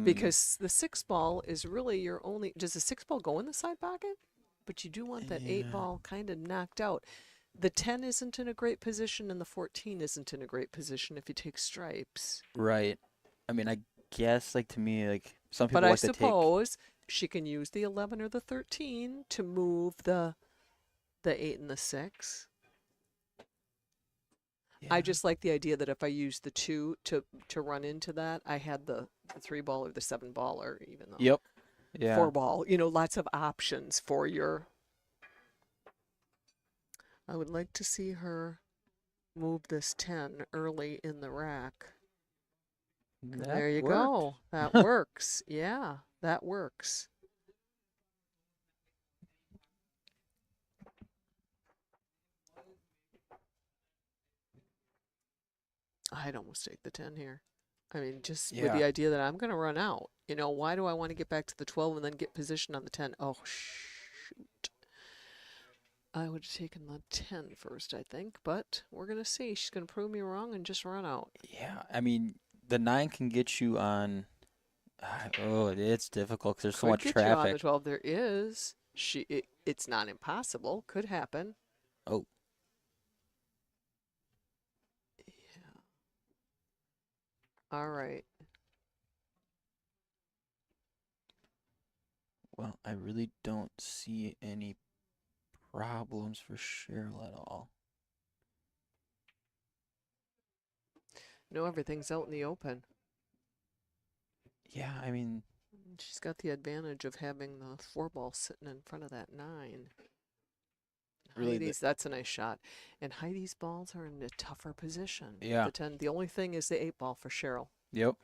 Because the 6 ball is really your only. Does the 6 ball go in the side pocket? But you do want that 8 ball kind of knocked out. The 10 isn't in a great position, and the 14 isn't in a great position if you take stripes. Right. I mean, I guess, like, to me, like, some people But I like to take. suppose she can use the 11 or the 13 to move the 8 and the 6. I just like the idea that if I use the 2 to run into that, I had the 3 ball or the 7 ball or even the Yep. Yeah. 4 ball. You know, lots of options for your. I would like to see her move this 10 early in the rack. There you go. That works. Yeah, that works. I'd almost take the 10 here. I mean, just with the idea that I'm going to run out. You know, why do I want to get back to the 12 and then get positioned on the 10? Oh, shoot. I would have taken the 10 first, I think, but we're going to see. She's going to prove me wrong and just run out. Yeah, I mean, the 9 can get you on. Oh, it's difficult because there's so much Could traffic. get you on the 12. There is. It's not impossible. Could happen. Oh. Yeah. All right. Well, I really don't see any problems for Cheryl at all. No, everything's out in the open. Yeah, I mean, She's got the advantage of having the 4 ball sitting in front of that 9. Really, Heidi's, that's a nice shot. And Heidi's balls are in a tougher position. Yeah. The 10. The only thing is the 8 ball for Cheryl. Yep.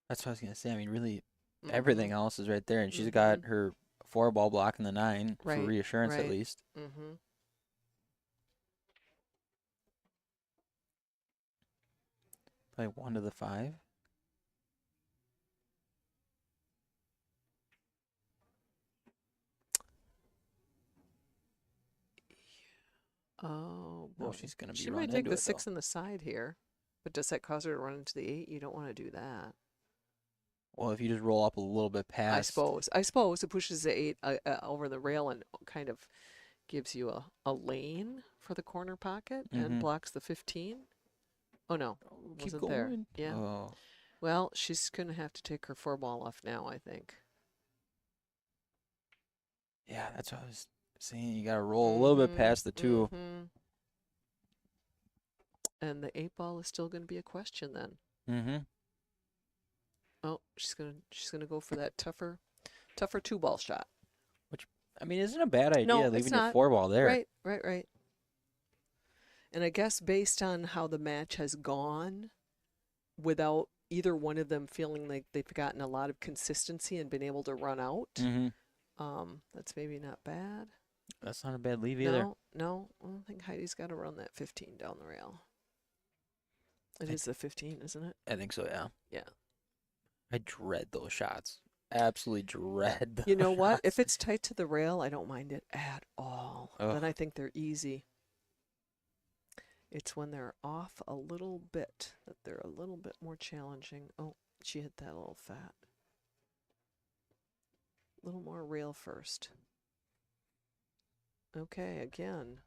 That's what I was gonna say. I mean, really, everything else is right there, and she's got her 4 ball blocking the 9 for Right, reassurance at right. least. Mm-hmm. Play 1 to the 5. Oh, boy. No, she's gonna be She run might take into the it, 6 though. in the side here. But does that cause her to run into the 8? You don't want to do that. Well, if you just roll up a little bit past. I suppose it pushes the 8 over the rail and kind of gives you a lane for the corner pocket and blocks the 15. Oh, no. Keep Wasn't there. going. Yeah. Oh. Well, she's going to have to take her 4 ball off now, I think. Yeah, that's what I was saying. You got to roll a little bit past the 2. And the 8 ball is still going to be a question then. Mm-hmm. Oh, she's gonna go for that tougher 2 ball shot. Which, I mean, isn't a bad idea, No, it's leaving your not. 4 ball there. Right. And I guess based on how the match has gone, without either one of them feeling like they've gotten a lot of consistency and been able to run out, that's maybe not bad. That's not a bad leave either. No, I don't think Heidi's got to run that 15 down the rail. It is the 15, isn't it? I think so, yeah. Yeah. I dread those shots. Absolutely dread those You know what? shots. If it's tight to the rail, I don't mind it at all. Ugh. Then I think they're easy. It's when they're off a little bit that they're a little bit more challenging. Oh, she hit that a little fat. A little more rail first. Okay, again,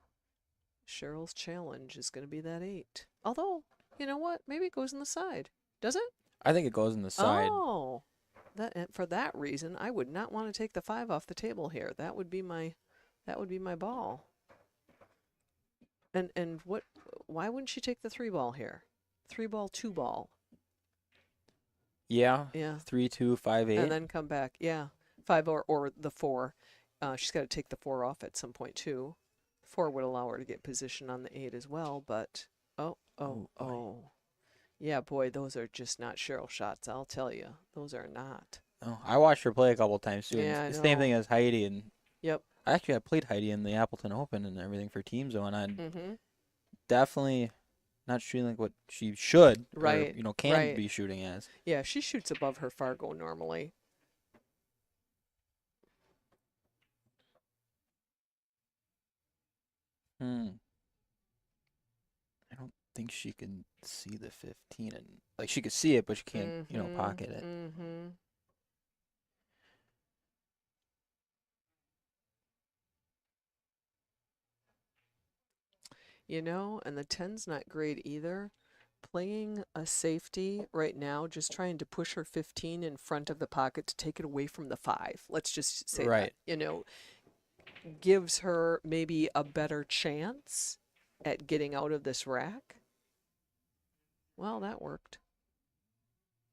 Cheryl's challenge is going to be that 8. Although, you know what? Maybe it goes in the side. Does it? I think it goes in the side. Oh, for that reason, I would not want to take the 5 off the table here. That would be my ball. And what? Why wouldn't she take the 3 ball here? 3 ball, 2 ball. Yeah. Yeah. 3, 2, 5, 8. And then come back. Yeah. 5 or the 4. She's got to take the 4 off at some point too. 4 would allow her to get position on the 8 as well, but oh. Yeah, boy, those are just not Cheryl shots, I'll tell you. Those are not. Oh, I watched her play a couple times too. Yeah, I It's the same know. thing as Heidi, and Yep. I played Heidi in the Appleton Open and everything for Team Zone. I Mm-hmm. definitely not shooting like what she should, Right, or can right. be shooting as. Yeah, she shoots above her Fargo normally. I don't think she can see the 15, and like she could see it, but she can't, pocket it. Mm-hmm. And the 10's not great either. Playing a safety right now, just trying to push her 15 in front of the pocket to take it away from the 5. Let's just say Right. that, gives her maybe a better chance at getting out of this rack. Well, that worked.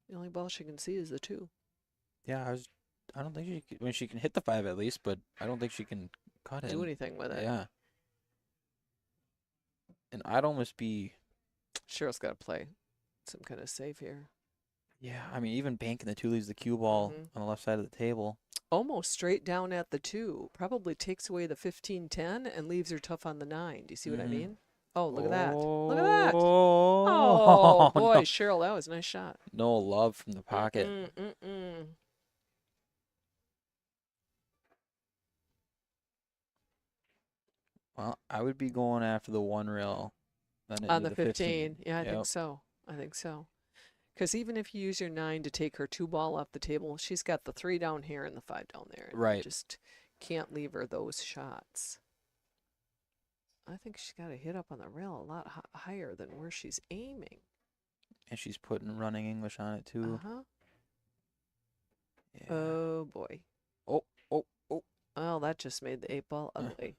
The only ball she can see is the 2. Yeah, I don't think she can, she can hit the 5 at least, but I don't think she can cut it. Do anything with it. Yeah. And I'd almost be. Cheryl's got to play some kind of save here. Yeah, I mean, even banking the 2 leaves the cue ball on the left side of the table. Almost straight down at the 2. Probably takes away the 15-10 and leaves her tough on the 9. Do you see what I mean? Oh, look at that. Look at that. Oh, boy, no. Cheryl, that was a nice shot. No love from the pocket. Well, I would be going after the 1 rail. Then On the 15. Yeah, I think so. Because even if you use your 9 to take her 2 ball off the table, she's got the 3 down here and the 5 down there. And Right. You just can't leave her those shots. I think she's got to hit up on the rail a lot higher than where she's aiming. And she's putting running English on it too. Uh-huh. Yeah. Oh, boy. Oh. Well, that just made the 8 ball ugly.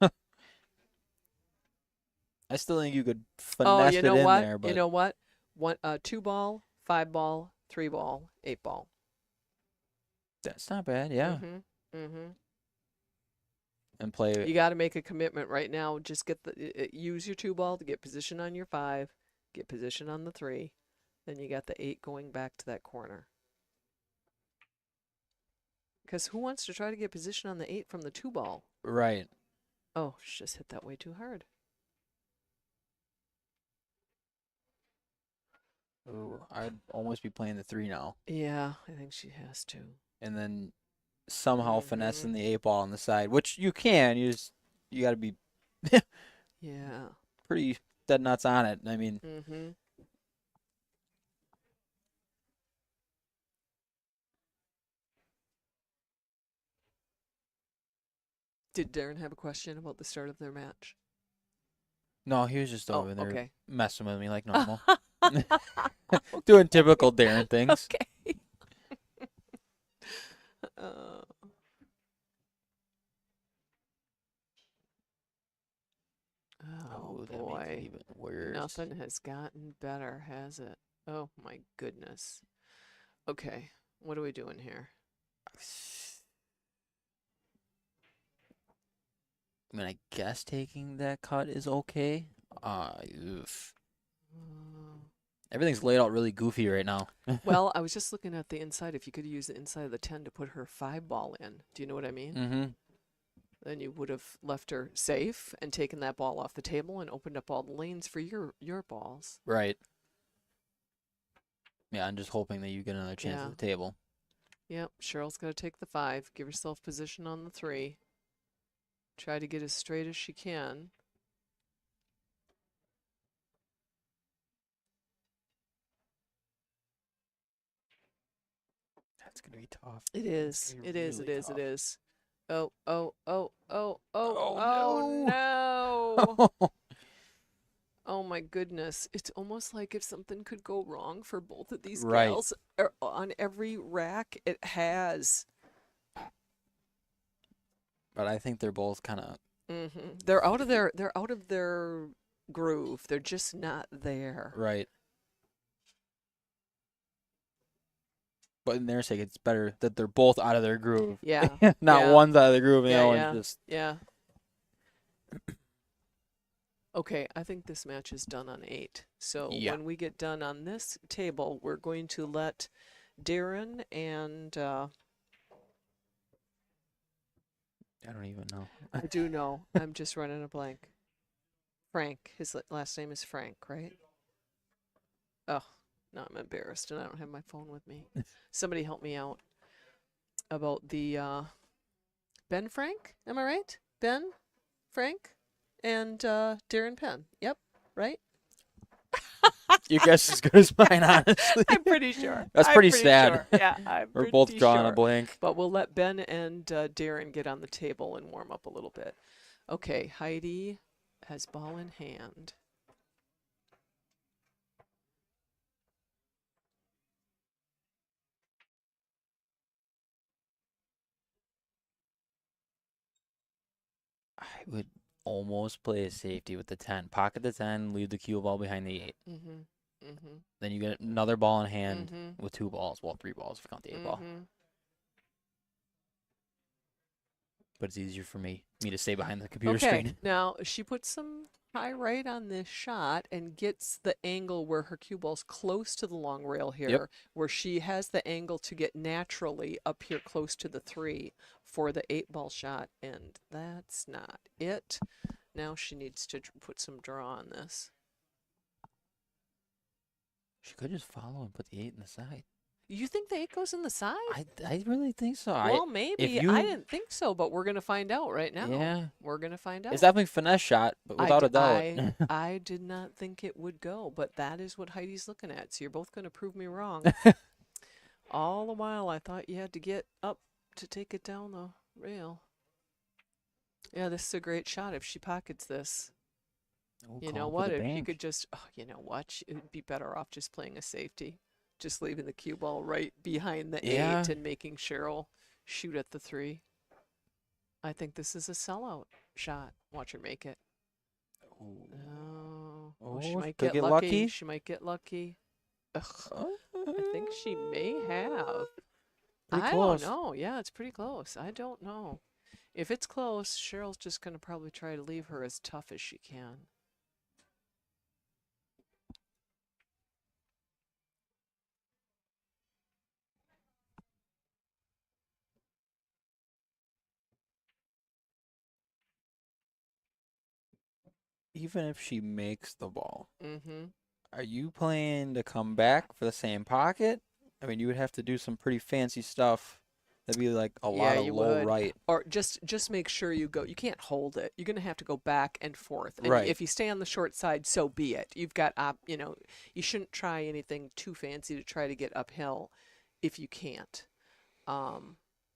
I still think you could Oh, finesse you it know in what? there, but You know what? 2 ball, 5 ball, 3 ball, 8 ball. that's not bad. Yeah. Mm-hmm. And play. You got to make a commitment right now. Just use your 2 ball to get position on your 5, get position on the 3. Then you got the 8 going back to that corner. Because who wants to try to get position on the 8 from the 2 ball? Right. Oh, she just hit that way too hard. Ooh, I'd almost be playing the 3 now. Yeah, I think she has to. And then somehow finessing the 8 ball on the side, which you can. You got to be Yeah. pretty dead nuts on it. I mean, Mm-hmm. Did Darren have a question about the start of their match? no, he was just over there okay. messing with me like normal. Doing typical Darren things. Okay. Oh, Oh, that makes it boy. even worse. Nothing has gotten better, has it? Oh, my goodness. Okay. What are we doing here? I mean, I guess taking that cut is okay. Oof. Everything's laid out really goofy right now. Well, I was just looking at the inside. If you could use the inside of the 10 to put her 5 ball in. Do you know what I mean? Mm-hmm. Then you would have left her safe and taken that ball off the table and opened up all the lanes for your balls. Right. Yeah, I'm just hoping that you get another chance Yeah. at the table. Yep, Cheryl's got to take the 5. Give herself position on the 3. Try to get as straight as she can. gonna be tough. It It's is. gonna be It is. It really is. It tough. is. Oh, oh, oh, oh, oh, Oh, oh, no. no! Oh my goodness. It's almost like if something could go wrong for both of these Right. gals on every rack, it has. But I think they're both kind of They're out of their groove. They're just not there. right. But in their sake, it's better that they're both out of their groove. Yeah. Not yeah. one's out of the groove, and the Yeah, other yeah. one's just. Yeah. Okay, I think this match is done on 8. So Yeah. when we get done on this table, we're going to let Darren and I don't even know. I do know. I'm just running a blank. Frank. His last name is Frank, right? Oh, now I'm embarrassed and I don't have my phone with me. Somebody help me out about the Ben Frank. Am I right? Ben, Frank, and Darren Penn. Yep, right? Your guess is as good as mine, honestly. I'm pretty sure. That's I'm pretty pretty sad. Sure. Yeah, I'm We're both pretty drawing a sure. blank. But we'll let Ben and Darren get on the table and warm up a little bit. Okay, Heidi has ball in hand. I would almost play a safety with the 10. Pocket the 10, leave the cue ball behind the 8. Mm-hmm. Mm-hmm. Then you get another ball in hand Mm-hmm. with 2 balls. Well, 3 balls if you count the 8 ball. Mm-hmm. But it's easier for me to stay behind the computer Okay, screen. now she puts some high right on this shot and gets the angle where her cue ball's close to the long rail here, where she has the angle to get naturally up here close to the 3 for the 8-ball shot, and that's not it. Now she needs to put some draw on this. She could just follow and put the 8 in the side. You think the 8 goes in the side? I really think so. Well, maybe. you- I didn't think so, but we're going to find out right now. Yeah. We're going to find out. It's definitely a finesse shot, but without a doubt. I did not think it would go, but that is what Heidi's looking at. So you're both going to prove me wrong. All the while, I thought you had to get up to take it down the rail. Yeah, this is a great shot if she pockets this. You know what? If you could just, you know what? It would be better off just playing a safety. Just leaving the cue ball right behind the 8 and making Cheryl shoot at the 3. I think this is a sellout shot. Watch her make it. Oh, she might get lucky. She might get lucky. Ugh. I think she may have. Pretty I close. don't know. Yeah, it's pretty close. I don't know. If it's close, Cheryl's just going to probably try to leave her as tough as she can. Even if she makes the ball, Mm-hmm. are you planning to come back for the same pocket? I mean, you would have to do some pretty fancy stuff. That'd be like a lot of low right. Or just make sure you go. You can't hold it. You're going to have to go back and forth. And Right. if you stay on the short side, so be it. You've got, you shouldn't try anything too fancy to try to get uphill if you can't.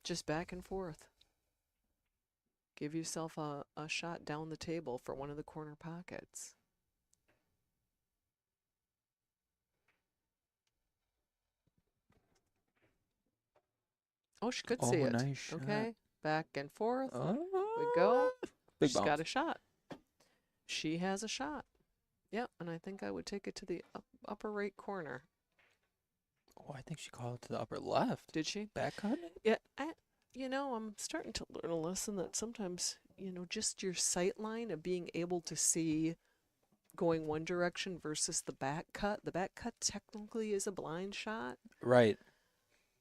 Just back and forth. Give yourself a shot down the table for one of the corner pockets. Oh, she could see it. Nice shot. Okay, back and forth. Oh, We go. Big She's bounce. got a shot. She has a shot. Yep, and I think I would take it to the upper right corner. Oh, I think she called it to the upper left. Did she? Back cut? Yeah, I'm starting to learn a lesson that sometimes, just your sight line of being able to see going one direction versus the back cut. The back cut technically is a blind shot. Right.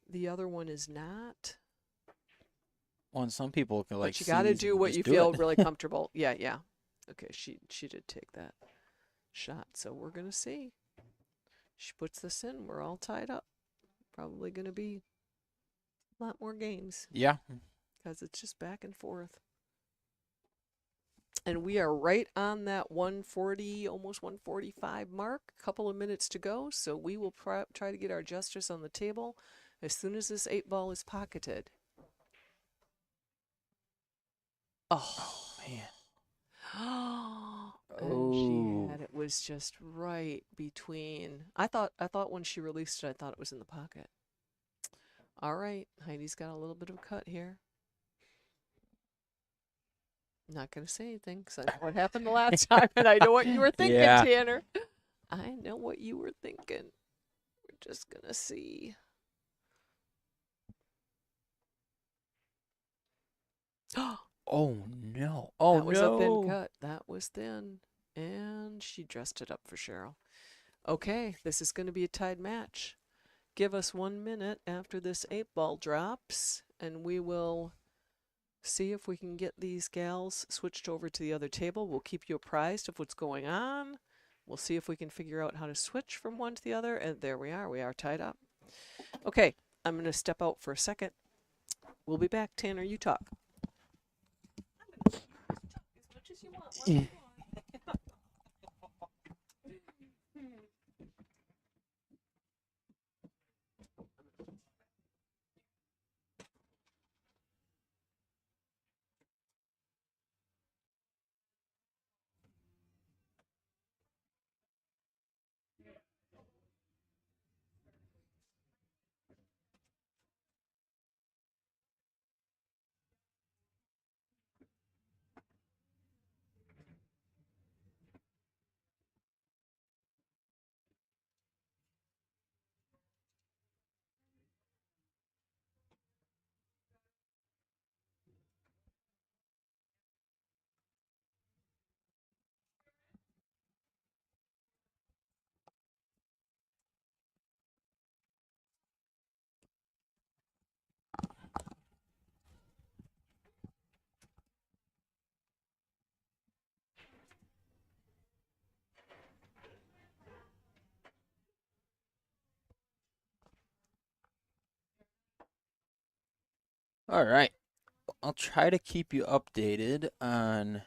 The other one is not. Well, and some people can like. But you got to seize do and what just you do feel it. really comfortable. Yeah, yeah. Okay, she did take that shot, so we're gonna see. She puts this in. We're all tied up. Probably gonna be a lot more games Yeah. because it's just back and forth. And we are right on that 140, almost 145 mark. A couple of minutes to go, so we will try to get our Jesters on the table As soon as this 8 ball is pocketed. Oh. Man. And she Oh. had it was just right between. I thought when she released it, I thought it was in the pocket. All right, Heidi's got a little bit of a cut here. Not gonna say anything because I know what happened the last time, and I know what you were thinking, Yeah. Tanner. I know what you were thinking. We're just gonna see. Oh no. Oh That was a thin no. cut. That was thin. And she dressed it up for Cheryl. Okay, this is going to be a tied match. Give us 1 minute after this 8 ball drops, and we will see if we can get these gals switched over to the other table. We'll keep you apprised of what's going on. We'll see if we can figure out how to switch from one to the other, and there we are. We are tied up. Okay, I'm going to step out for a second. We'll be back. Tanner, you talk. As much as you want. All right. I'll try to keep you updated on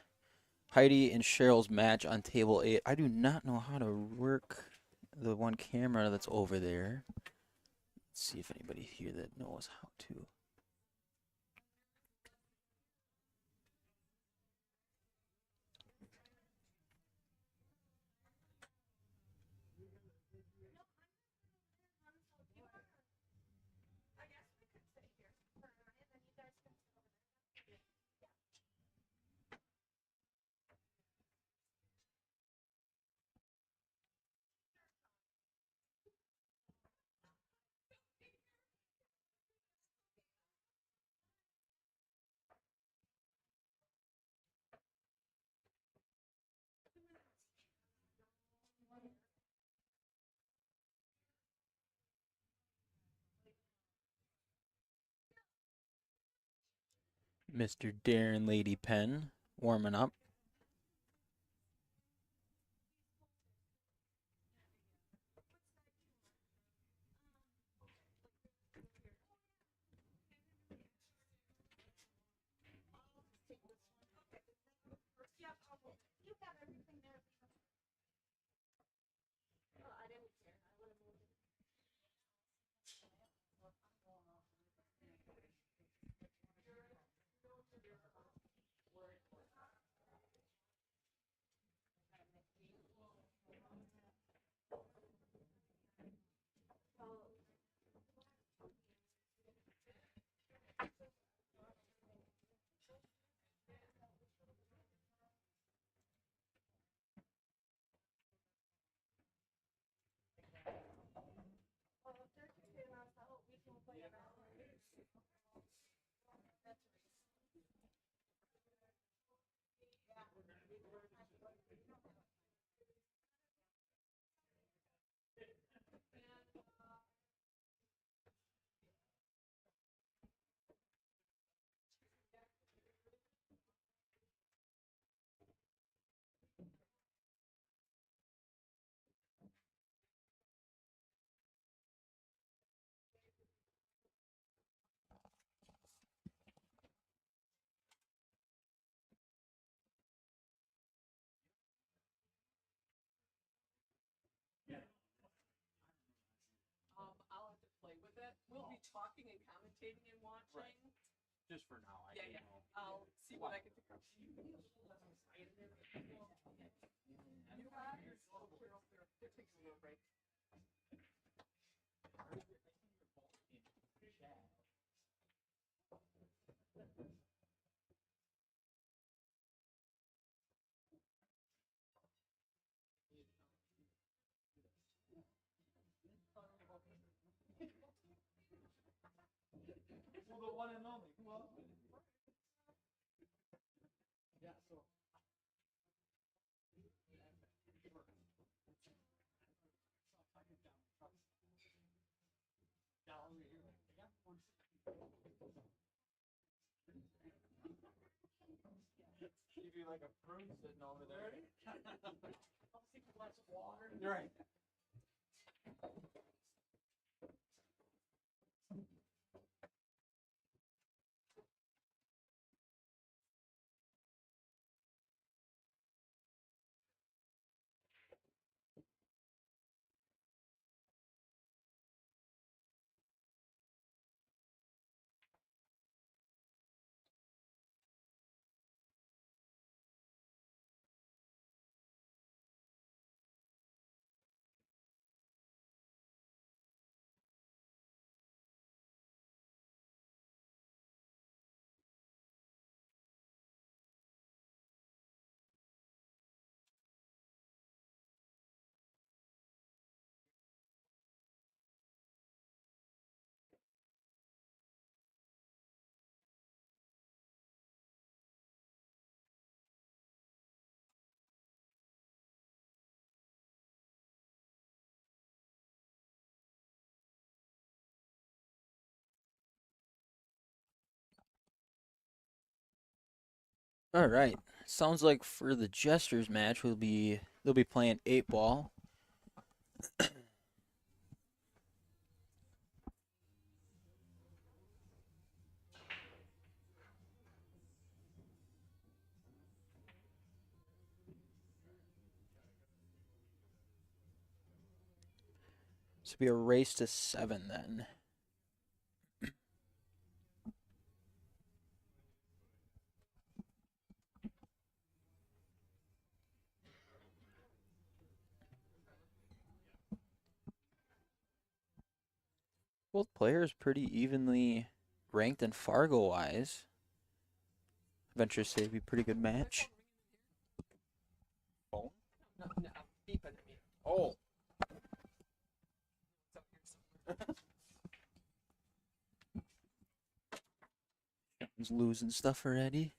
Heidi and Cheryl's match on table 8. I do not know how to work the one camera that's over there. Let's see if anybody here that knows how to. Mr. Darren Lady Penn warming up. commentating and watching. Right. Just for now. Yeah, yeah. I'll see what I can figure out. They're taking a little break. Well, the one and only. Who else? Yeah, so. Give you like a prune sitting over there. I'll take a glass of water. Right. All right. Sounds like for the Jesters match, they'll be playing 8-ball. This will be a race to 7 then. Both players pretty evenly ranked in Fargo wise. Venture to say it'd be a pretty good match. No, beeping at me. Oh. It's up here somewhere. He's losing stuff already.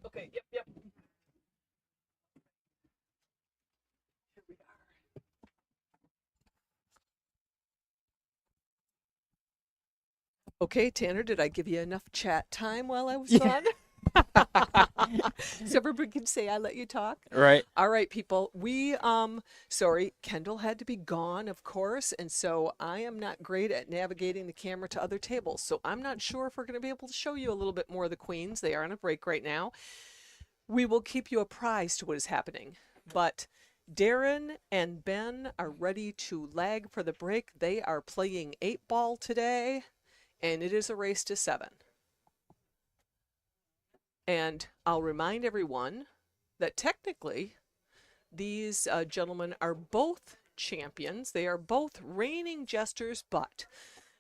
Okay, yep. Here we are. Okay, Tanner, did I give you enough chat time while I was gone? So everybody can say I let you talk? Right. All right, people. Sorry, Kendall had to be gone, of course, and so I am not great at navigating the camera to other tables. So I'm not sure if we're going to be able to show you a little bit more of the queens. They are on a break right now. We will keep you apprised to what is happening. But Darren and Ben are ready to lag for the break. They are playing 8-ball today, and it is a race to 7. And I'll remind everyone that technically these gentlemen are both champions. They are both reigning Jesters, but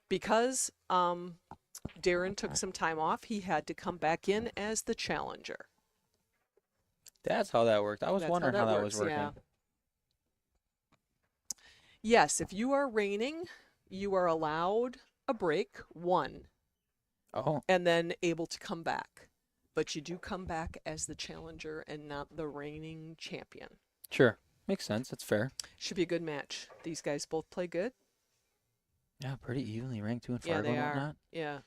because Darren took some time off, he had to come back in as the challenger. That's how that worked. I was That's wondering how that was works, working. yeah. Yes, if you are reigning, you are allowed a break, 1, Oh. and then able to come back. But you do come back as the challenger and not the reigning champion. Sure. Makes sense. That's fair. Should be a good match. These guys both play good. Yeah, pretty evenly ranked too in Yeah, Fargo they and are. whatnot. Yeah.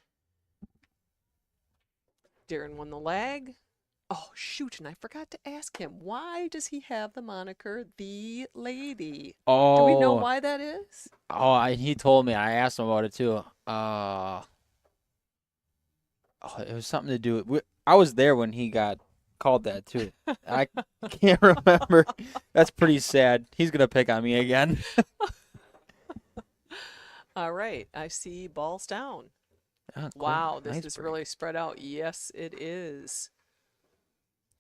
Darren won the lag. Oh, shoot, and I forgot to ask him, why does he have the moniker The Lady? Do we know Oh, why that is? he told me. I asked him about it too. It was something to do with. I was there when he got called that too. I can't remember. That's pretty sad. He's gonna pick on me again. All right, I see balls down. Ah, cool. Wow, this Nice is break. really spread out. Yes, it is.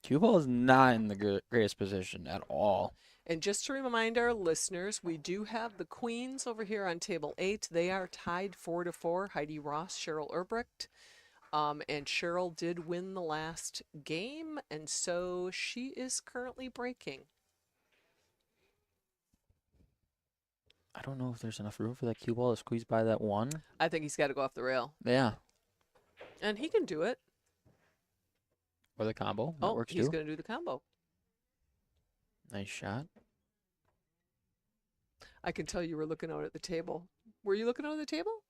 Cue ball is not in the greatest position at all. And just to remind our listeners, we do have the queens over here on table 8. They are tied 4-4. Heidi Ross, Cheryl Erbrecht. And Cheryl did win the last game, and so she is currently breaking. I don't know if there's enough room for that cue ball to squeeze by that one. I think he's got to go off the rail. Yeah. And he can do it. Or the combo. That Oh, works he's too. going to do the combo. Nice shot. I can tell you were looking out at the table. Were you looking out at the table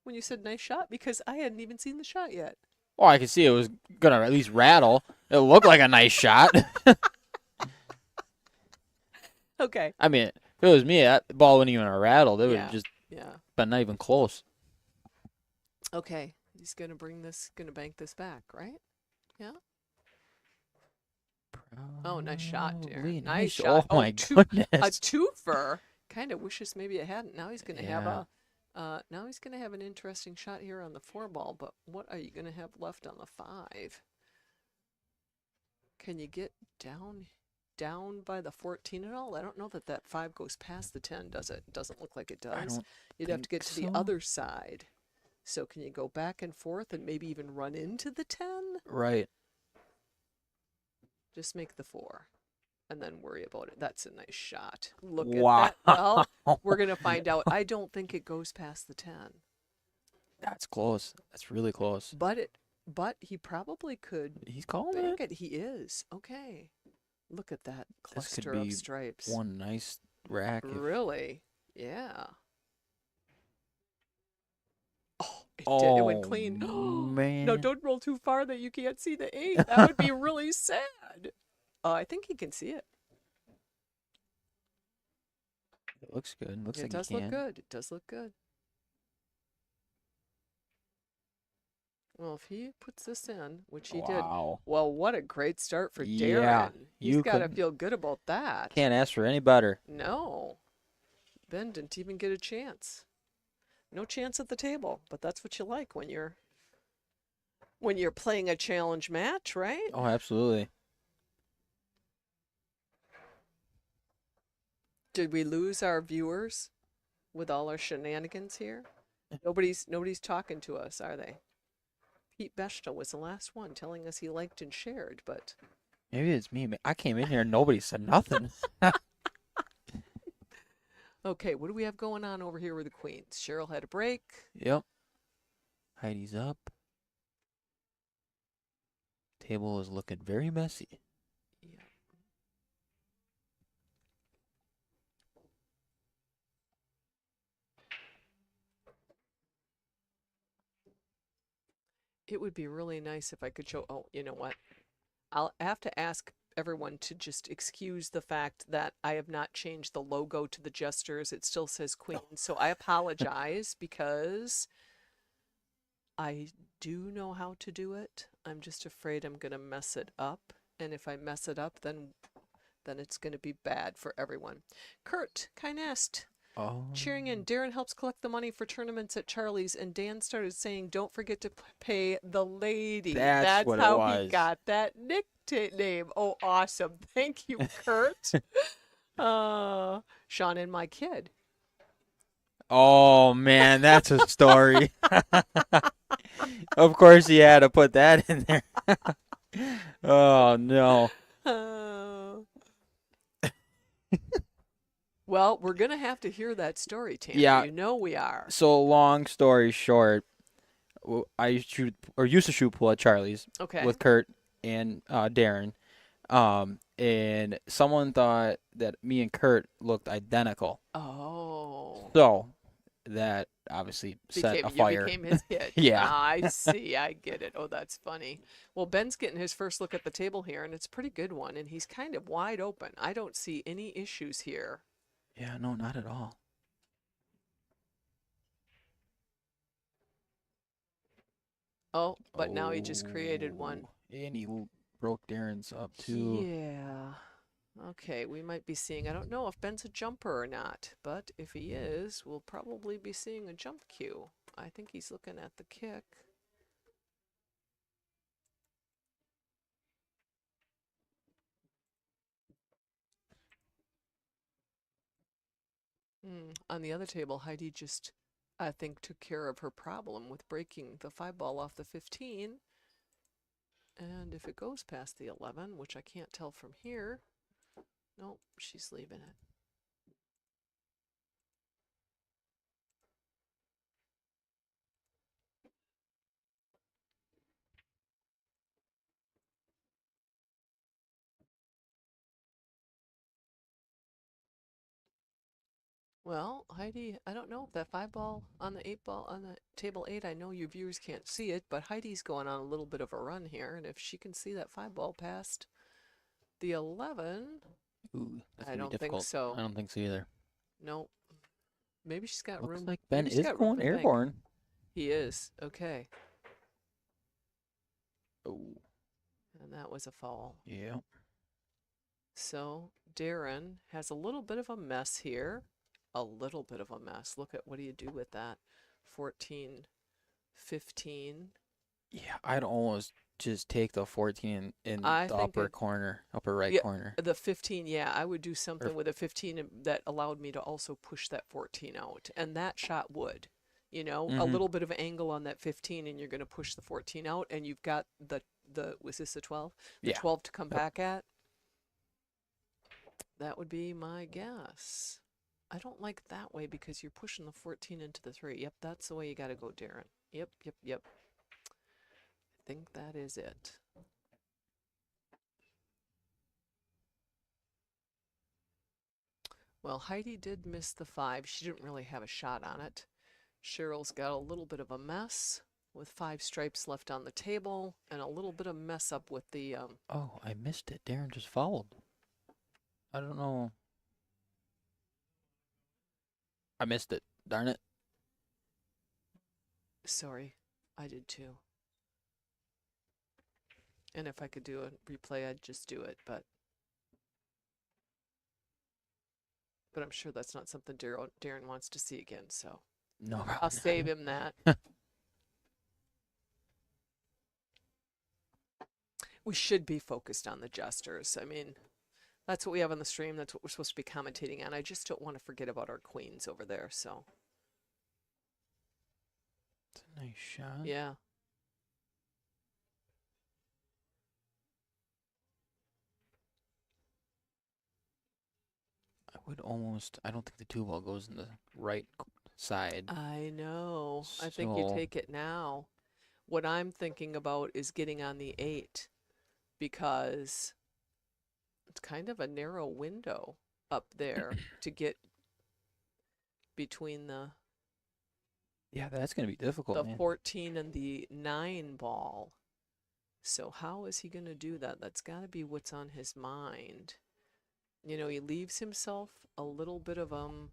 when you said nice shot? Because I hadn't even seen the shot yet. Oh, I could see it was gonna at least rattle. It looked like a nice shot. Okay. I mean, if it was me, that ball wouldn't even have rattled. It would Yeah. have just Yeah. been not even close. Okay. He's going to bank this back, right? Yeah. Oh, nice shot, dear. Probably Nice shot. Oh my A goodness. twofer. Kind of wishes maybe it hadn't. Now he's going to have Yeah. now he's going to have an interesting shot here on the 4 ball, but what are you going to have left on the 5? Can you get down by the 14 at all? I don't know that 5 goes past the 10, does it? Doesn't look like it I does. don't You'd have to think get to the so. other side. So can you go back and forth and maybe even run into the 10? Right. Just make the 4 and then worry about it. That's a nice shot. Look Wow. at that. Well, we're going to find out. I don't think it goes past the 10. That's close. That's really close. But he probably could He's calling bank it. it. He is. Okay. Look at that This could cluster be of stripes. one nice rack. Really? Yeah. Oh, it did. Oh, It went clean. man. No, don't roll too far that you can't see the 8. That would be really sad. I think he can see it. It looks good. Looks It like does he look can. good. It does look good. Well, if he puts this in, which he did, Wow. well, what a great start for Yeah, Darren. He's you got to couldn't- feel good about that. Can't ask for any better. No. Ben didn't even get a chance. No chance at the table, but that's what you like when you're playing a challenge match, right? Oh, absolutely. Did we lose our viewers with all our shenanigans here? Nobody's talking to us, are they? Pete Bechtel was the last one telling us he liked and shared, but Maybe it's me. I came in here and nobody said nothing. okay, what do we have going on over here with the queens? Cheryl had a break. Yep. Heidi's up. Table is looking very messy. Yeah. It would be really nice if I could show. Oh, you know what? I'll have to ask everyone to just excuse the fact that I have not changed the logo to the Jesters. It still says Queen. So I apologize because I do know how to do it. I'm just afraid I'm going to mess it up. And if I mess it up, then it's going to be bad for everyone. Kurt Kynest Oh. cheering in. Darren helps collect the money for tournaments at Charlie's, and Dan started saying, "Don't forget to pay the lady." That's what it how was. he got that nickname. Oh, awesome! Thank you, Kurt. Sean and my kid. Oh, man, that's a story. Of course he had to put that in there. Oh, no. Well, we're gonna have to hear that story, Tam. Yeah. You know we are. So, long story short, I used to shoot pool at Charlie's Okay. with Kurt and Darren. And someone thought that me and Kurt looked identical. Oh. So that obviously set a You fire. became his hit. Yeah. Ah, I see. I get it. Oh, that's funny. Well, Ben's getting his first look at the table here, and it's a pretty good one, and he's kind of wide open. I don't see any issues here. Yeah, no, not at all. Oh, but now he just created one. And he broke Darren's up too. Yeah. Okay, we might be seeing, I don't know if Ben's a jumper or not, but if he is, we'll probably be seeing a jump cue. I think he's looking at the kick. On the other table, Heidi just, I think, took care of her problem with breaking the 5-ball off the 15. And if it goes past the 11, which I can't tell from here, nope, she's leaving it. Well, Heidi, I don't know if that 5-ball on the 8-ball on the table 8, I know your viewers can't see it, but Heidi's going on a little bit of a run here, and if she can see that 5-ball past the 11, Ooh, that's I gonna be don't think difficult. so. I don't think so either. Nope. Maybe she's got Looks room. like Ben maybe she's is got room going for the bank. airborne. He is. Okay. Oh, And that was a foul. yeah. So Darren has a little bit of a mess here. A little bit of a mess. Look at what do you do with that? 14, 15. Yeah, I'd almost just take the 14 in I the think upper it- corner, upper right Yeah, corner. The 15, yeah, I would do something Or- with a 15 that allowed me to also push that 14 out. And that shot would. You know, a Mhm. little bit of angle on that 15 and you're going to push the 14 out and you've got the was this the 12? The Yeah. 12 to come Yep. back at. That would be my guess. I don't like that way because you're pushing the 14 into the 3. Yep, that's the way you got to go, Darren. Yep. I think that is it. Well, Heidi did miss the 5. She didn't really have a shot on it. Cheryl's got a little bit of a mess with 5 stripes left on the table and a little bit of mess up with the Oh, I missed it. Darren just fouled. I don't know. I missed it. Darn it. sorry, I did too. And if I could do a replay, I'd just do it, but I'm sure that's not something Darren wants to see again, so No problem. I'll save him that. We should be focused on the Jesters. I mean, that's what we have on the stream. That's what we're supposed to be commentating on. I just don't want to forget about our queens over there, so It's a nice shot. yeah. I don't think the 2-ball goes in the right side. I know. I think you So- take it now. What I'm thinking about is getting on the 8 because it's kind of a narrow window up there to get between the Yeah, that's going to be difficult, man. 14 and the 9 ball. So how is he going to do that? That's got to be what's on his mind. You know, he leaves himself a little bit of an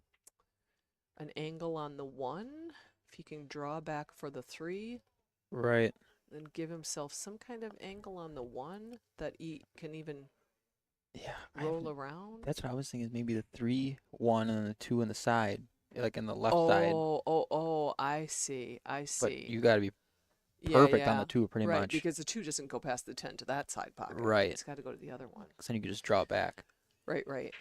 angle on the 1. If he can draw back for the 3, Right. then give himself some kind of angle on the 1 that he can even Yeah. roll around. That's what I was thinking. Maybe the 3, 1, and the 2 on the side, like in the left side. Oh, I see. But you got to be perfect on the 2 pretty right, much. because the 2 doesn't go past the 10 to that side pocket. Right. It's got to go to the other one. Because then you could just draw it back. Right.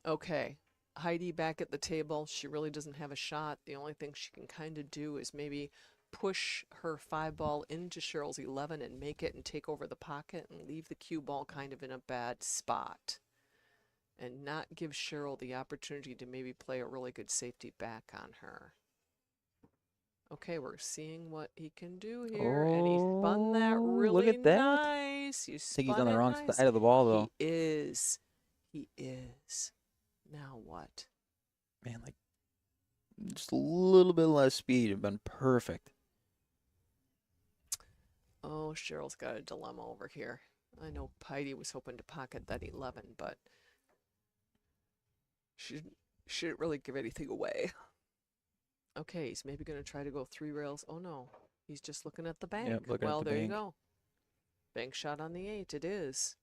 Okay. Heidi back at the table. She really doesn't have a shot. The only thing she can kind of do is maybe push her 5-ball into Cheryl's 11 and make it and take over the pocket and leave the cue ball kind of in a bad spot. And not give Cheryl the opportunity to maybe play a really good safety back on her. Okay, we're seeing what he can do here. And he spun that Oh, really look at that. nice. You I think he's spun on the it wrong nice. side of the ball, though. He is. He is. Now what? Man, like Just a little bit less speed. It'd been perfect. Oh, Cheryl's got a dilemma over here. I know Heidi was hoping to pocket that 11, but she didn't really give anything away. Okay, he's maybe going to try to go 3 rails. Oh, no. He's just looking at the bank. Yep, looking well, at the there bank. you go. Bank shot on the 8. It is.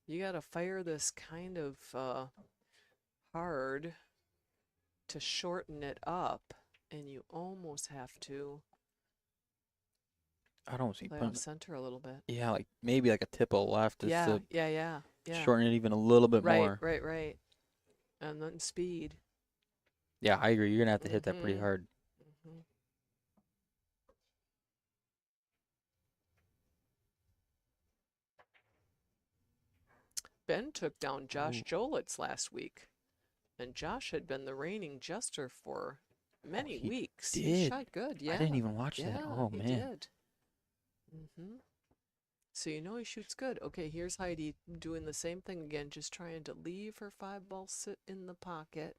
You got to fire this kind of hard to shorten it up, and you almost have to I don't see play putting. off center a little bit. Yeah, like maybe like a tip of left just Yeah, to yeah. shorten it even a little bit Right, more. right. And then speed. Yeah, I agree. You're gonna have to hit that pretty Mhm. hard. hmm Ben took down Josh Ooh. Jolitz last week, and Josh had been the reigning jester for many he weeks. He did. shot good, yeah. I didn't even watch that. Yeah, Oh he man. did. So you know he shoots good. Okay, here's Heidi doing the same thing again, just trying to leave her 5 ball sit in the pocket.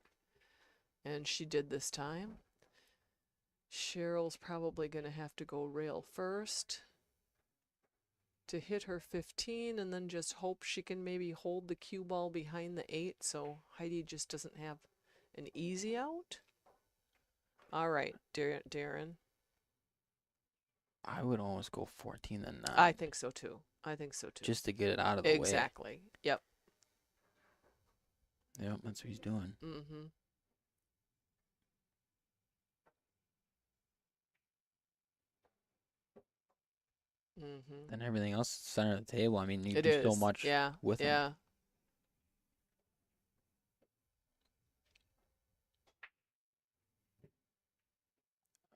And she did this time. Cheryl's probably going to have to go rail first to hit her 15 and then just hope she can maybe hold the cue ball behind the 8 so Heidi just doesn't have an easy out. All right, Darren. I would almost go 14 than 9. I think so too. Just to get it out of the way. Exactly. Yep. Yep, that's what he's doing. Mm-hmm. Mm-hmm. Then everything else is center of the table. I mean, you It do so is. much Yeah. with him. Yeah.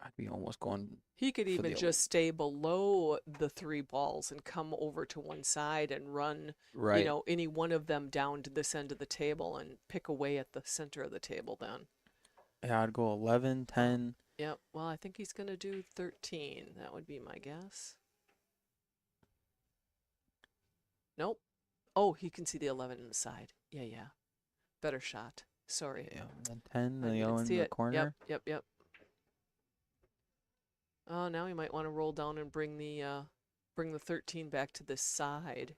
I'd be almost going. He could for even the just stay below the 3 balls and come over to one side and run, right. you know, any one of them down to this end of the table and pick away at the center of the table then. Yeah, I'd go 11, 10. Yep. Well, I think he's going to do 13. That would be my guess. Nope. Oh, he can see the 11 in the side. Yeah. Better shot. Sorry. Yeah, and then 10, I the didn't yellow even in see the it. corner. Yep. Oh, now he might want to roll down and bring the 13 back to this side.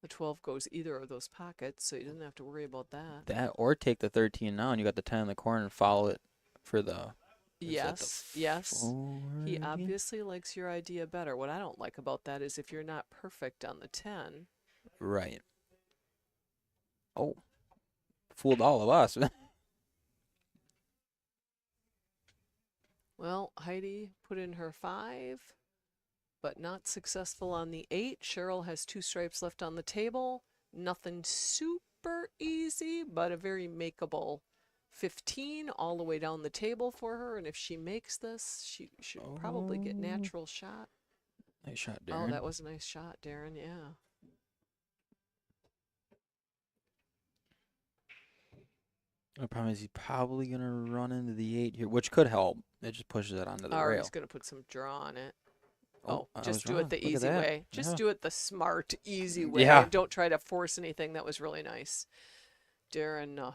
The 12 goes either of those pockets, so you didn't have to worry about that. That or take the 13 now, and you got the 10 in the corner and follow it for the. Yes. Forward He again? obviously likes your idea better. What I don't like about that is if you're not perfect on the 10. Right. Oh, fooled all of us. Well, Heidi put in her 5, but not successful on the 8. Cheryl has 2 stripes left on the table. Nothing super easy, but a very makeable 15 all the way down the table for her. And if she makes this, she should probably get natural shot. Nice shot, Darren. Oh, that was a nice shot, Darren. Yeah. The problem is he's probably going to run into the 8 here, which could help. It just pushes it onto the Or rail. he's going to put some draw on it. I Just was do wrong. it the Look at easy that. way. Just Yeah. do it the smart, easy way. Yeah. Don't try to force anything. That was really nice. Darren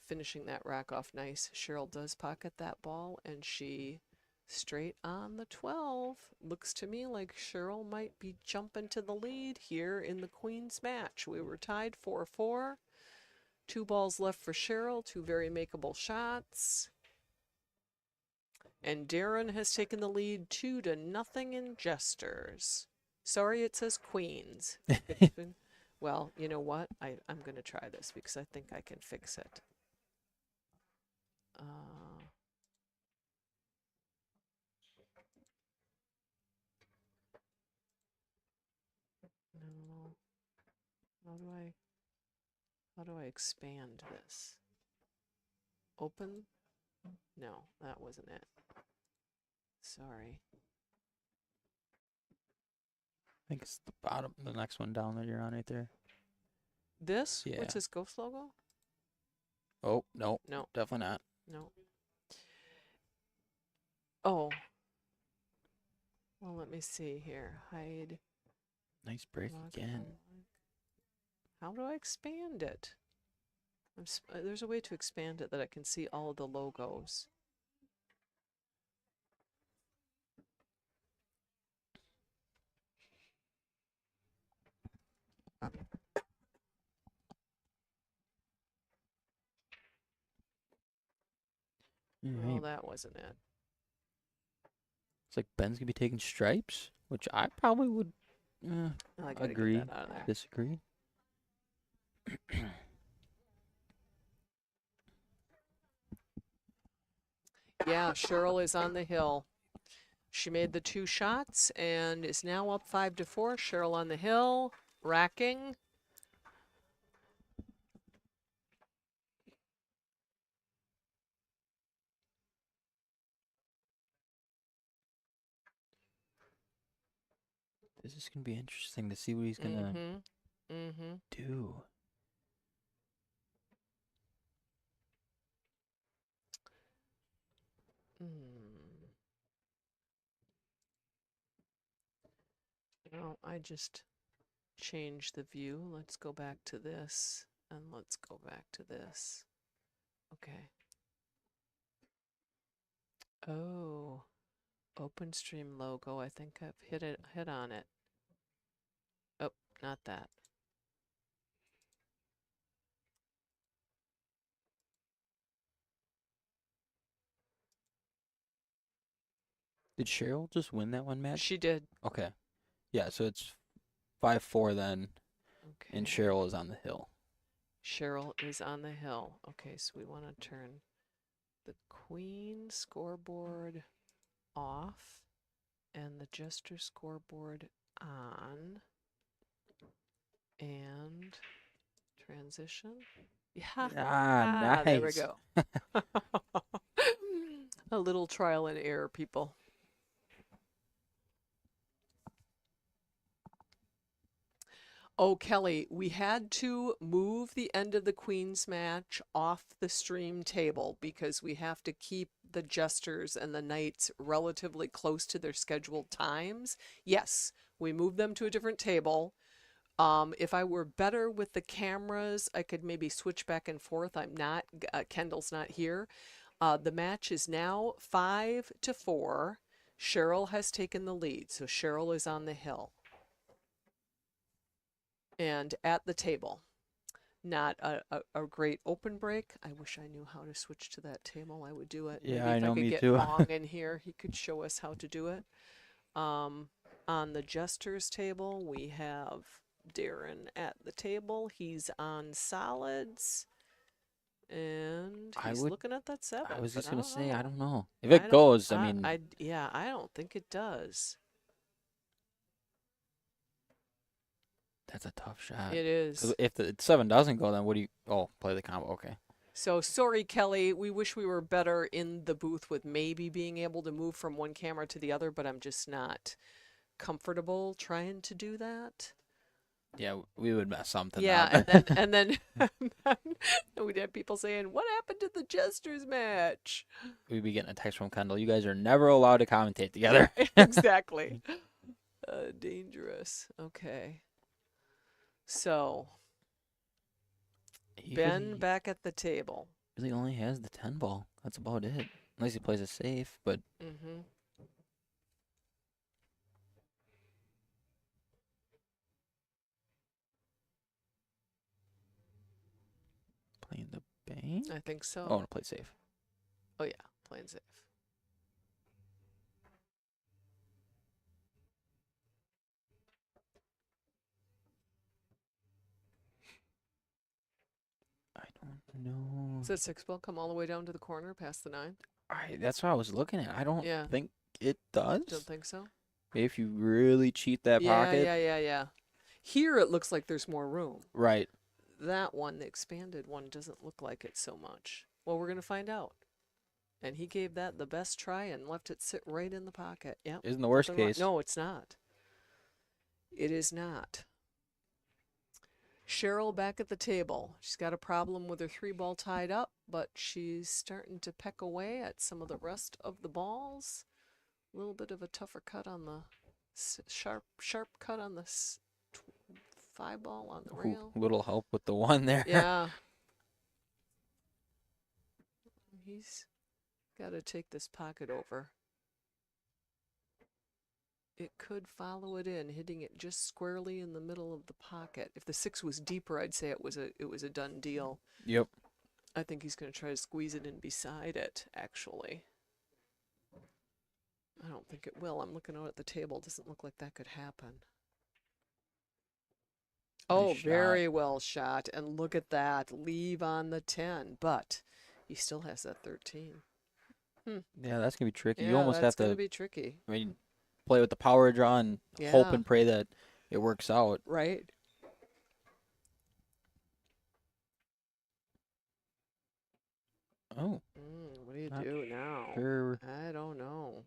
finishing that rack off nice. Cheryl does pocket that ball, and she straight on the 12. Looks to me like Cheryl might be jumping to the lead here in the Queen's match. We were tied 4-4. 2 balls left for Cheryl. 2 very makeable shots. And Darren has taken the lead 2-0 in Jesters. Sorry, it says Queens. Well, you know what? I'm going to try this because I think I can fix it. No. How do I expand this? Open? No, that wasn't it. Sorry. I think it's the bottom, the next one down that you're on right there. This? Yeah. What's this ghost logo? Oh, no. No. Definitely not. No. Oh. Well, let me see here. Hide. Nice break Log again. on. How do I expand it? There's a way to expand it that I can see all of the logos. All Well, right. that wasn't it. It's like Ben's gonna be taking stripes, which I probably would I gotta agree, get that out of there. disagree. Yeah, Cheryl is on the hill. She made the 2 shots and is now up 5-4. Cheryl on the hill, racking. This is gonna be interesting to see what he's gonna do. Well, I just changed the view. Let's go back to this and let's go back to this. Okay. Oh, OpenStream logo. I think I've hit on it. Oh, not that. Did Cheryl just win that one match? She did. Okay. Yeah, so it's 5-4 then, Okay. and Cheryl is on the hill. Cheryl is on the hill. Okay, so we want to turn the Queen scoreboard off and the Jester scoreboard on. And transition. Yeah. Ah, There we nice. go. A little trial and error, people. Oh, Kelly, we had to move the end of the Queen's match off the stream table because we have to keep the Jesters and the Knights relatively close to their scheduled times. Yes, we moved them to a different table. If I were better with the cameras, I could maybe switch back and forth. I'm not. Kendall's not here. The match is now 5-4. Cheryl has taken the lead, so Cheryl is on the hill. And at the table. Not a great open break. I wish I knew how to switch to that table. I would do it. Yeah, Maybe I if know, I could me get too. Long in here, he could show us how to do it. On the Jesters table, we have Darren at the table. He's on solids. And he's looking at that 7. I was just but gonna don't say, know. I don't know. If it goes, I mean, yeah, I don't think it does. that's a tough shot. It is. 'Cause if the 7 doesn't go, then what do you? Oh, play the combo. Okay. So sorry, Kelly. We wish we were better in the booth with maybe being able to move from one camera to the other, but I'm just not comfortable trying to do that. Yeah, we would mess something Yeah, up. and then we'd have people saying, "What happened to the Jesters match?" We'd be getting a text from Kendall. You guys are never allowed to commentate together. Exactly. Dangerous. Okay. So Ben back at the table. Really only has the 10 ball. That's about it. Unless he plays it safe, but Mm-hmm. playing the bank. I think so. Oh, to play safe. Oh yeah, playing safe. I don't know. Does that 6 ball come all the way down to the corner past the 9? That's what I was looking at. I don't think it does. Don't think so. If you really cheat that Yeah, pocket. yeah. Here it looks like there's more room. Right. That one, the expanded one, doesn't look like it so much. Well, we're gonna find out. And he gave that the best try and left it sit right in the pocket. Yep. Isn't the worst nothing wrong. case. No, it's not. It is not. Cheryl back at the table. She's got a problem with her 3 ball tied up, but she's starting to peck away at some of the rest of the balls. A little bit of a tougher cut on the sharp cut on the 5 ball on the rail. Little help with the 1 there. Yeah. he's got to take this pocket over. It could follow it in, hitting it just squarely in the middle of the pocket. If the 6 was deeper, I'd say it was a done deal. Yep. I think he's going to try to squeeze it in beside it, actually. I don't think it will. I'm looking out at the table. Doesn't look like that could happen. Oh, shot. very well shot. And look at that. Leave on the 10. But he still has that 13. Yeah, that's going to be tricky. Yeah, You almost have that's going to, to be tricky. I mean, play with the power draw and hope Yeah. and pray that it works out. Right? Oh, What do you Not do now? sure. I don't know.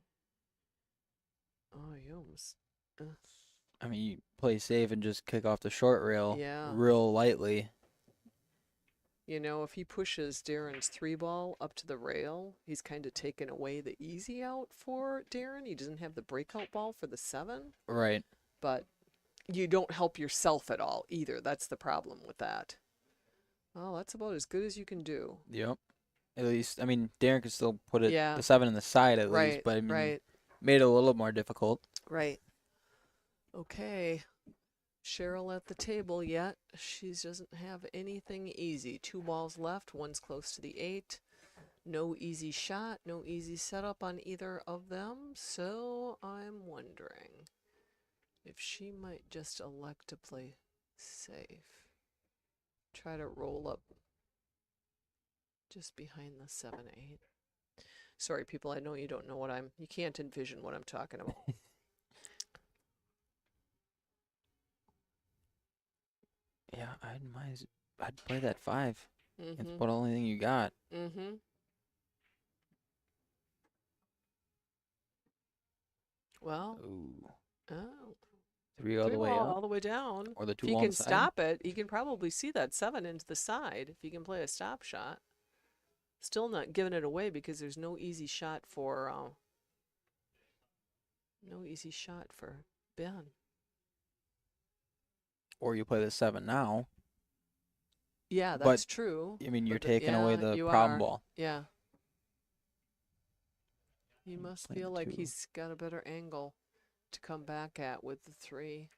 Oh, you almost. I mean, you play safe and just kick off the short rail Yeah. real lightly. You know, if he pushes Darren's 3 ball up to the rail, he's kind of taken away the easy out for Darren. He doesn't have the breakout ball for the 7, Right. but you don't help yourself at all either. That's the problem with that. Well, that's about as good as you can do. Yep. At least, I mean, Darren could still put it Yeah. the 7 in the side at least, Right, but I mean, right, made it a little more difficult. right. Okay. Cheryl at the table yet. She doesn't have anything easy. 2 balls left. One's close to the 8. No easy shot. No easy setup on either of them. So I'm wondering if she might just elect to play safe. Try to roll up just behind the 7-8. Sorry, people. I know you don't know what you can't envision what I'm talking about. Yeah, I'd play that 5. It's Mm-hmm. about the only thing you got. Mm-hmm. Well, Ooh. oh, 3 all the 3 way ball up, all the way down. or the 2 If he on the can side. stop it, he can probably see that 7 into the side if he can play a stop shot. Still not giving it away because there's no easy shot for Ben. Or you play the 7 now. Yeah, But, that's true. I mean, you're But taking away yeah, the you problem are. ball. Yeah. He must Playing feel like 2. he's got a better angle to come back at with the 3.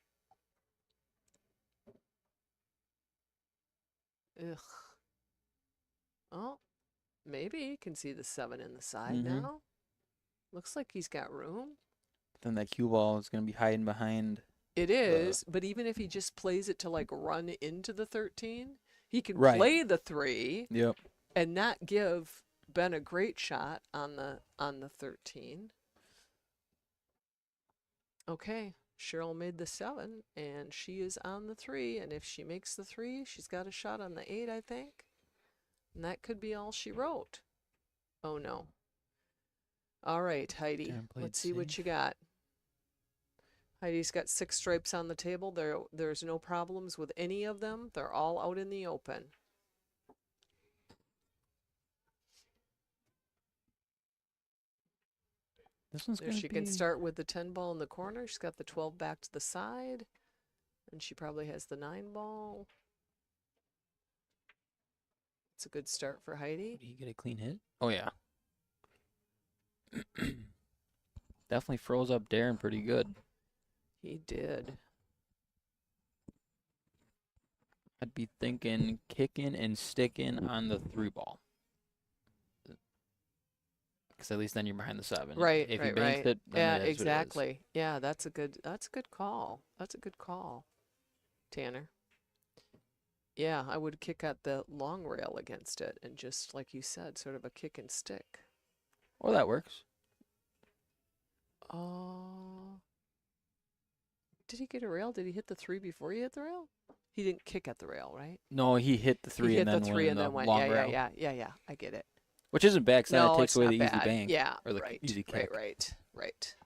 Ugh. Oh, maybe he can see the 7 in the side Mhm. now. Looks like he's got room. Then that cue ball is going to be hiding behind. It is, but even if he just plays it to like run into the 13, he can Right. play the 3 Yep. and not give Ben a great shot on the 13. Okay, Cheryl made the 7 and she is on the 3, and if she makes the 3, she's got a shot on the 8, I think. And that could be all she wrote. Oh no. All right, Heidi. Darren played Let's see what safe. you got. Heidi's got 6 stripes on the table. There's no problems with any of them. They're all out in the open. This one's There going she to can be... start with the 10 ball in the corner. She's got the 12 back to the side. And she probably has the 9 ball. It's a good start for Heidi. Did he get a clean hit? Oh, yeah. Definitely froze up Darren pretty good. He did. I'd be thinking kicking and sticking on the 3 ball. Because at least then you're behind the 7. Right, If right, he banks right. it, then Yeah, it is what it is. exactly. Yeah, that's a good call. That's a good call, Tanner. Yeah, I would kick at the long rail against it and just, like you said, sort of a kick and stick. Or that works. Did he get a rail? Did he hit the 3 before he hit the rail? He didn't kick at the rail, right? No, he hit the 3 He hit and then the 3 went in and the then went. long Yeah, rail. yeah. I get it. Which isn't bad, because No, that takes it's away not the easy bad. bank. Yeah, or the right, easy kick. right.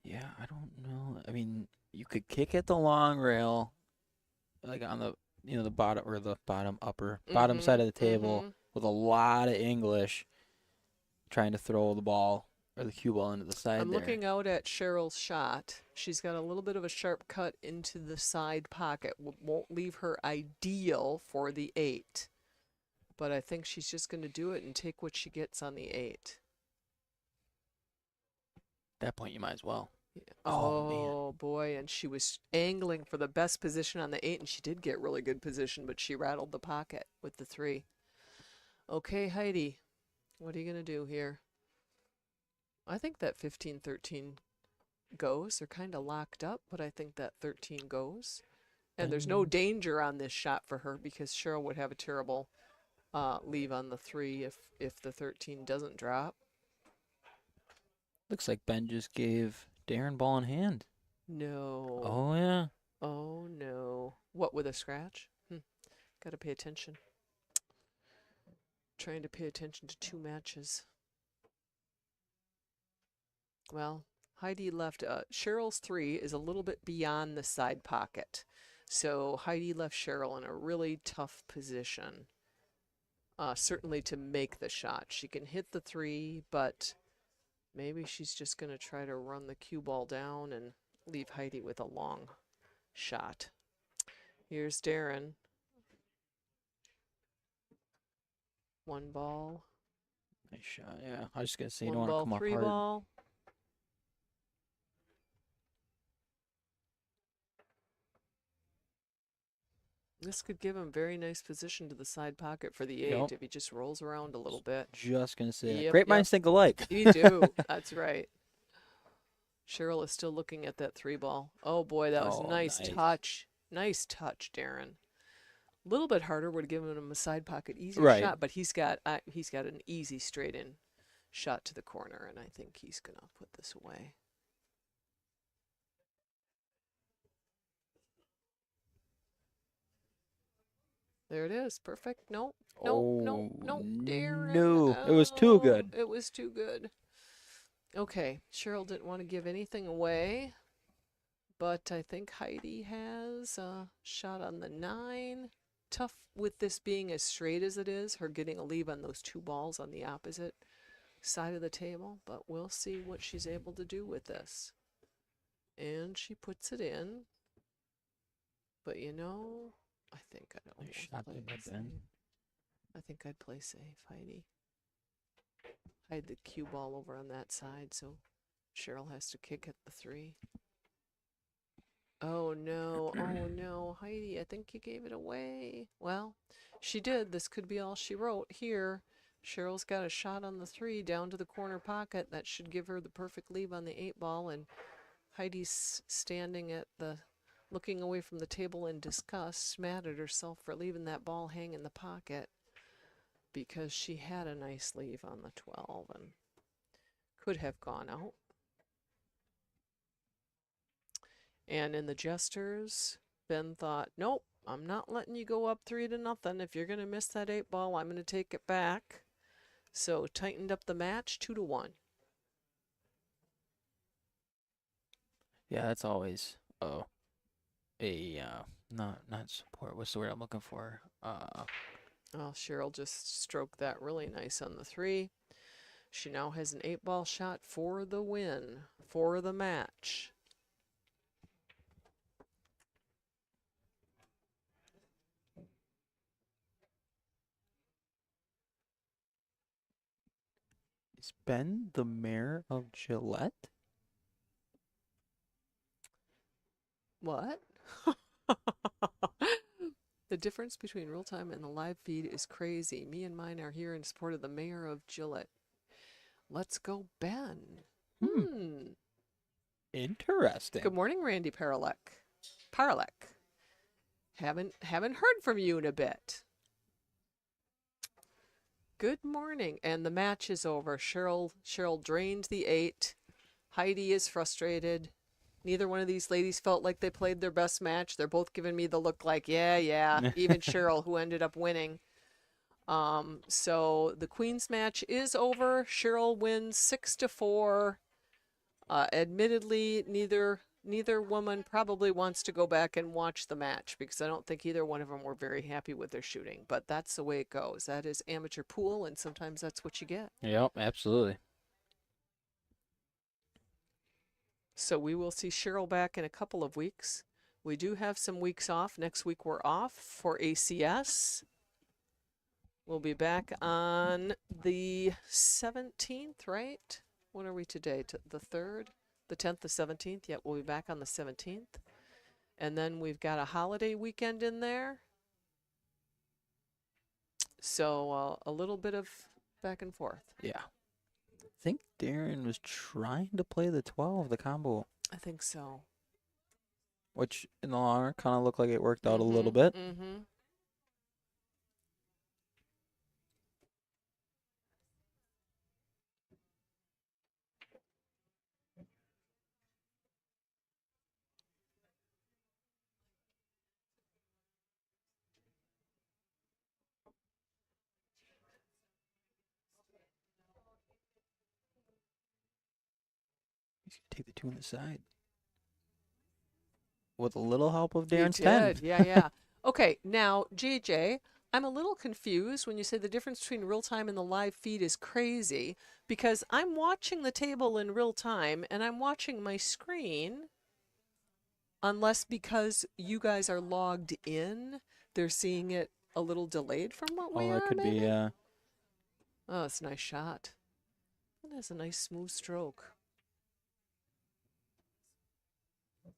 Yeah, I don't know. I mean, you could kick at the long rail, like on the the bottom or the bottom side of the table Mhm. with a lot of English, trying to throw the ball or the cue ball into the side I'm there. looking out at Cheryl's shot. She's got a little bit of a sharp cut into the side pocket. Won't leave her ideal for the 8. But I think she's just going to do it and take what she gets on the 8. At that point, you might as well. Oh, boy. And she was angling for the best position on the 8, and she did get really good position, but she rattled the pocket with the 3. Okay, Heidi, what are you going to do here? I think that 15-13 goes. They're kind of locked up, but I think that 13 goes. And there's no danger on this shot for her because Cheryl would have a terrible leave on the 3 if the 13 doesn't drop. Looks like Ben just gave Darren ball in hand. No. Oh, yeah. Oh, no. What, with a scratch? Got to pay attention. Trying to pay attention to 2 matches. Well, Heidi left. Cheryl's 3 is a little bit beyond the side pocket. So Heidi left Cheryl in a really tough position. Certainly to make the shot. She can hit the 3, but maybe she's just going to try to run the cue ball down and leave Heidi with a long shot. Here's Darren. 1 ball. Nice shot, yeah. I was just going to say, you 1 don't want to ball, come off 3 hard. ball. This could give him very nice position to the side pocket for the 8 Yep. if he just rolls around a little bit. Just going to say, that. Yep, Great yep. minds think alike. You do. That's right. Cheryl is still looking at that 3 ball. Oh boy, that was Oh, nice nice. touch. Nice touch, Darren. A little bit harder would have given him a side pocket easier Right. shot, but he's got an easy straight in shot to the corner, and I think he's gonna put this away. There it is. Perfect. Nope. Nope. Nope. Nope. Darren. No, it was too good. It was too good. Okay. Cheryl didn't want to give anything away, but I think Heidi has a shot on the 9. Tough with this being as straight as it is, her getting a leave on those 2 balls on the opposite side of the table, but we'll see what she's able to do with this. And she puts it in. But you know, I think I don't Nice want shot to play there, it Ben. safe. I think I'd play safe, Heidi. I had the cue ball over on that side, so Cheryl has to kick at the 3. Oh no, oh no, Heidi, I think you gave it away. Well, she did. This could be all she wrote. Here, Cheryl's got a shot on the 3 down to the corner pocket. That should give her the perfect leave on the 8 ball, and Heidi's standing at the, looking away from the table in disgust, mad at herself for leaving that ball hang in the pocket because she had a nice leave on the 12 and could have gone out. And in the Jesters, Ben thought, nope, I'm not letting you go up 3-0. If you're going to miss that 8 ball, I'm going to take it back. So tightened up the match 2-1. Yeah, that's always a not support. What's the word I'm looking for? Well, Cheryl just stroked that really nice on the 3. She now has an 8 ball shot for the win, for the match. Is Ben the mayor of Gillette? What? The difference between real time and the live feed is crazy. Me and mine are here in support of the mayor of Gillette. Let's go, Ben. Interesting. Good morning, Randy Paralek. Haven't heard from you in a bit. Good morning. And the match is over. Cheryl drained the 8. Heidi is frustrated. Neither one of these ladies felt like they played their best match. They're both giving me the look like, yeah. Even Cheryl, who ended up winning. So the Queen's match is over. Cheryl wins 6-4. Admittedly, neither woman probably wants to go back and watch the match because I don't think either one of them were very happy with their shooting. But that's the way it goes. That is amateur pool, and sometimes that's what you get. Yep, absolutely. So we will see Cheryl back in a couple of weeks. We do have some weeks off. Next week we're off for ACS. We'll be back on the 17th, right? When are we today? The 3rd? The 10th, the 17th? Yep, we'll be back on the 17th. And then we've got a holiday weekend in there. So a little bit of back and forth. Yeah. I think Darren was trying to play the 12, the combo, I think so. which in the long run kind of looked like it worked out a little bit. Mm-hmm. He's going to take the 2 on the side. With a little help of You Darren's 10. did. Yeah. Okay, now, JJ, I'm a little confused when you say the difference between real time and the live feed is crazy because I'm watching the table in real time and I'm watching my screen. Unless because you guys are logged in, they're seeing it a little delayed from what we Oh, are. that could maybe? be, yeah. Oh, it's a nice shot. That has a nice smooth stroke.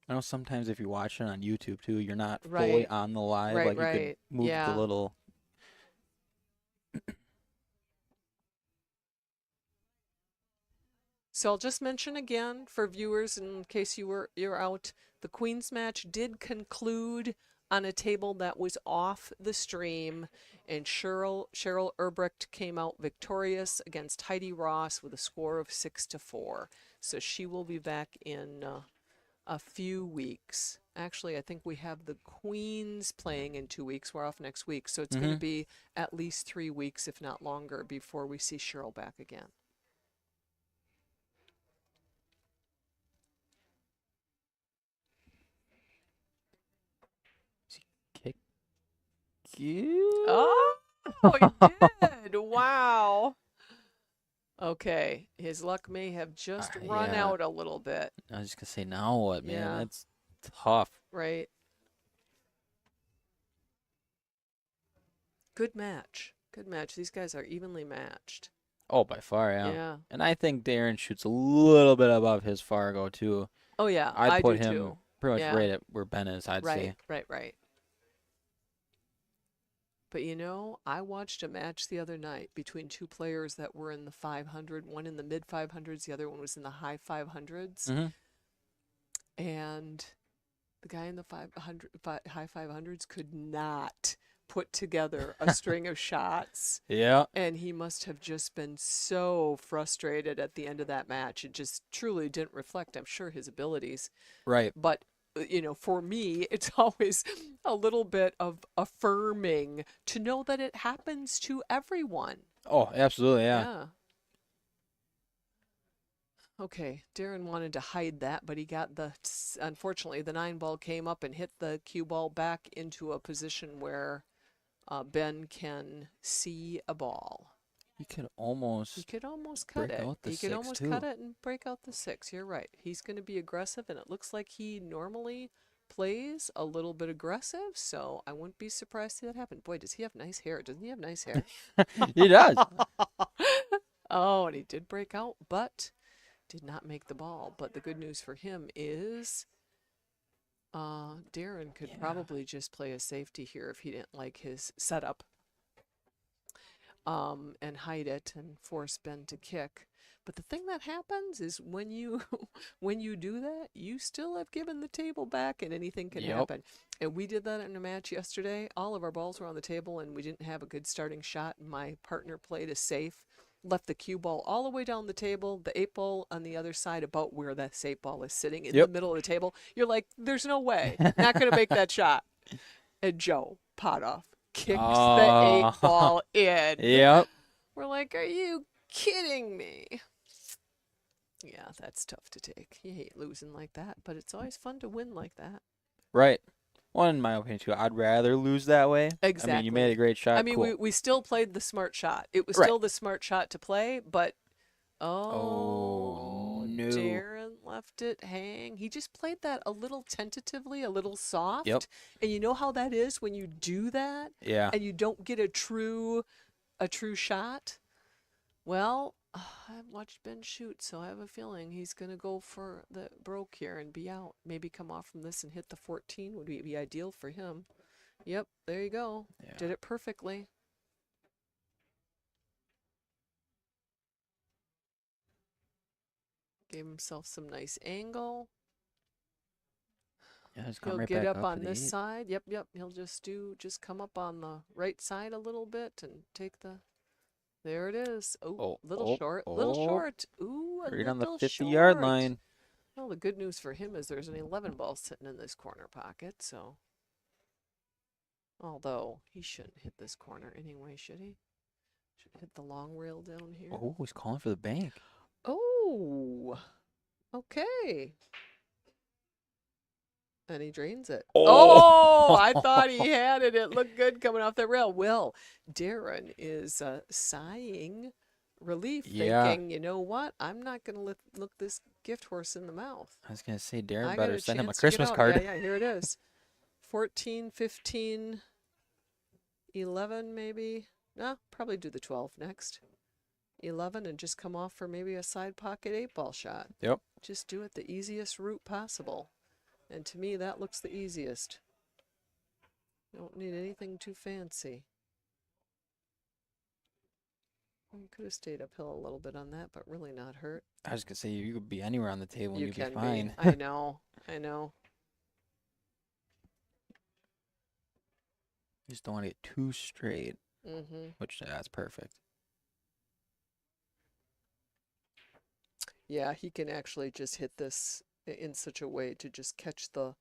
I know sometimes if you're watching on YouTube too, you're not fully Right. on the live. Right, like you right. could move Yeah. the little. So I'll just mention again for viewers in case you're out, the Queen's match did conclude on a table that was off the stream, and Cheryl Erbrecht came out victorious against Heidi Ross with a score of 6-4. So she will be back in a few weeks. Actually, I think we have the Queens playing in 2 weeks. We're off next week, so it's going to be at least 3 weeks, if not longer, before we see Cheryl back again. Kick. You. Oh, he did. Wow. Okay. His luck may have just run yeah. out a little bit, I was just going to say, now what, man? Yeah. That's tough. right? Good match. Good match. These guys are evenly matched. Oh, by far, yeah. Yeah. And I think Darren shoots a little bit above his Fargo, too. Oh, yeah. I'd I put do him too. pretty much Yeah. right at where Ben is, I'd say. Right. But you know, I watched a match the other night between two players that were in the 500, one in the mid 500s, the other one was in the high 500s. Mm-hmm. And the guy in the high 500s could not put together a string of shots. Yeah. And he must have just been so frustrated at the end of that match. It just truly didn't reflect, I'm sure, his abilities. Right. But, you know, for me, it's always a little bit of affirming to know that it happens to everyone. Oh, absolutely, yeah. Okay, Darren wanted to hide that, but he got unfortunately, the 9-ball came up and hit the cue ball back into a position where Ben can see a ball. He could almost cut break it. out the He could 6 almost too. cut it and break out the 6. You're right. He's going to be aggressive, and it looks like he normally plays a little bit aggressive, so I wouldn't be surprised to see that happen. Boy, does he have nice hair. Doesn't he have nice hair? He does. Oh, and he did break out, but did not make the ball. But the good news for him is Darren could probably just play a safety here if he didn't like his setup. And hide it and force Ben to kick. But the thing that happens is when you do that, you still have given the table back and anything can happen. And we did that in a match yesterday. All of our balls were on the table and we didn't have a good starting shot. My partner played a safe, left the cue ball all the way down the table, the 8-ball on the other side about where that safe ball is sitting in the middle of the table. You're like, there's no way. Not going to make that shot. And Joe Potoff kicks the 8-ball in. Yep. We're like, are you kidding me? Yeah, that's tough to take. You hate losing like that, but it's always fun to win like that. Right. Well, in my opinion, too, I'd rather lose that way. Exactly. I mean, you made a great shot. I mean, cool. we still played the smart shot. It was Right. still the smart shot to play, but Oh, No. Darren left it hang. He just played that a little tentatively, a little soft. Yep. And you know how that is when you do that Yeah. and you don't get a true shot? Well, I've watched Ben shoot, so I have a feeling he's going to go for the broke here and be out. Maybe come off from this and hit the 14 would be ideal for him. Yep, there you go. Yeah. Did it perfectly. Gave himself some nice angle. Yeah, just come He'll right get back up to on the this 8. side. Yep. He'll just come up on the right side a little bit and take the. There it is. Oh, little short. Ooh, a Right on the little 50-yard short. line. Well, the good news for him is there's an 11 ball sitting in this corner pocket, so. Although he shouldn't hit this corner anyway, should he? Should hit the long rail down here. Oh, he's calling for the bank. Oh, okay. And he drains it. Oh! Oh, I thought he had it. It looked good coming off the rail. Well, Darren is sighing relief, Yeah. thinking, you know what? I'm not going to look this gift horse in the mouth. I was going to say, Darren I got better send him a chance to get Christmas out. card. Yeah, here it is. 14, 15, 11 maybe. No, probably do the 12 next. 11 and just come off for maybe a side pocket 8-ball shot. Yep. Just do it the easiest route possible. And to me, that looks the easiest. Don't need anything too fancy. You could have stayed uphill a little bit on that, but really not hurt. I was going to say, you could be anywhere on the table and You you'd can be fine. I know. You just don't want to get too straight, Mm-hmm. which that's perfect. Yeah, he can actually just hit this in such a way to just catch the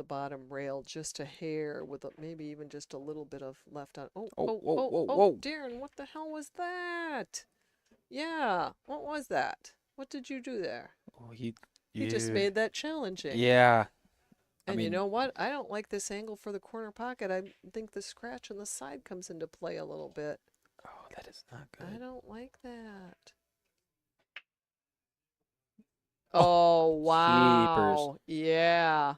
bottom rail just a hair with maybe even just a little bit of left on. Oh, Darren, what the hell was that? Yeah, what was that? What did you do there? Oh, He just made that challenging. Yeah. And you know what? I don't like this angle for the corner pocket. I think the scratch on the side comes into play a little bit. Oh, that is not good. I don't like that. Oh, wow. Yeah.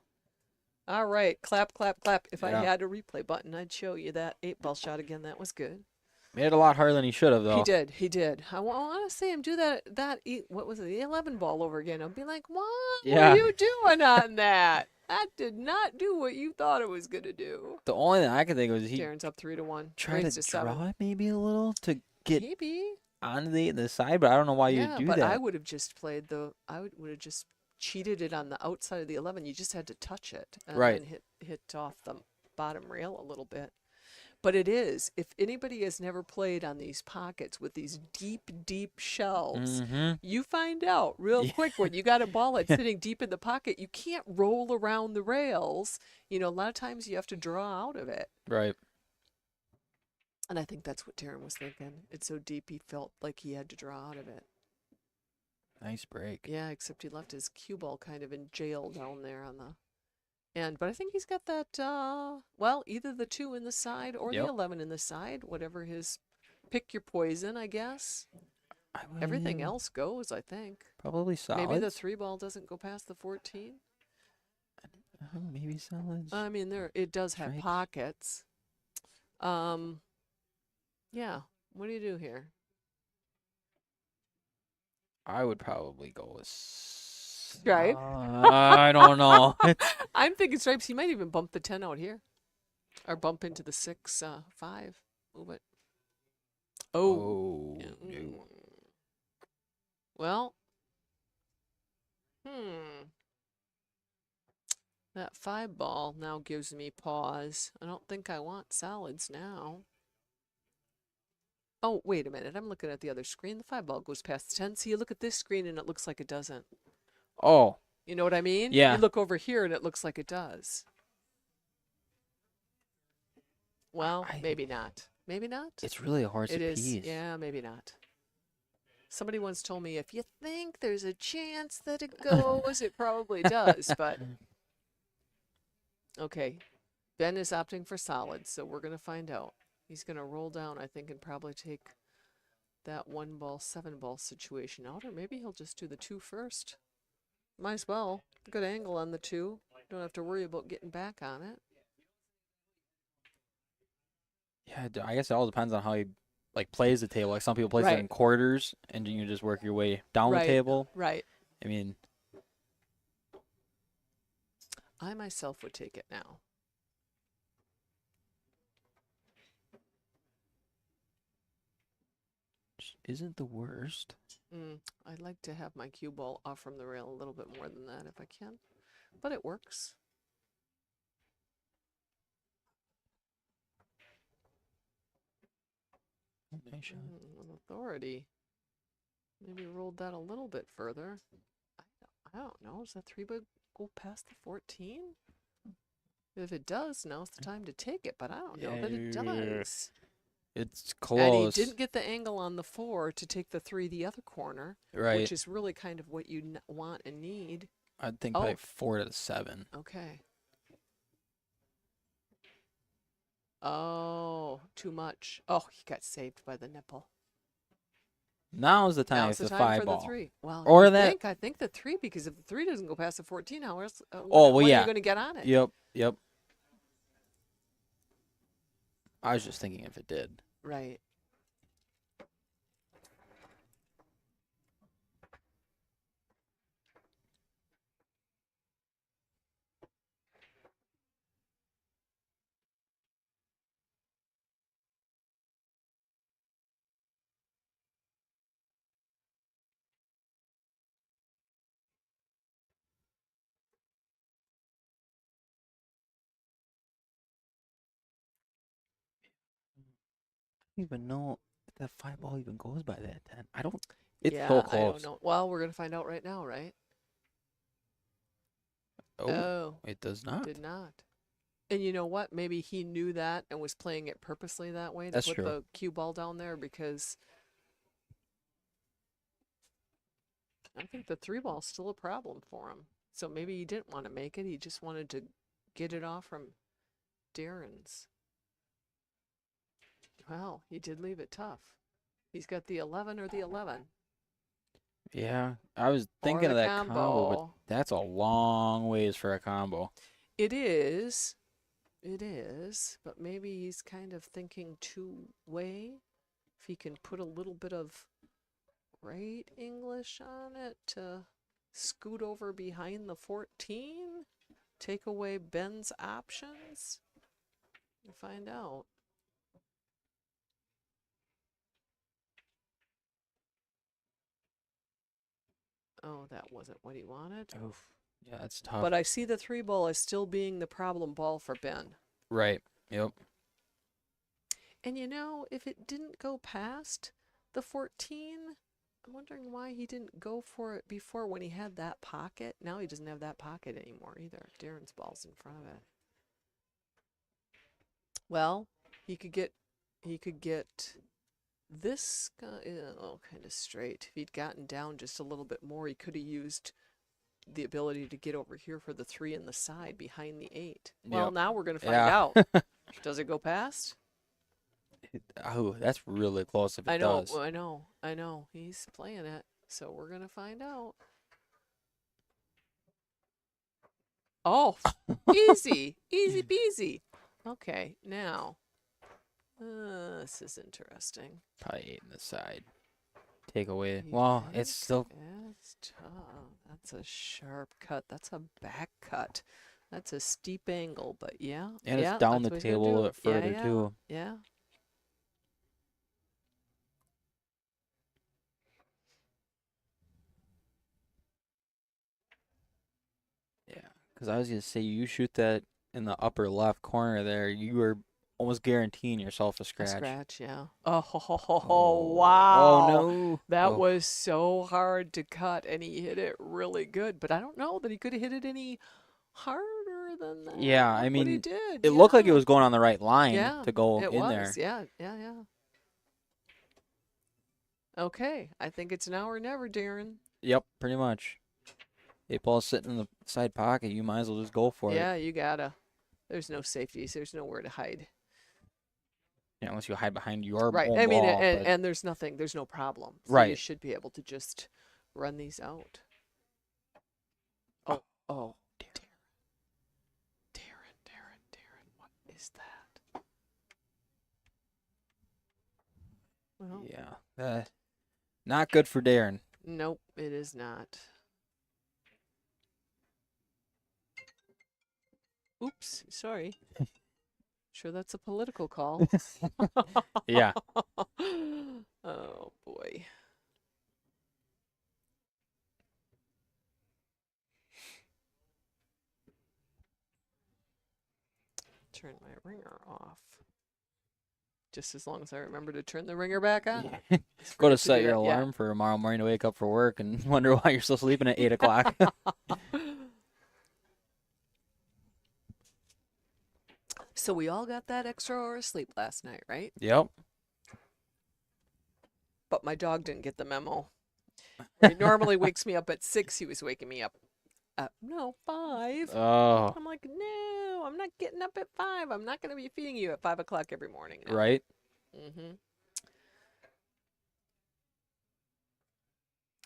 All right. Clap, clap, clap. If I Yeah. had a replay button, I'd show you that 8-ball shot again. That was good. Made it a lot harder than he should have, though. He did. I want to see him do what was it, the 11 ball over again. I'll be like, what Yeah. were you doing on that? That did not do what you thought it was going to do. The only thing I could think of was he Darren's up 3-1. tried Raised to 7. draw it maybe a little to get Maybe. on the side, but I don't know why you'd do but that. I would have just would have just cheated it on the outside of the 11. You just had to touch it and Right. then hit off the bottom rail a little bit. But it is, if anybody has never played on these pockets with these deep, deep shelves, Mm-hmm. you find out real quick when you got a ball that's sitting deep in the pocket, you can't roll around the rails. You know, a lot of times you have to draw out of it. Right. And I think that's what Darren was thinking. It's so deep he felt like he had to draw out of it. Nice break. Yeah, except he left his cue ball kind of in jail down there on the end. But I think he's got that, either the 2 in the side or Yep. the 11 in the side, whatever his, pick your poison, I guess. Everything would else goes, I think. Probably solids. Maybe the 3 ball doesn't go past the 14. Maybe solids. I mean, it does have Strikes. pockets. Yeah. What do you do here? I would probably go with Stripe? I don't know. I'm thinking stripes. He might even bump the 10 out here. Or bump into the 6, 5. Move it. Oh. Oh, Yeah. no. Well. That 5 ball now gives me pause. I don't think I want solids now. Oh, wait a minute. I'm looking at the other screen. The 5 ball goes past the 10. See, you look at this screen and it looks like it doesn't. Oh, You know what I mean? Yeah. You look over here and it looks like it does. Well, maybe not. Maybe not. it's really a horse It apiece. is. Yeah, maybe not. Somebody once told me if you think there's a chance that it goes, it probably does. But okay, Ben is opting for solids, so we're gonna find out. He's gonna roll down, I think, and probably take that 1 ball, 7 ball situation out, or maybe he'll just do the 2 first. Might as well. Good angle on the 2. Don't have to worry about getting back on it. Yeah, I guess it all depends on how he like plays the table. Like some people play it Right. in quarters, and you just work your way down Right. the table. Right. I mean, I myself would take it now. which isn't the worst. I'd like to have my cue ball off from the rail a little bit more than that if I can, but it works. Nice shot. With authority. Maybe rolled that a little bit further. I don't know. Does that 3 go past the 14? If it does, now's the time to take it, but I don't know that it Yeah. does. It's And he close. didn't get the angle on the 4 to take the 3 the other corner, Right. which is really kind of what you want and need. I'd think Oh. probably 4 to the 7. Okay. Oh, too much. Oh, he got saved by the nipple. Now's the time Now's for the the time 5 for ball. the 3. Well, Or you that- I think the 3, because if the 3 doesn't go past the 14, how else? Oh, When well, are yeah. you going to get on it? Yep. I was just thinking if it did. Right. I don't even know if that 5 ball even goes by that 10. I don't. It's yeah, so close. I don't know. Well, we're going to find out right now, right? Oh, it does not. Did not. And you know what? Maybe he knew that and was playing it purposely that way to That's put true. the cue ball down there, because I think the 3 ball's still a problem for him. So maybe he didn't want to make it. He just wanted to get it off from Darren's. Well, he did leave it tough. He's got the 11 or the 11. Yeah, I was thinking the of that combo, but combo. that's a long ways for a combo. It is. It is. But maybe he's kind of thinking 2-way. If he can put a little bit of right English on it to scoot over behind the 14, take away Ben's options. We'll find out. Oh, that wasn't what he wanted. Oof. Yeah, that's tough. But I see the 3 ball as still being the problem ball for Ben. Right. Yep. And you know, if it didn't go past the 14, I'm wondering why he didn't go for it before when he had that pocket. Now he doesn't have that pocket anymore either. Darren's ball's in front of it. Well, he could get this kind of straight. If he'd gotten down just a little bit more, he could have used the ability to get over here for the 3 in the side behind the 8. Well, Yep. now we're going to find Yeah. out. Does it go past? Oh, that's really close if it I know, does. I know. He's playing it, so we're going to find out. Oh, easy. Easy peasy. Okay, now. This is interesting. Probably 8 in the side. Take away. Well, it's still. It's tough. That's a sharp cut. That's a back cut. That's a steep angle, but yeah. And yeah, it's down that's the what he's gonna table a do. little bit further, yeah, too. Yeah. Yeah. Because I was going to say, you shoot that in the upper left corner there, you were almost guaranteeing yourself a A scratch. scratch, yeah. Oh, wow. Oh, no. That Oh. was so hard to cut, and he hit it really good. But I don't know that he could have hit it any harder than that. Yeah, I Look what he mean, did. It looked like it yeah. was going on the right line Yeah, to go It in was, there. yeah. Okay, I think it's now or never, Darren. Yep, pretty much. 8 ball's sitting in the side pocket. You might as well just go for Yeah, you gotta. There's no safeties. There's nowhere to hide. unless you hide behind your Right. own I mean, wall. But and there's no problem. So you Right. should be able to just run these out. Oh, Darren, what is that? Well, yeah, not good for Darren. nope, it is not. Oops, sorry. Sure, that's a political call. Yeah. Oh, boy. Turn my ringer off. Just as long as I remember to turn the ringer back on. Go to Forget set do your that, yeah. alarm for tomorrow morning to wake up for work and wonder why you're still sleeping at 8 o'clock. So we all got that extra hour of sleep last night, right? Yep. But my dog didn't get the memo. He normally wakes me up at 6. He was waking me up at, 5. Oh, I'm like, no, I'm not getting up at 5. I'm not going to be feeding you at 5 o'clock every morning now. right. Mm-hmm.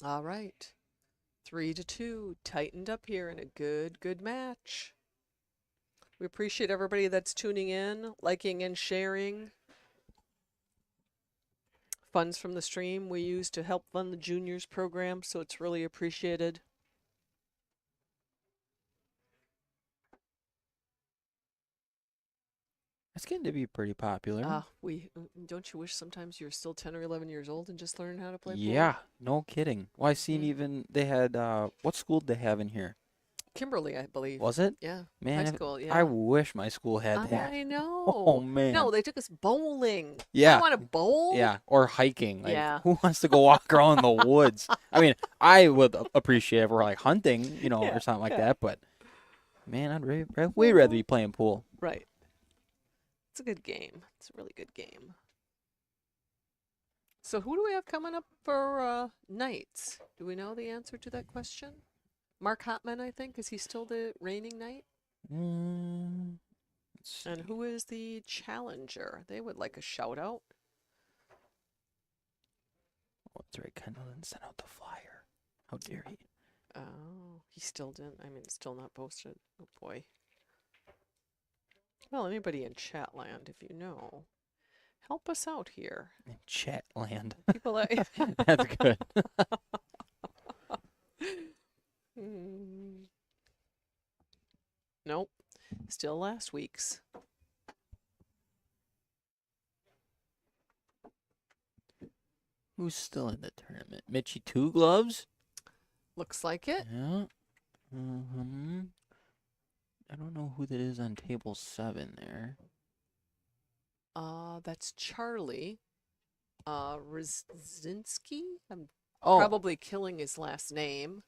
All right. 3-2. Tightened up here in a good match. We appreciate everybody that's tuning in, liking and sharing. Funds from the stream we use to help fund the juniors program, so it's really appreciated. It's getting to be pretty popular. Don't you wish sometimes you were still 10 or 11 years old and just learning how to play pool? Yeah, no kidding. Well, I seen Mhm. even they had what school did they have in here? Kimberly, I believe. Was it? Yeah. Man, High school, yeah. I wish my school had that. I know. Oh man. No, they took us bowling. Yeah. I want to bowl. Yeah, or hiking. Like, Yeah. who wants to go walk around the woods? I mean, I would appreciate if we're like hunting, Yeah, or something like yeah. that. But man, I'd way rather be playing pool. Right. It's a good game. It's a really good game. So who do we have coming up for knights? Do we know the answer to that question? Mark Hotman, I think. Is he still the reigning knight? Let's see. And who is the challenger? They would like a shout out. Oh, that's right. Kendall didn't send out the flyer. How dare he? Oh, he still didn't. I mean, it's still not posted. Oh boy. Well, anybody in chat land, if you know, help us out here. In chat land. People that That's good. Nope. Still last week's. Who's still in the tournament? Mitchie Two Gloves? Looks like it. Yeah. I don't know who that is on table 7 there. That's Charlie. Rzinski? I'm Oh, probably killing his last name,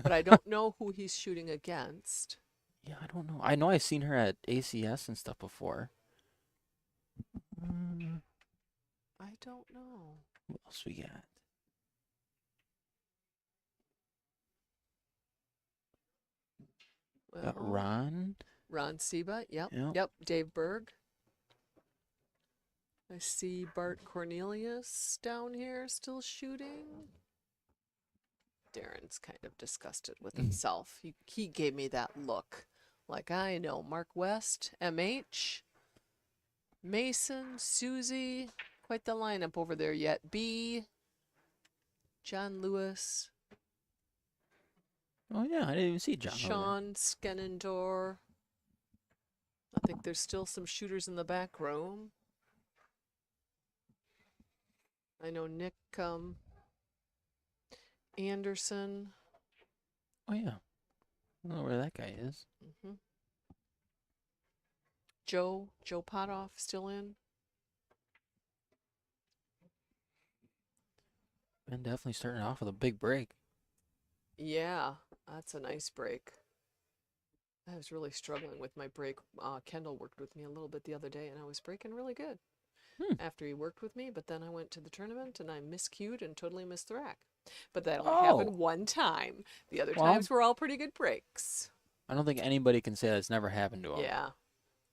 but I don't know who he's shooting against. yeah, I don't know. I know I've seen her at ACS and stuff before. I don't know. Who else we got? Got Well, Ron. Ron Seba. Yep. Yep. Yep. Dave Berg. I see Bart Cornelius down here still shooting. Darren's kind of disgusted with himself. He gave me that look. Like, I know Mark West, MH, Mason, Susie. Quite the lineup over there yet. B, John Lewis, Oh yeah, I didn't even see John. over there. Sean Skenendor. I think there's still some shooters in the back room. I know Nick Anderson. Oh yeah. I don't know where that guy is. hmm Joe Potoff still in. Ben definitely starting off with a big break. Yeah, that's a nice break. I was really struggling with my break. Kendall worked with me a little bit the other day, and I was breaking really good after he worked with me. But then I went to the tournament, and I miscued and totally missed the rack. But that only happened one time. The other Well, times were all pretty good breaks. I don't think anybody can say that's never happened to him. Yeah.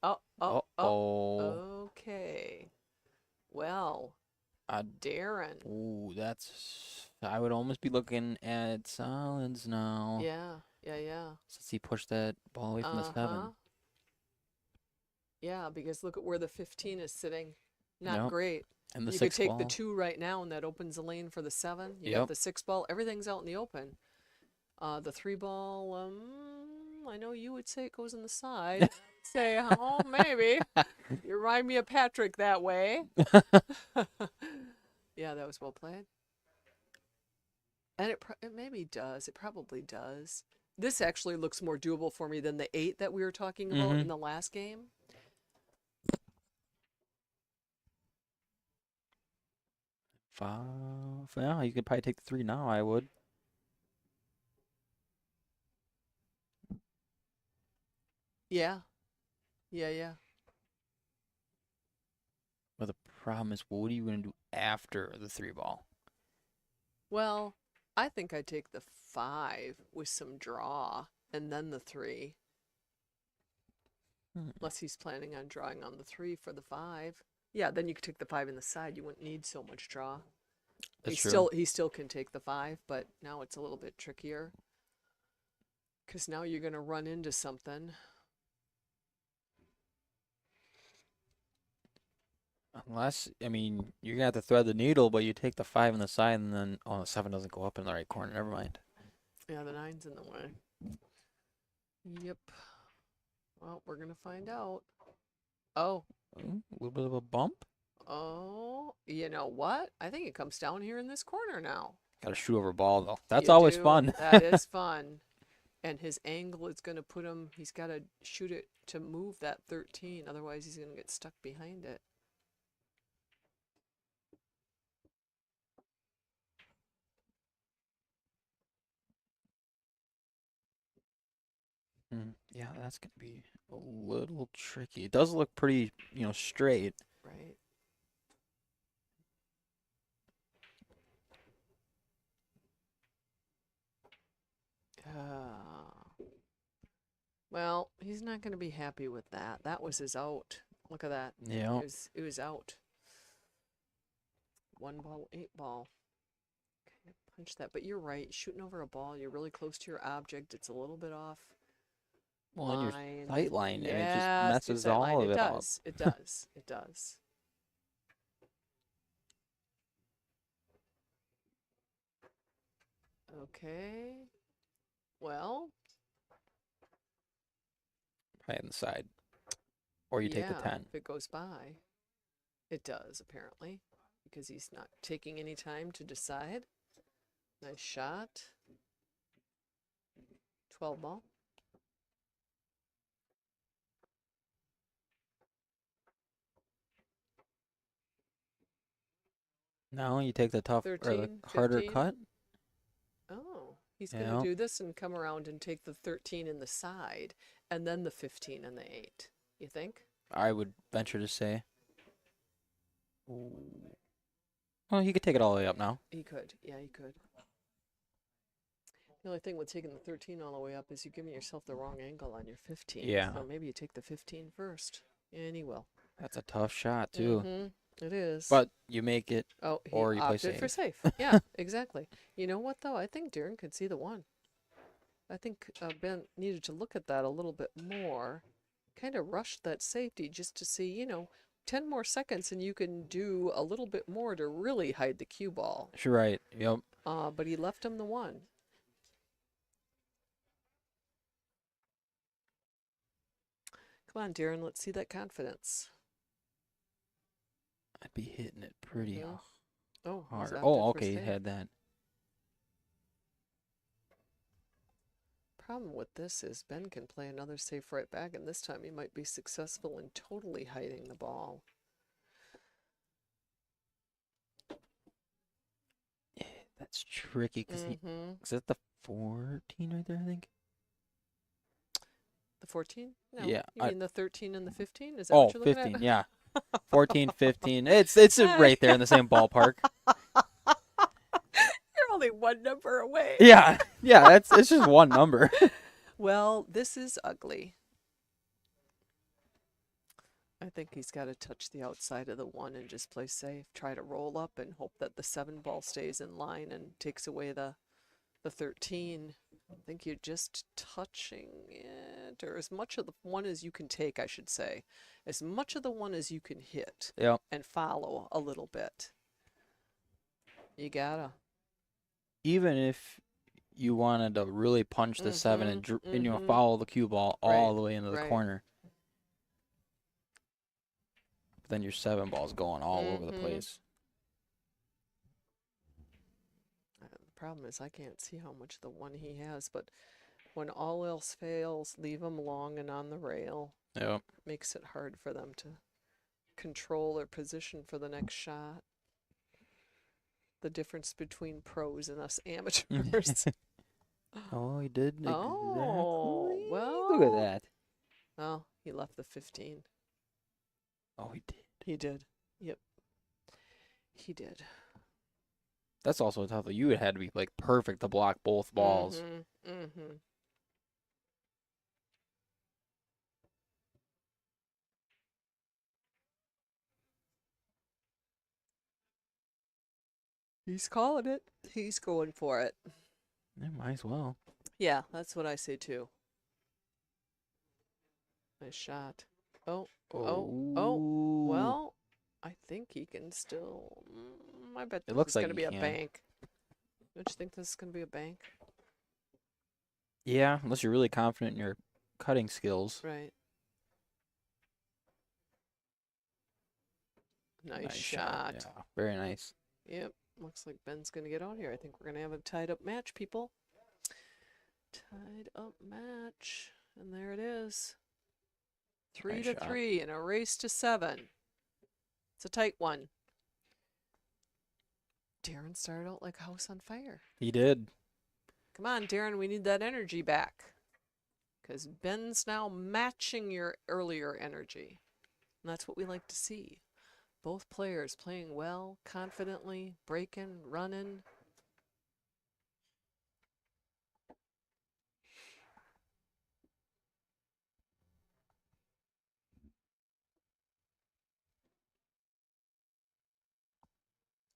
Uh-oh. Okay. Well, Uh, Darren. ooh, that's. I would almost be looking at solids now. Yeah. Since he pushed that ball away from the 7. Yeah, because look at where the 15 is sitting. Not Yep. great. And the You 6 could take ball. the 2 right now, and that opens the lane for the 7. You Yep. got the 6 ball. Everything's out in the open. The 3 ball, I know you would say it goes in the side. I'd say, oh, maybe. You remind me of Patrick that way. Yeah, that was well played. And it maybe does. It probably does. This actually looks more doable for me than the 8 that we were talking about in the last game. Yeah, you could probably take the 3 now, I would. Yeah. But the problem is, what are you going to do after the 3 ball? Well, I think I'd take the 5 with some draw and then the 3. Unless he's planning on drawing on the 3 for the 5. Yeah, then you could take the 5 in the side. You wouldn't need so much draw. That's true. He still can take the 5, but now it's a little bit trickier. Because now you're going to run into something. Unless, I mean, you're going to have to thread the needle, but you take the 5 in the side, and then, oh, the 7 doesn't go up in the right corner. Never mind. Yeah, the 9's in the way. Yep. Well, we're going to find out. Oh. Ooh, a little bit of a bump. Oh, you know what? I think it comes down here in this corner now. Got to shoot over ball, though. That's You always do. fun. That is fun. And his angle is going to put him, he's got to shoot it to move that 13. Otherwise, he's going to get stuck behind it. Yeah, that's going to be a little tricky. It does look pretty, straight. Right. Well, he's not going to be happy with that. That was his out. Look at that. Yeah. It was out. 1 ball, 8 ball. Okay, punch that. But you're right. Shooting over a ball, you're really close to your object. It's a little bit off. Well, and your line. sight line, and it just Yeah, it's your messes sight all line. of it up. It does. It does. Okay. Well, Right on the side. Or you take the yeah, 10. if it goes by. It does, apparently, because he's not taking any time to decide. Nice shot. 12 ball. No, you take the tough or the 13, harder 15. cut. Oh, he's going Yeah. to do this and come around and take the 13 in the side and then the 15 and the 8. You think? I would venture to say. Ooh. Well, he could take it all the way up now. He could. Yeah, he could. The only thing with taking the 13 all the way up is you're giving yourself the wrong angle on your 15. Yeah. So maybe you take the 15 first. And he will. That's a tough shot, too. It is. But you make it. oh, he or you play opted for safe. safe. Yeah, exactly. You know what, though? I think Darren could see the 1. I think Ben needed to look at that a little bit more. Kind of rushed that safety just to see, 10 more seconds and you can do a little bit more to really hide the cue ball. You're right. Yep. But he left him the 1. Come on, Darren, let's see that confidence. I'd be hitting it pretty Oh, he's hard. opted Oh, for okay. He safe. had that. Problem with this is Ben can play another safe right back, and this time he might be successful in totally hiding the ball. Yeah, that's tricky because is that the 14 right there, I think? The 14? No. Yeah, You I- mean the 13 and the 15? Is that Oh, what you're looking 15, at? yeah. 14, 15. It's right there in the same ballpark. You're only one number away. Yeah. Yeah, it's just one number. Well, this is ugly. I think he's got to touch the outside of the 1 and just play safe. Try to roll up and hope that the 7 ball stays in line and takes away the 13. I think you're just touching it, or as much of the 1 as you can take, I should say. As much of the 1 as you can hit Yep. and follow a little bit. You gotta. Even if you wanted to really punch the 7 and follow the cue ball all the way into the corner, but then your 7 ball's going all over the place. The problem is I can't see how much the 1 he has, but when all else fails, leave them long and on the rail. Yep. Makes it hard for them to control their position for the next shot. The difference between pros and us amateurs. Oh, he did. Oh, Exactly. well. Look at that. Well, he left the 15. Oh, he did. He did. Yep. He did. That's also tough. You had to be like perfect to block both balls. He's calling it. He's going for it. Yeah, might as well. Yeah, that's what I say too. Nice shot. Oh. Well, I think he can still. I bet this looks is like going to he be a can. bank. Don't you think this is going to be a bank? Yeah, unless you're really confident in your cutting skills. Right. Nice shot. Yeah, very nice. Yep. Looks like Ben's going to get out here. I think we're going to have a tied up match, people. Tied up match. And there it is. 3 to 3 in a race to 7. It's a tight one. Darren started out like a house on fire. He did. Come on, Darren, we need that energy back. Because Ben's now matching your earlier energy. And that's what we like to see. Both players playing well, confidently, breaking, running.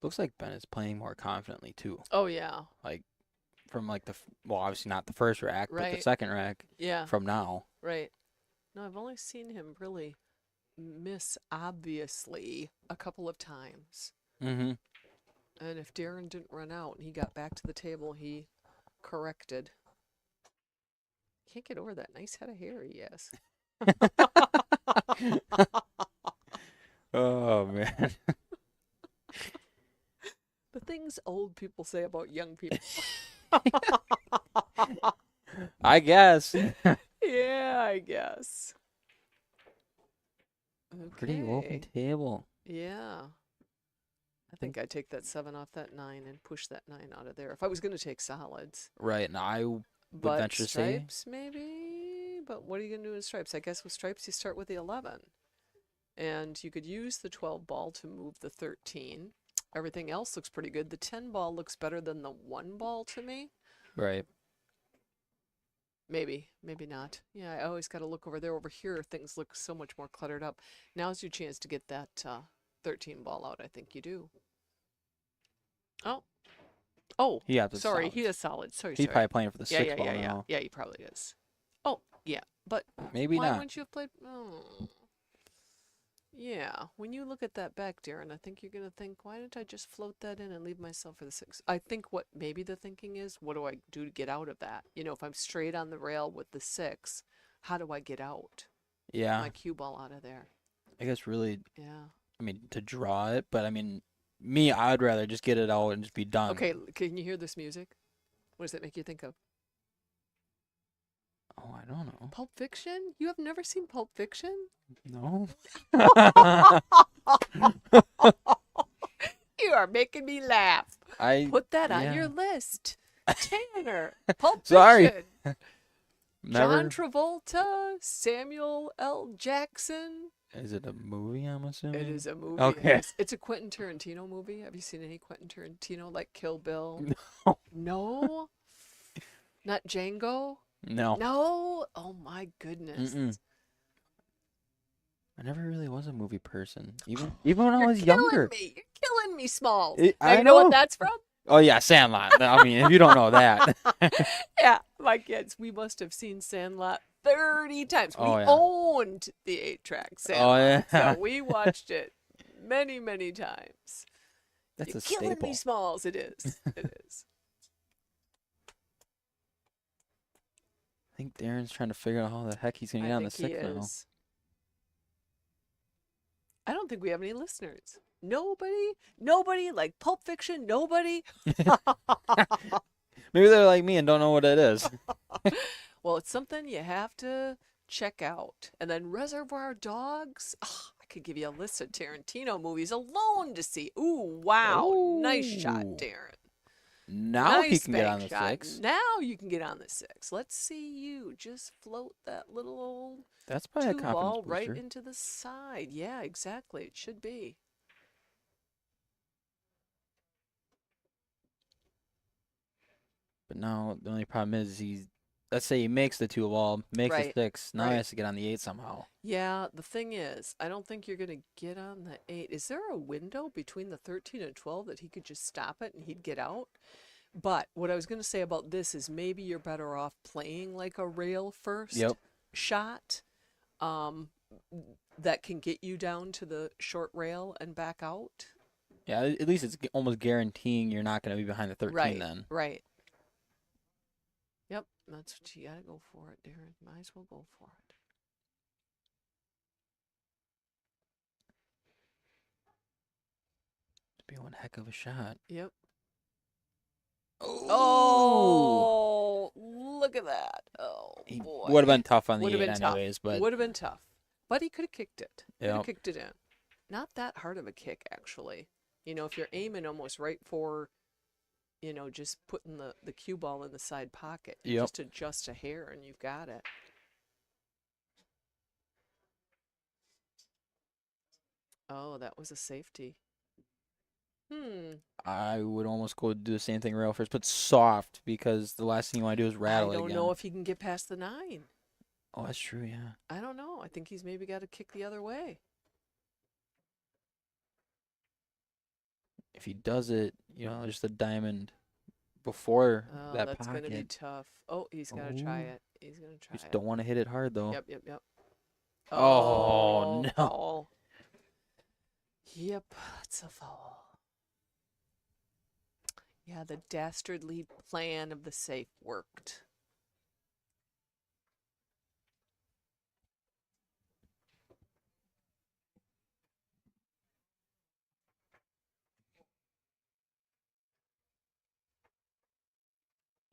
Looks like Ben is playing more confidently too. Oh, yeah. Like from like obviously not the first rack, but the Right. second rack. Yeah. From now. Right. No, I've only seen him really miss obviously a couple of times. Mm-hmm. And if Darren didn't run out and he got back to the table, he corrected. Can't get over that nice head of hair he has. Oh man. The things old people say about young people. I guess. Yeah, I guess. Pretty open Okay. table. Yeah. I think I'd take that 7 off that 9 and push that 9 out of there. If I was going to take solids. Right, and I would But venture to say stripes, maybe? But what are you going to do with stripes? I guess with stripes, you start with the 11. And you could use the 12 ball to move the 13. Everything else looks pretty good. The 10 ball looks better than the 1 ball to me. right. Maybe, maybe not. Yeah, I always got to look over there. Over here, things look so much more cluttered up. Now's your chance to get that 13 ball out. I think you do. Oh, He has sorry, solids. he is solid. Sorry, He's sorry. probably playing for the Yeah, 6 yeah, ball yeah, yeah. now. Yeah, he probably is. Oh, yeah, but Maybe why not. wouldn't you have played? Oh. Yeah, when you look at that back, Darren, I think you're going to think, why didn't I just float that in and leave myself for the 6? I think what maybe the thinking is, what do I do to get out of that? You know, if I'm straight on the rail with the 6, how do I get out? Yeah. My cue ball out of there. I guess really, Yeah. I mean, to draw it, but I mean, me, I'd rather just get it out and just be done. Okay, can you hear this music? What does that make you think of? Oh, I don't know. Pulp Fiction? You have never seen Pulp Fiction? No. You are making me laugh. Put that on yeah. your list. Tanner, Pulp Sorry. Fiction. Never. John Travolta, Samuel L. Jackson. Is it a movie, I'm assuming? It is a movie. Okay. It's a Quentin Tarantino movie. Have you seen any Quentin Tarantino, like Kill Bill? No. No? Not Django? No. No? Oh my goodness. Mm-mm. I never really was a movie person. Even when I You're was killing younger. me. You're killing me, Smalls. It- Now, I you know what know. that's from? Oh yeah, Sandlot. I mean, if you don't know that. Yeah, my kids. We must have seen Sandlot 30 times. We Oh, yeah. owned the 8-track Oh Sandlot. yeah. So we watched it many, many times. That's You're a killing staple. me, Smalls. It is. It is. I think Darren's trying to figure out how the heck he's gonna get I on the think he 6 now. is. I don't think we have any listeners. Nobody like Pulp Fiction. Nobody. Maybe they're like me and don't know what it is. Well, it's something you have to check out. And then Reservoir Dogs. Oh, I could give you a list of Tarantino movies alone to see. Ooh, wow. Nice shot, Ooh. Darren. Now he Nice can get on bank the shot. 6. Now you can get on the 6. Let's see you just float that little old That's probably a 2 confidence ball booster. right into the side. Yeah, exactly. It should be. But now the only problem is let's say he makes the 2 ball, makes Right, the 6. Now right. he has to get on the 8 somehow. Yeah, the thing is, I don't think you're going to get on the 8. Is there a window between the 13 and 12 that he could just stop it and he'd get out? But what I was going to say about this is maybe you're better off playing like a rail first Yep. shot that can get you down to the short rail and back out. Yeah, at least it's almost guaranteeing you're not going to be behind the 13 Right, then. right. Yep, that's what you got to go for it, Darren. Might as well go for it. It'd be one heck of a shot. Yep. Oh! Oh, look at that. Oh, He boy. would have been tough on the Would have 8 been tough. anyways, but Would have been tough. But he could have kicked it. Could have Yep. kicked it in. Not that hard of a kick, actually. You know, if you're aiming almost right for, you know, just putting the cue ball in the side pocket. You Yep. just adjust a hair and you've got it. Oh, that was a safety. I would almost go do the same thing rail first, but soft, because the last thing you want to do is rattle I it don't again. know if he can get past the 9. Oh, that's true, yeah. I don't know. I think he's maybe got to kick the other way. If he does it, you know, just a diamond before Oh, that that's pocket. going to be tough. Oh, he's got to try Ooh. it. He's going to try Just it. don't want to hit it hard, though. Yep, yep, yep. Oh, no. Foul. Yep, it's a foul. Yeah, the dastardly plan of the safe worked.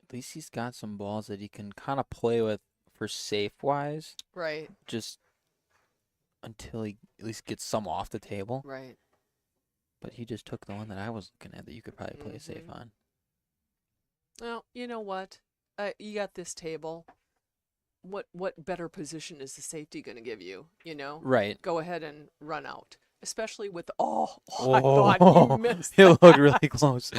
At least he's got some balls that he can kind of play with for safe-wise, Right, just until he at least gets some off the table. right. But he just took the one that I was looking at that you could probably play safe Mhm. on. Well, you know what? You got this table. What better position is the safety going to give you? You know, Right. go ahead and run out. Especially with I Oh, thought he missed. it looked that. really close.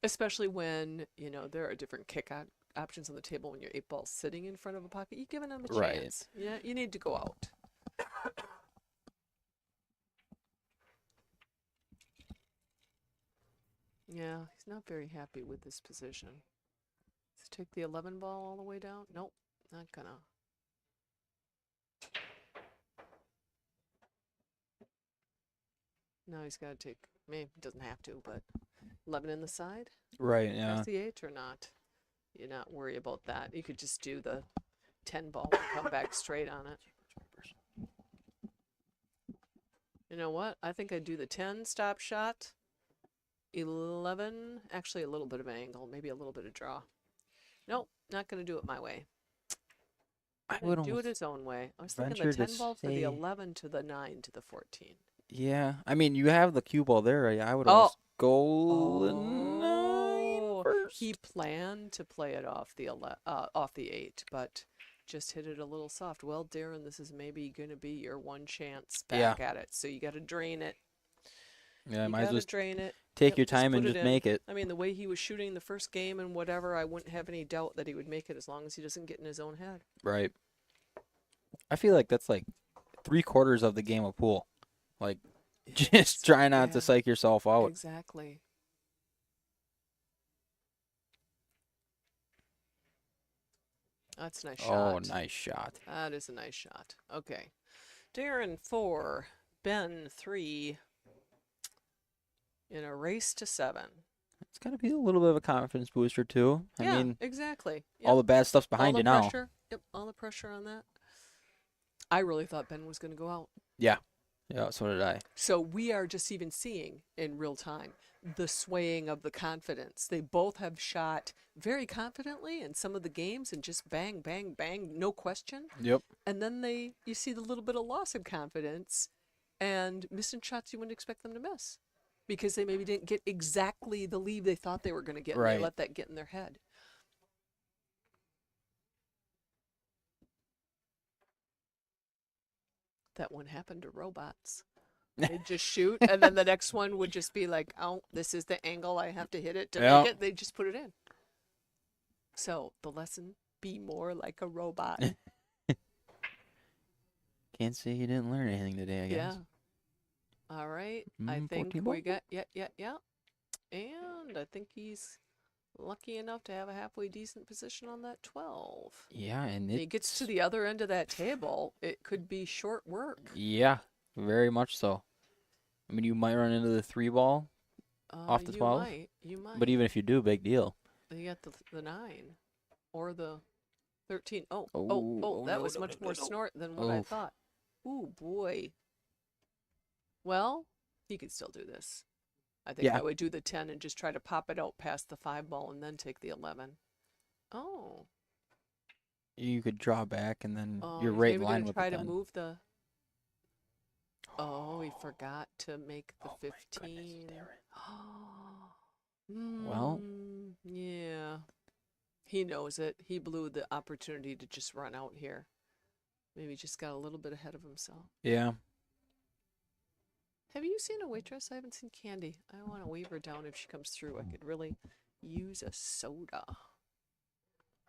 Especially when you know there are different kick options on the table when your 8-ball's sitting in front of a pocket. You're giving him a Right. chance. Yeah, you need to go out. Yeah, he's not very happy with this position. Let's take the 11 ball all the way down. Nope, not gonna. No, he's got to take. Maybe he doesn't have to, but 11 in the side. Right, yeah. Press the 8 or not. You're not worried about that. You could just do the 10 ball and come back straight on it. You know what? I think I'd do the 10 stop shot. 11, actually a little bit of angle, maybe a little bit of draw. Nope, not going to do it my way. I Gonna would do it almost his own way. I was thinking the venture to 10 ball for the say- 11 to the 9 to the 14. Yeah, I mean, you have the cue ball there. I would Oh. almost go the 9 Oh, first. he planned to play it off the off the 8, but just hit it a little soft. Well, Darren, this is maybe going to be your one chance back at it. So you got to drain it. Yeah, You might as got well to drain it. take Yep, your just time and put it just in. make it. I mean, the way he was shooting the first game and whatever, I wouldn't have any doubt that he would make it as long as he doesn't get in his own head. Right. I feel like that's like 3/4 of the game of pool. Like, It just is. try not Yeah, to psych yourself out. exactly. That's a nice Oh, shot. nice shot. That is a nice shot. Okay. Darren 4, Ben 3 in a race to 7. It's got to be a little bit of a confidence booster, too. I Yeah, mean, exactly. all Yep. the bad stuff's All behind the you now. pressure. Yep, all the pressure on that. I really thought Ben was going to go out. Yeah. Yeah, so did I. So we are just even seeing in real time the swaying of the confidence. They both have shot very confidently in some of the games and just bang, bang, bang, no question. Yep. And then you see the little bit of loss of confidence and missing shots you wouldn't expect them to miss because they maybe didn't get exactly the lead they thought they were going to get. And Right. they let that get in their head. That one happened to robots. They'd just shoot, and then the next one would just be like, oh, this is the angle I have to hit it to make it. They just put it in. So the lesson, be more like a robot. Can't say you didn't learn anything today, I guess. Yeah. All right. I think 14 we ball? got, yeah. And I think he's lucky enough to have a halfway decent position on that 12. Yeah, and He gets to the other end of that table, it could be short work. Yeah, very much so. I mean, you might run into the 3 ball off the 12. You might. But even if you do, big deal. You got the 9 or the 13. Oh, that no, was no, much no, more no. snort than what I Oof. thought. Ooh, boy. Well, he could still do this. I think Yeah. I would do the 10 and just try to pop it out past the 5 ball and then take the 11. Oh. You could draw back, and then Oh, you're he's right in maybe line gonna with try the to 10. move the. Oh, he forgot to make the Oh my 15. goodness, Well, yeah. He knows it. He blew the opportunity to just run out here. Maybe just got a little bit ahead of himself. Yeah. Have you seen a waitress? I haven't seen Candy. I want to wave her down if she comes through. I could really use a soda.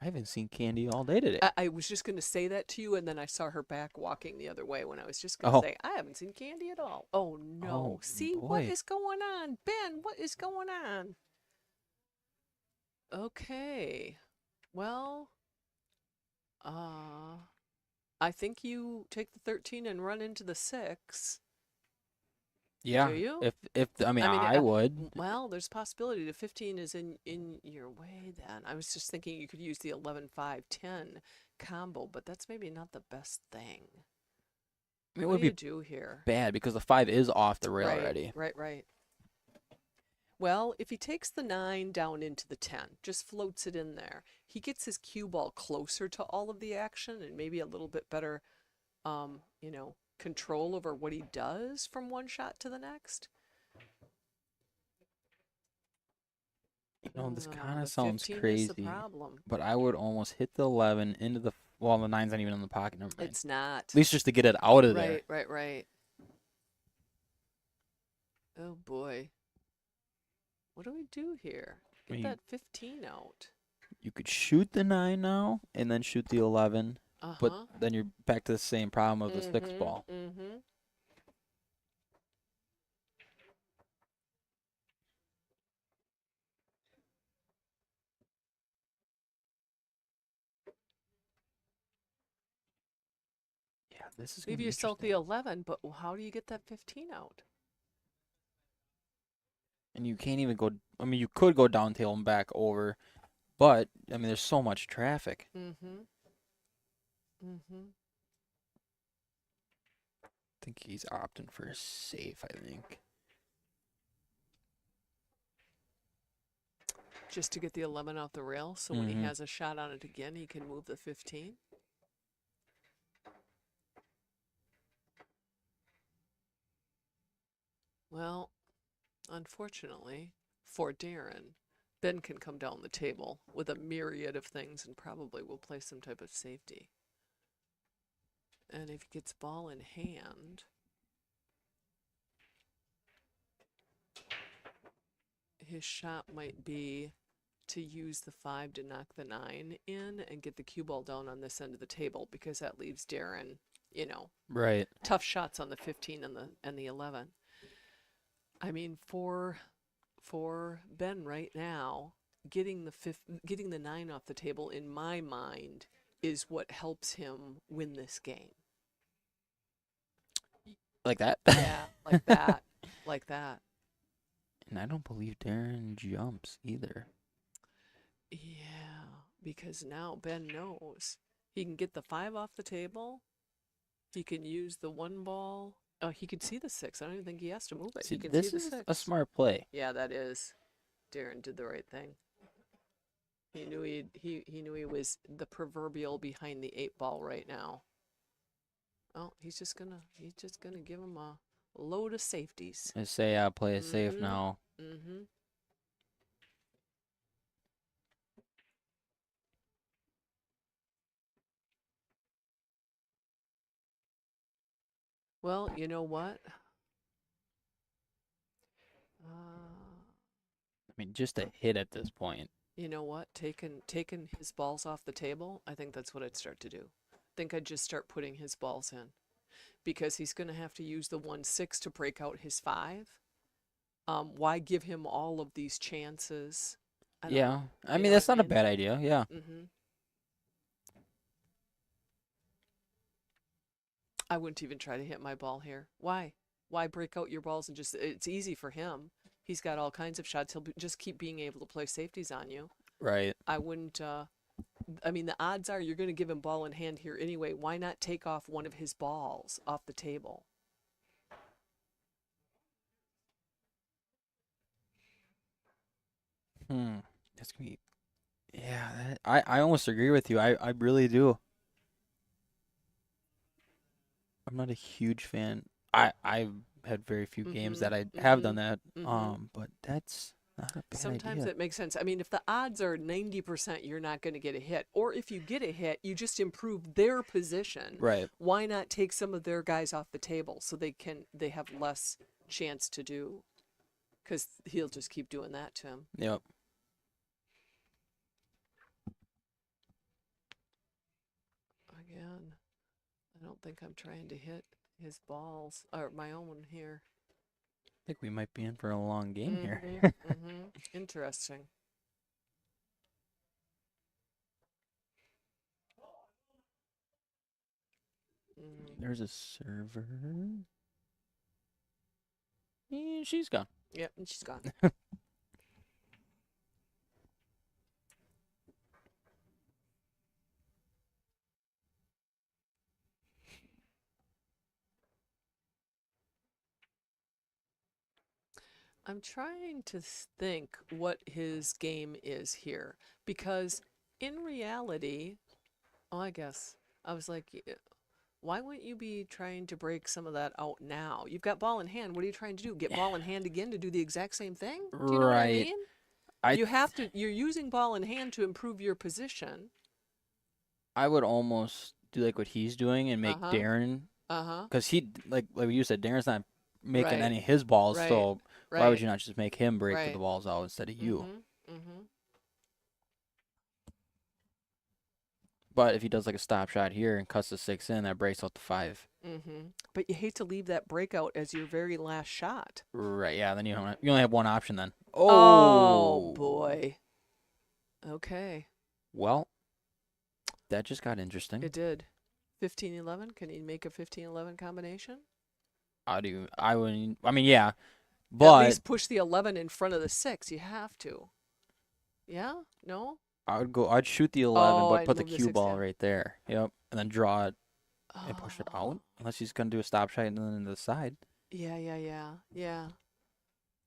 I haven't seen Candy all day today. I was just going to say that to you, and then I saw her back walking the other way when I was just going to say, I haven't seen Candy at all. Oh, no. Oh, See, boy. what is going on? Ben, what is going on? Okay. Well, I think you take the 13 and run into the 6. Yeah. Do you? If I would. Well, there's a possibility the 15 is in your way then. I was just thinking you could use the 11, 5, 10 combo, but that's maybe not the best thing. I mean, it What would do you be do here? bad because the 5 is off the rail already. Right. Well, if he takes the 9 down into the 10, just floats it in there, he gets his cue ball closer to all of the action and maybe a little bit better, control over what he does from one shot to the next. This kind The of sounds 15 crazy. is the problem. But I would almost hit the 11 into the. Well, the 9's not even in the pocket. Never mind. It's not. At least just to get it out of there. Right. Oh boy. What do we do here? Get that 15 out. You could shoot the 9 now and then shoot the 11. But then you're back to the same problem of the 6 ball. Mm-hmm. Yeah, this is Leave yourself the 11, but how do you get that 15 out? And you can't even go. I mean, you could go down tail and back over, but I mean, there's so much traffic. Mm-hmm. I think he's opting for a safe. I think. Just to get the 11 off the rail, so when he has a shot on it again, he can move the 15. Well, unfortunately for Darren, Ben can come down the table with a myriad of things and probably will play some type of safety. And if he gets ball in hand, his shot might be to use the 5 to knock the 9 in and get the cue ball down on this end of the table, because that leaves Darren, Right. tough shots on the 15 and the 11. I mean, for Ben right now, getting the 9 off the table, in my mind, is what helps him win this game. Like that? Yeah, like that. Like that. And I don't believe Darren jumps either. Yeah, because now Ben knows he can get the 5 off the table. He can use the 1 ball. Oh, he can see the 6. I don't even think he has to move it. See, He can this see the is 6. a smart play. Yeah, that is. Darren did the right thing. He knew he was the proverbial behind the 8 ball right now. Oh, he's just gonna give him a load of safeties. I say play it safe now. Mm-hmm. Well, you know what? I mean, just a hit at this point. You know what? Taking his balls off the table, I think that's what I'd start to do. I think I'd just start putting his balls in, because he's going to have to use the 1-6 to break out his 5. Why give him all of these chances? I don't know. I You mean, know that's what I not a mean? bad idea. Yeah. Mm-hmm. I wouldn't even try to hit my ball here. Why? Why break out your balls and just? It's easy for him. He's got all kinds of shots. He'll just keep being able to play safeties on you. Right. I wouldn't. I mean, the odds are you're going to give him ball in hand here anyway. Why not take off one of his balls off the table? That's gonna be. Yeah. I almost agree with you. I really do. I'm not a huge fan. I've had very few games that I have done that. But that's not a bad Sometimes idea. it makes sense. I mean, if the odds are 90% you're not going to get a hit, or if you get a hit, you just improve their position. Right. Why not take some of their guys off the table so they have less chance to do? Because he'll just keep doing that to him. Yep. Again, I don't think I'm trying to hit his balls, or my own one here. I think we might be in for a long game here. Interesting. There's a server. She's gone. Yep, and she's gone. I'm trying to think what his game is here, because in reality, I guess I was like, why wouldn't you be trying to break some of that out now? You've got ball in hand. What are you trying to do? Get ball in hand again to do the exact same thing? Do you know what I Right. mean? You have to. You're using ball in hand to improve your position. I would almost do like what he's doing and make Darren, because he like you said, Darren's not making Right. any of his balls, Right. so why Right. would you not just make him break Right. the balls out instead of you? But if he does like a stop shot here and cuts the 6 in, that breaks out the 5. But you hate to leave that breakout as your very last shot. Right? Yeah. Then you only have one option then. Oh boy. Okay. Well, that just got interesting. It did. 15-11. Can you make a 15-11 combination? I wouldn't. I mean, yeah, At but least push the 11 in front of the 6. You have to. Yeah? No? I'd shoot the 11, Oh, but I'd put the move the cue 6 ball down. right there. Yep, and then draw it and push it out. Unless he's gonna do a stop shot and then into the side. Yeah. Yeah.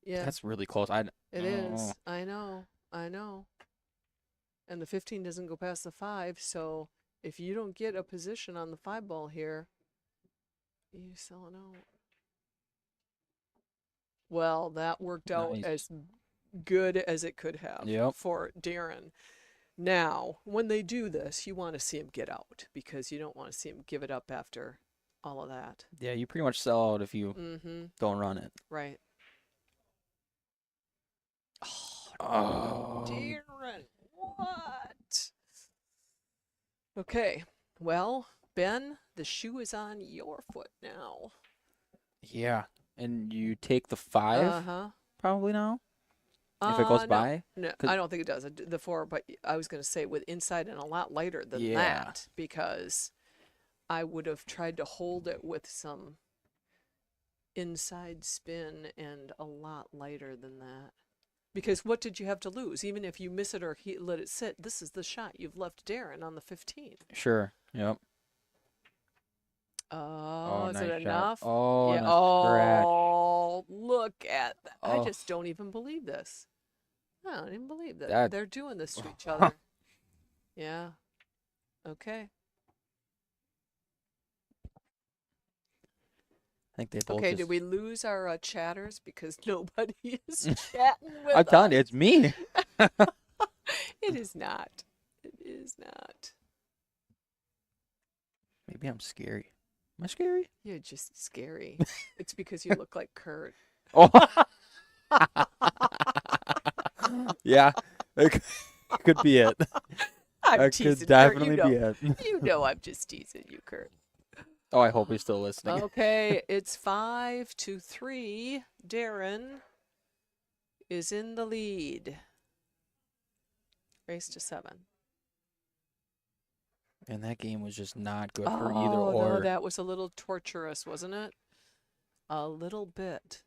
That's really close. It is. I know. And the 15 doesn't go past the 5, so if you don't get a position on the 5 ball here, you sell it out. Well, that worked out Nice. as good as it could have for Darren. Now, when they do this, you want to see him get out, because you don't want to see him give it up after all of that. Yeah, you pretty much sell out if you don't run it. Right. Oh, Darren. Okay. Well, Ben, the shoe is on your foot now. Yeah. And you take the 5 Uh-huh. probably now? If it goes No, by? no, 'Cause- I don't think it does. The 4, but I was going to say with inside and a lot lighter than Yeah. that because I would have tried to hold it with some inside spin and a lot lighter than that. Because what did you have to lose? Even if you miss it or let it sit, this is the shot you've left Darren on the 15. Sure. Yep. Oh, is nice it shot. enough? Oh, Yeah. and a scratch. Oh, look at that. I Oh. just don't even believe this. I don't even believe that That- they're doing this to each other. Yeah. Okay. I think they both Okay, just... did we lose our chatters because nobody is chatting with I'm telling you, us? it's me. It is not. It is not. Maybe I'm scary. Am I scary? You're just scary. It's because you look like Kurt. Oh. Yeah. It could be it. I'm That teasing could definitely Kurt. be it. You know I'm just teasing you, Kurt. Oh, I hope he's still listening. Okay, it's 5-3. Darren is in the lead. Race to 7. And that game was just not good for either Oh, or. no, that was a little torturous, wasn't it? A little bit.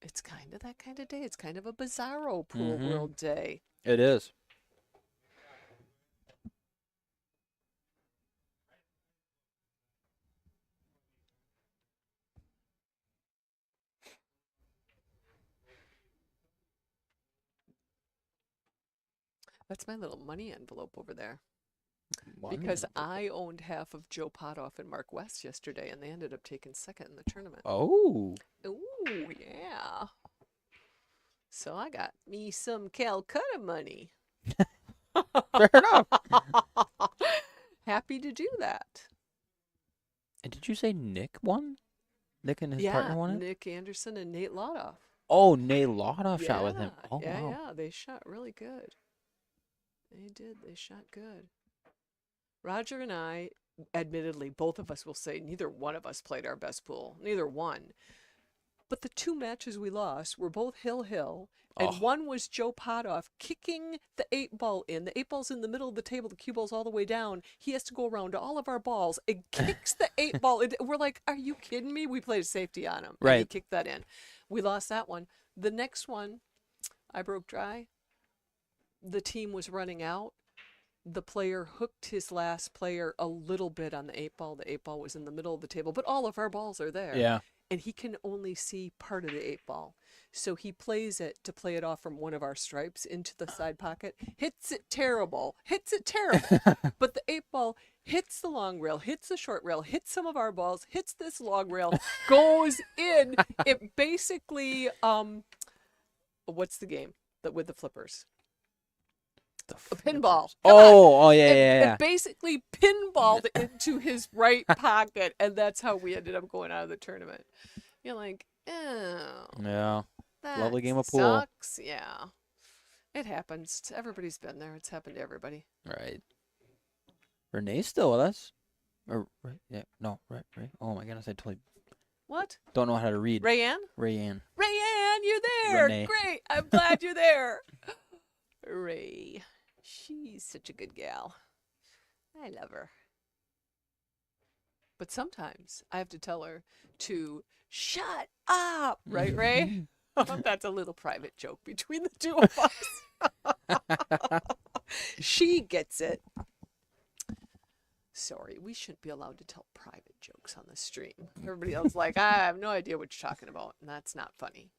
It's kind of that kind of day. It's kind of a bizarro pool Mhm. world day. It is. That's my little money envelope over there. One. Because I owned half of Joe Potoff and Mark West yesterday, and they ended up taking second in the tournament. Oh. Ooh, yeah. So I got me some Calcutta money. Fair enough. Happy to do that. And did you say Nick won? Nick and his Yeah, partner won it? Nick Anderson and Nate Laudoff. Oh, Nate Laudoff shot with him. Yeah, Oh, yeah, wow. yeah. They shot really good. They did. They shot good. Roger and I, admittedly, both of us will say neither one of us played our best pool. Neither one. But the 2 matches we lost were both hill, and Oh. one was Joe Potoff kicking the 8-ball in. The 8-ball's in the middle of the table. The cue ball's all the way down. He has to go around to all of our balls and kicks the 8-ball. We're like, are you kidding me? We played safety on him. And he Right. kicked that in. We lost that one. The next one, I broke dry. The team was running out. The player hooked his last player a little bit on the 8-ball. The 8-ball was in the middle of the table, but all of our balls are there. Yeah. And he can only see part of the 8-ball. So he plays it to play it off from one of our stripes into the side pocket. Hits it terrible. But the 8-ball hits the long rail, hits the short rail, hits some of our balls, hits this long rail, goes in. It basically, what's the game with the flippers? A pinball. Come on. Oh, yeah, yeah. It basically pinballed into his right pocket, and that's how we ended up going out of the tournament. You're like, oh, Yeah. that Lovely game of pool. sucks. Yeah, it happens. Everybody's been there. It's happened to everybody. Right. Renee's still with us. Or, right? Yeah. No, right. Oh my goodness, I totally What? don't know how to read. Rayanne? Rayanne. Rayanne, you're there. Renee. Great. I'm glad you're there. Ray. She's such a good gal. I love her. But sometimes I have to tell her to shut up. Right, Ray? That's a little private joke between the two of us. She gets it. Sorry, we shouldn't be allowed to tell private jokes on the stream. Everybody else is like, I have no idea what you're talking about, and that's not funny.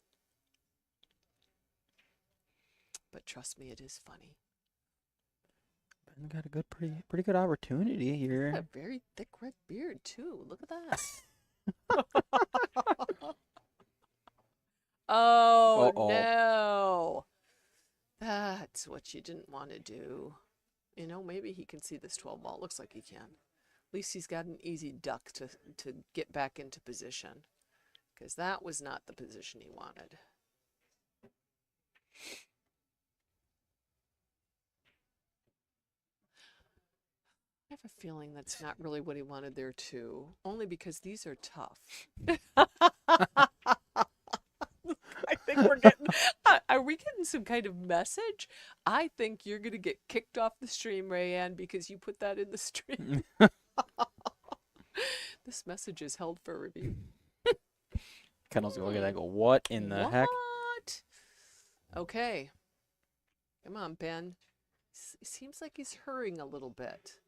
But trust me, it is funny. Ben got a good, pretty good opportunity Got here. a very thick red beard too. Look at that. Oh Uh-oh. no. That's what you didn't want to do. You know, maybe he can see this 12 ball. Looks like he can. At least he's got an easy duck to get back into position. Because that was not the position he wanted. a feeling that's not really what he wanted there too. Only because these are tough. I think we're getting. Are we getting some kind of message? I think you're gonna get kicked off the stream, Rayanne, because you put that in the stream. This message is held for review. Kendall's gonna look at that and go, what in the heck? What? Okay. Come on, Ben. It seems like he's hurrying a little bit.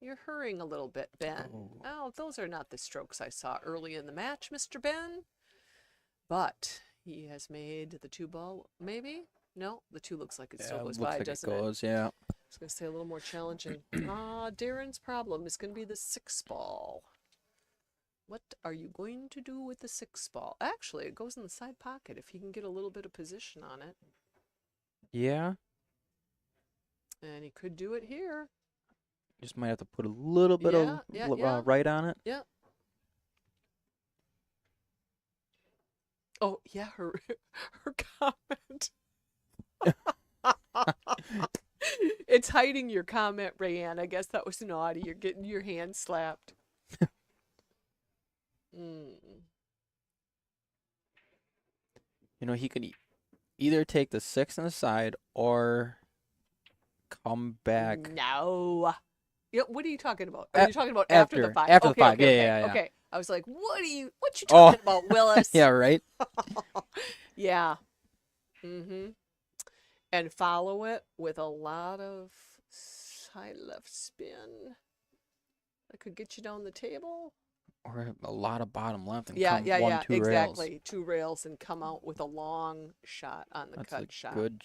You're hurrying a little bit, Ben. Oh, those are not the strokes I saw early in the match, Mr. Ben. But he has made the 2-ball, maybe? No, the 2 looks like it still goes by, doesn't it? Yeah. I was going to say a little more challenging. Darren's problem is going to be the 6-ball. What are you going to do with the 6-ball? Actually, it goes in the side pocket if he can get a little bit of position on it. Yeah. And he could do it here. Just might have to put a little bit of right on it. Yeah. Oh, yeah, her comment. It's hiding your comment, Rayanne. I guess that was naughty. You're getting your hand slapped. You know, he could either take the 6 on the side or come back. No. Yeah, what are you talking about? Are you talking about after the 5? After the Okay, 5, okay, yeah. Okay. I was like, what you talking about, Willis? Yeah, right? Yeah. And follow it with a lot of side left spin. That could get you down the table. Or a lot of bottom left and Yeah, come yeah, 1, yeah, 2 exactly. rails. 2 rails and come out with a long shot on the That's cut a shot. good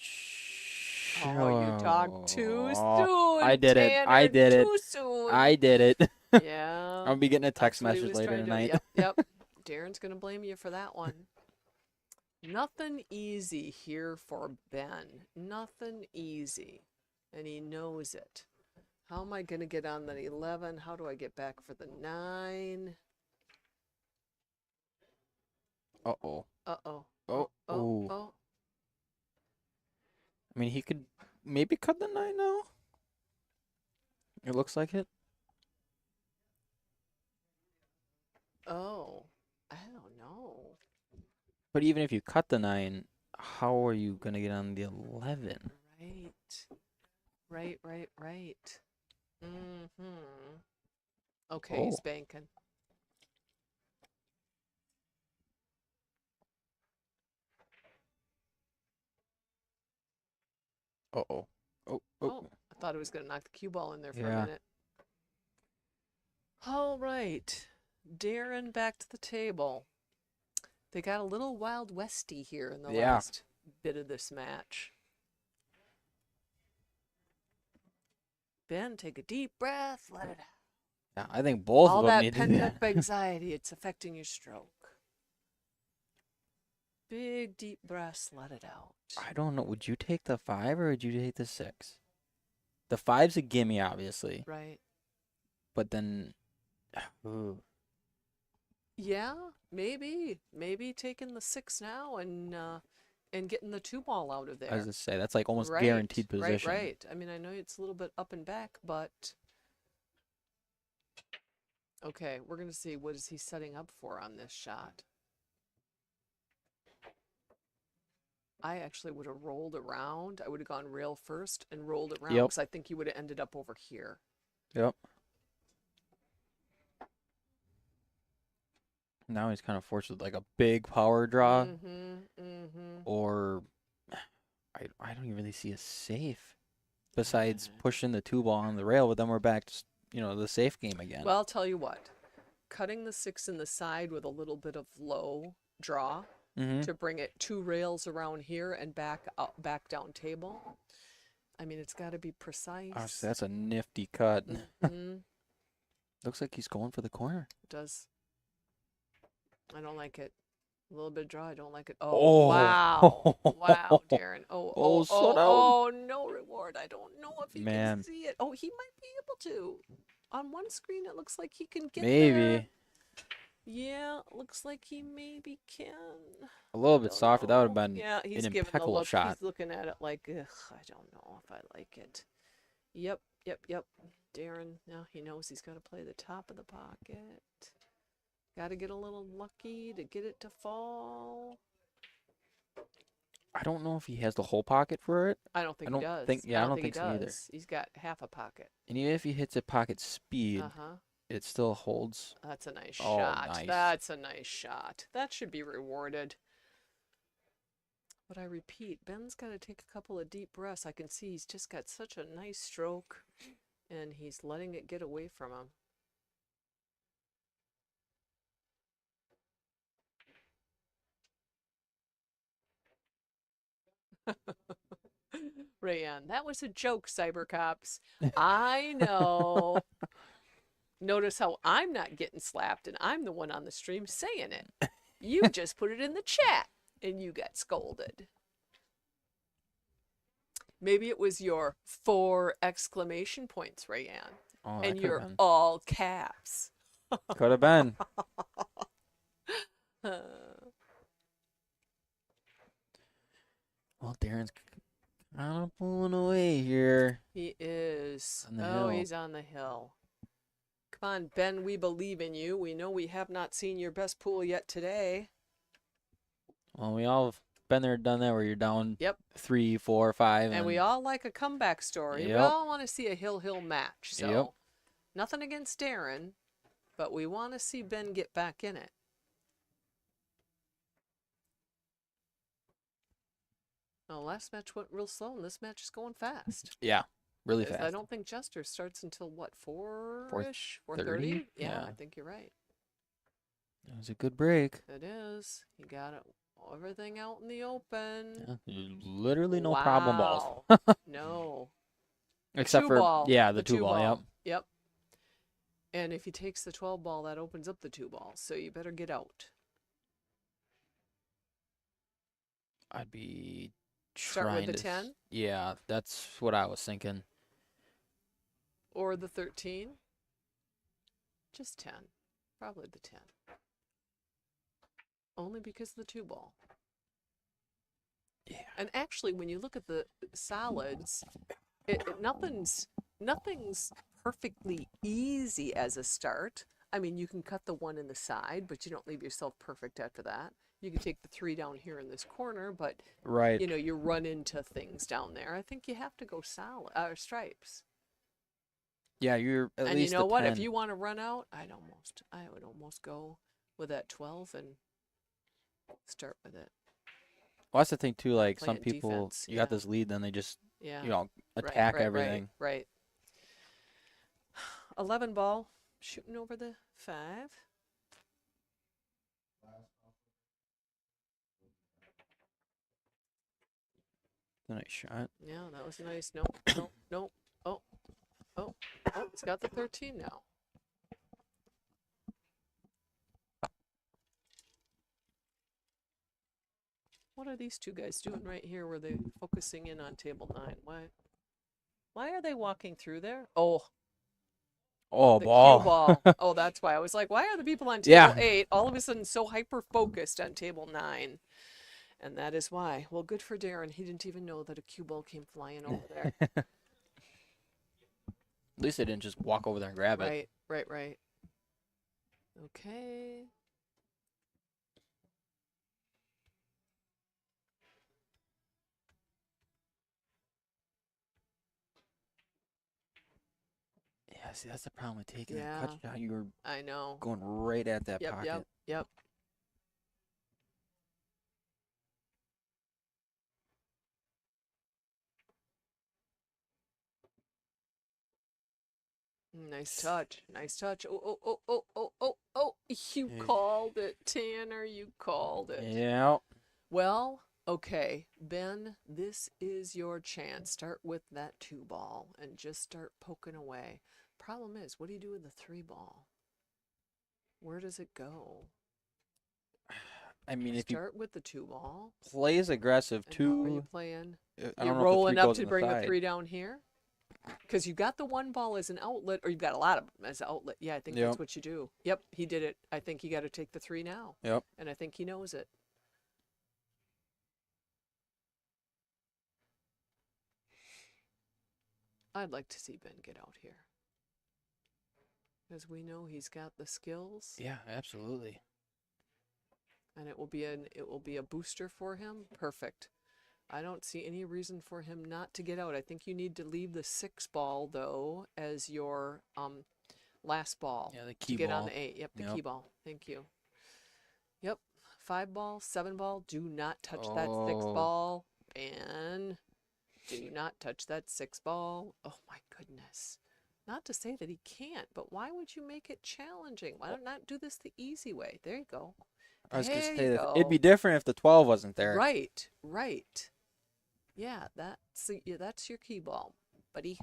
Oh, you talked too soon. I did it. Tanner, I did it. Too soon. I did it. Yeah. I'll be getting a text That's what he message was later trying to do. tonight. Yep. Darren's going to blame you for that one. Nothing easy here for Ben. Nothing easy. And he knows it. How am I going to get on the 11? How do I get back for the 9? Uh-oh. Uh-oh. Oh. I mean, he could maybe cut the 9 now. It looks like it. Oh. I don't know. But even if you cut the 9, how are you going to get on the 11? Right. Okay, he's banking. Uh-oh. Oh. I thought it was going to knock the cue ball in there for a Yeah. minute. All right. Darren back to the table. They got a little Wild Westy here in the last bit of this match. Ben, take a deep breath. Let it out. Yeah, I think both All of them that need to pent do up that. anxiety, it's affecting your stroke. Big deep breaths, let it out. I don't know. Would you take the 5 or would you take the 6? The 5's a gimme, obviously. Right. But then... Ooh. Yeah, maybe taking the 6 now and getting the 2-ball out of there. I was going to say, that's like almost guaranteed position. Right. I mean, I know it's a little bit up and back, but... Okay, we're going to see what is he setting up for on this shot. I actually would have rolled around. I would have gone rail first and rolled around because I think he would have ended up over here. Yep. Now he's kind of forced with like a big power draw. Or I don't even really see a safe besides pushing the 2-ball on the rail, but then we're back to, the safe game again. Well, I'll tell you what. Cutting the 6 in the side with a little bit of low draw to bring it 2 rails around here and back down table. I mean, it's got to be precise. Oh, so that's a nifty cut. Looks like he's going for the corner. It does. I don't like it. A little bit of draw. I don't like it. Oh, wow. Wow, Darren. Oh, no reward. I don't know if he can see it. Oh, he might be able to. On one screen, it looks like he can get there. Yeah, looks like he maybe can. A little bit softer. That would have been he's an giving the impeccable look. shot. He's looking at it like, ugh, I don't know if I like it. Yep, Yep. Darren, now he knows he's got to play the top of the pocket. Got to get a little lucky to get it to fall. I don't know if he has the whole pocket for it. I don't think he does. Yeah, I don't think think so either. He's got half a pocket. And even if he hits at pocket speed, it still holds. That's a nice Oh, shot. nice. That's a nice shot. That should be rewarded. But I repeat, Ben's got to take a couple of deep breaths. I can see he's just got such a nice stroke, and he's letting it get away from him. Rayanne, that was a joke, Cybercops. I know. Notice how I'm not getting slapped, and I'm the one on the stream saying it. You just put it in the chat, and you got scolded. Maybe it was your 4 exclamation points, Rayanne, Oh, and that your could've all caps. been. Could have been. Well, Darren's kind of pulling away here. He is. On the Oh, hill. he's on the hill. Come on, Ben, we believe in you. We know we have not seen your best pool yet today. Well, we all have been there, done that, where you're down Yep. 3, 4, 5. And we all like a comeback story. We Yep. all want to see a hill match. So Yep. nothing against Darren, but we want to see Ben get back in it. Well, last match went real slow, and this match is going fast. Yeah, really 'Cause fast. I don't think Jesters starts until what, 4-ish? 4:30? 4:30? Yeah, Yeah. I think you're right. It was a good break. It is. You got it. Everything out in the open. Yeah, literally no problem balls. Wow. No. Except Two for, ball. yeah, the 2 ball, yep. Yep. And if he takes the 12 ball, that opens up the 2 balls. So you better get out. I'd be Start with trying the to 10? Yeah, that's what I was thinking. Or the 13? Just 10. Probably the 10. Only because of the 2 ball. Yeah. And actually, when you look at the solids, nothing's perfectly easy as a start. I mean, you can cut the 1 in the side, but you don't leave yourself perfect after that. You can take the 3 down here in this corner, but Right. you know, you run into things down there. I think you have to go solid stripes. Yeah, you're at And least you know a what? 10. If you want to run out, I would almost go with that 12 and start with it. Well, that's the thing too. Like some Playing people, defense, you got yeah. this lead, then they just Yeah. attack everything. Right. 11 ball, shooting over the 5. Nice shot. Yeah, that was nice. No. Oh, it's got the 13 now. What are these 2 guys doing right here where they're focusing in on table 9? Why are they walking through there? Oh, Oh, the ball. cue ball. Oh, that's why. I was like, why are the people on table Yeah. 8 all of a sudden so hyper-focused on table 9? And that is why. Well, good for Darren. He didn't even know that a cue ball came flying over there. At least they didn't just walk over there and grab it. Right. Okay. Yeah, see, that's the problem with taking Yeah. that cut shot. You were I know. going right at that pocket. Yep. Nice touch. Oh. You Hey. called it, Tanner. You called it. Yeah. Well, okay, Ben, this is your chance. Start with that 2 ball and just start poking away. Problem is, what do you do with the 3 ball? Where does it go? I mean, if you Start with the 2 ball. play as aggressive And how are you too, playing? I You're don't know rolling if the 3 up goes to on the bring the side. 3 down here? Because you got the 1 ball as an outlet, or you've got a lot of them as an outlet. Yeah, I think that's Yep. what you do. Yep, he did it. I think you got to take the 3 now. Yep. And I think he knows it. I'd like to see Ben get out here. Because we know he's got the skills. Yeah, absolutely. And it will be a booster for him. Perfect. I don't see any reason for him not to get out. I think you need to leave the 6 ball though as your last ball. Yeah, the to key get ball. on the 8. Yep, the Yep. key ball. Thank you. Yep. 5 ball, 7 ball. Do not touch that 6 Oh. ball. And do not touch that 6 ball. Oh my goodness. Not to say that he can't, but why would you make it challenging? Why not do this the easy way? There you go. I was going to There say you that it'd be go. different if the 12 wasn't there. Right, right. Yeah, that's your key ball, buddy.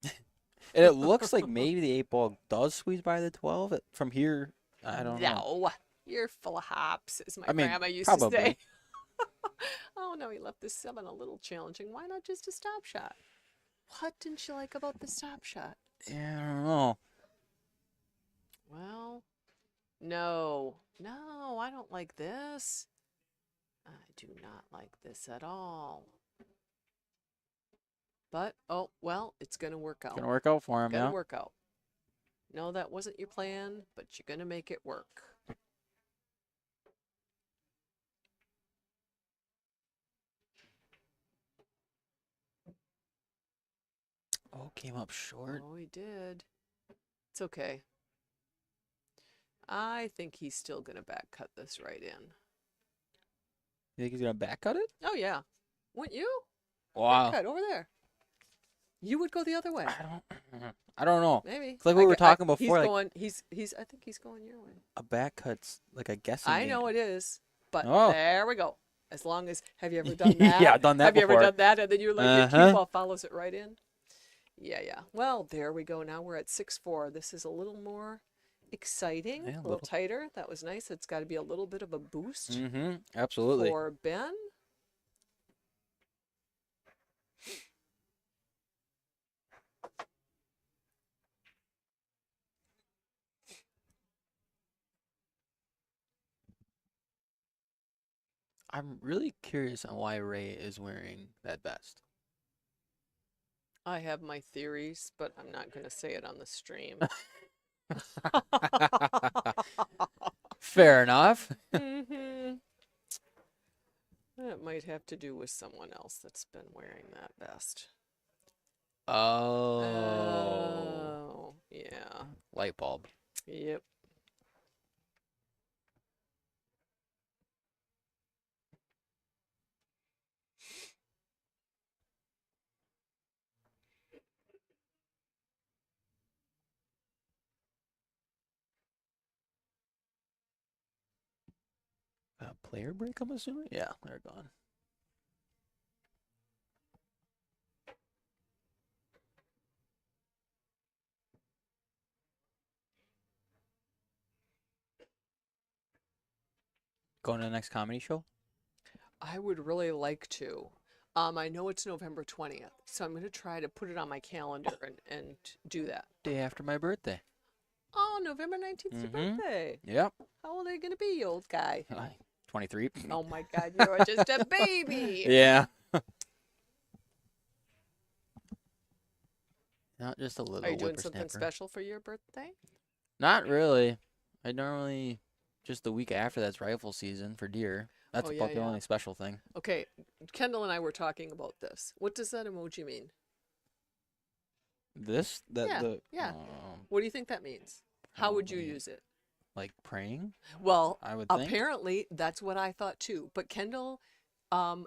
And it looks like maybe the 8 ball does squeeze by the 12 from here. I don't know. No, you're full of hops, as my I mean, grandma used probably. to say. Oh no, he left the 7 a little challenging. Why not just a stop shot? What didn't you like about the stop shot? Yeah, I don't know. Well, no, I don't like this. I do not like this at all. But, oh, well, it's going to work out. It's going to work out for him, Gonna yeah. work out. No, that wasn't your plan, but you're going to make it work. Oh, came up short. Oh, he did. It's okay. I think he's still going to back cut this right in. You think he's going to back cut it? Oh, yeah. Wouldn't you? Wow. Back cut over there. You would go the other way. I don't know. Maybe. It's like we were talking before. He's Like going, I think he's going your way. a back cut's like a guessing I game. know it is, but Oh. there we go. As long as, have you ever done that? Yeah, I've done that Have you before. ever done that? And then you're like, your Uh-huh. cue ball follows it right in? Yeah, yeah. Well, there we go. Now we're at 6-4. This is a little more exciting, Yeah, a little tighter. That was nice. It's got to be a little bit of a boost Mm-hmm. Absolutely. for Ben. I'm really curious on why Ray is wearing that vest. I have my theories, but I'm not going to say it on the stream. Fair enough. Mm-hmm. That might have to do with someone else that's been wearing that vest. Oh. Oh, yeah. Light bulb. Yep. Player break, I'm assuming? Yeah, they're gone. Going to the next comedy show? I would really like to. I know it's November 20th, so I'm going to try to put it on my calendar and do that. Day after my birthday. Oh, November 19th is your birthday. Yep. How old are you going to be, you old guy? 23. Oh my God, you're just a baby. Yeah. Not just a little Are you doing something whippersnapper. special for your birthday? Not really. I normally, just the week after that's rifle season for deer. That's Oh, about yeah, the yeah. only special thing. Okay, Kendall and I were talking about this. What does that emoji mean? This? Yeah. What do you think that means? How would you Probably use it? Like praying, Well, I would think. apparently that's what I thought too. But Kendall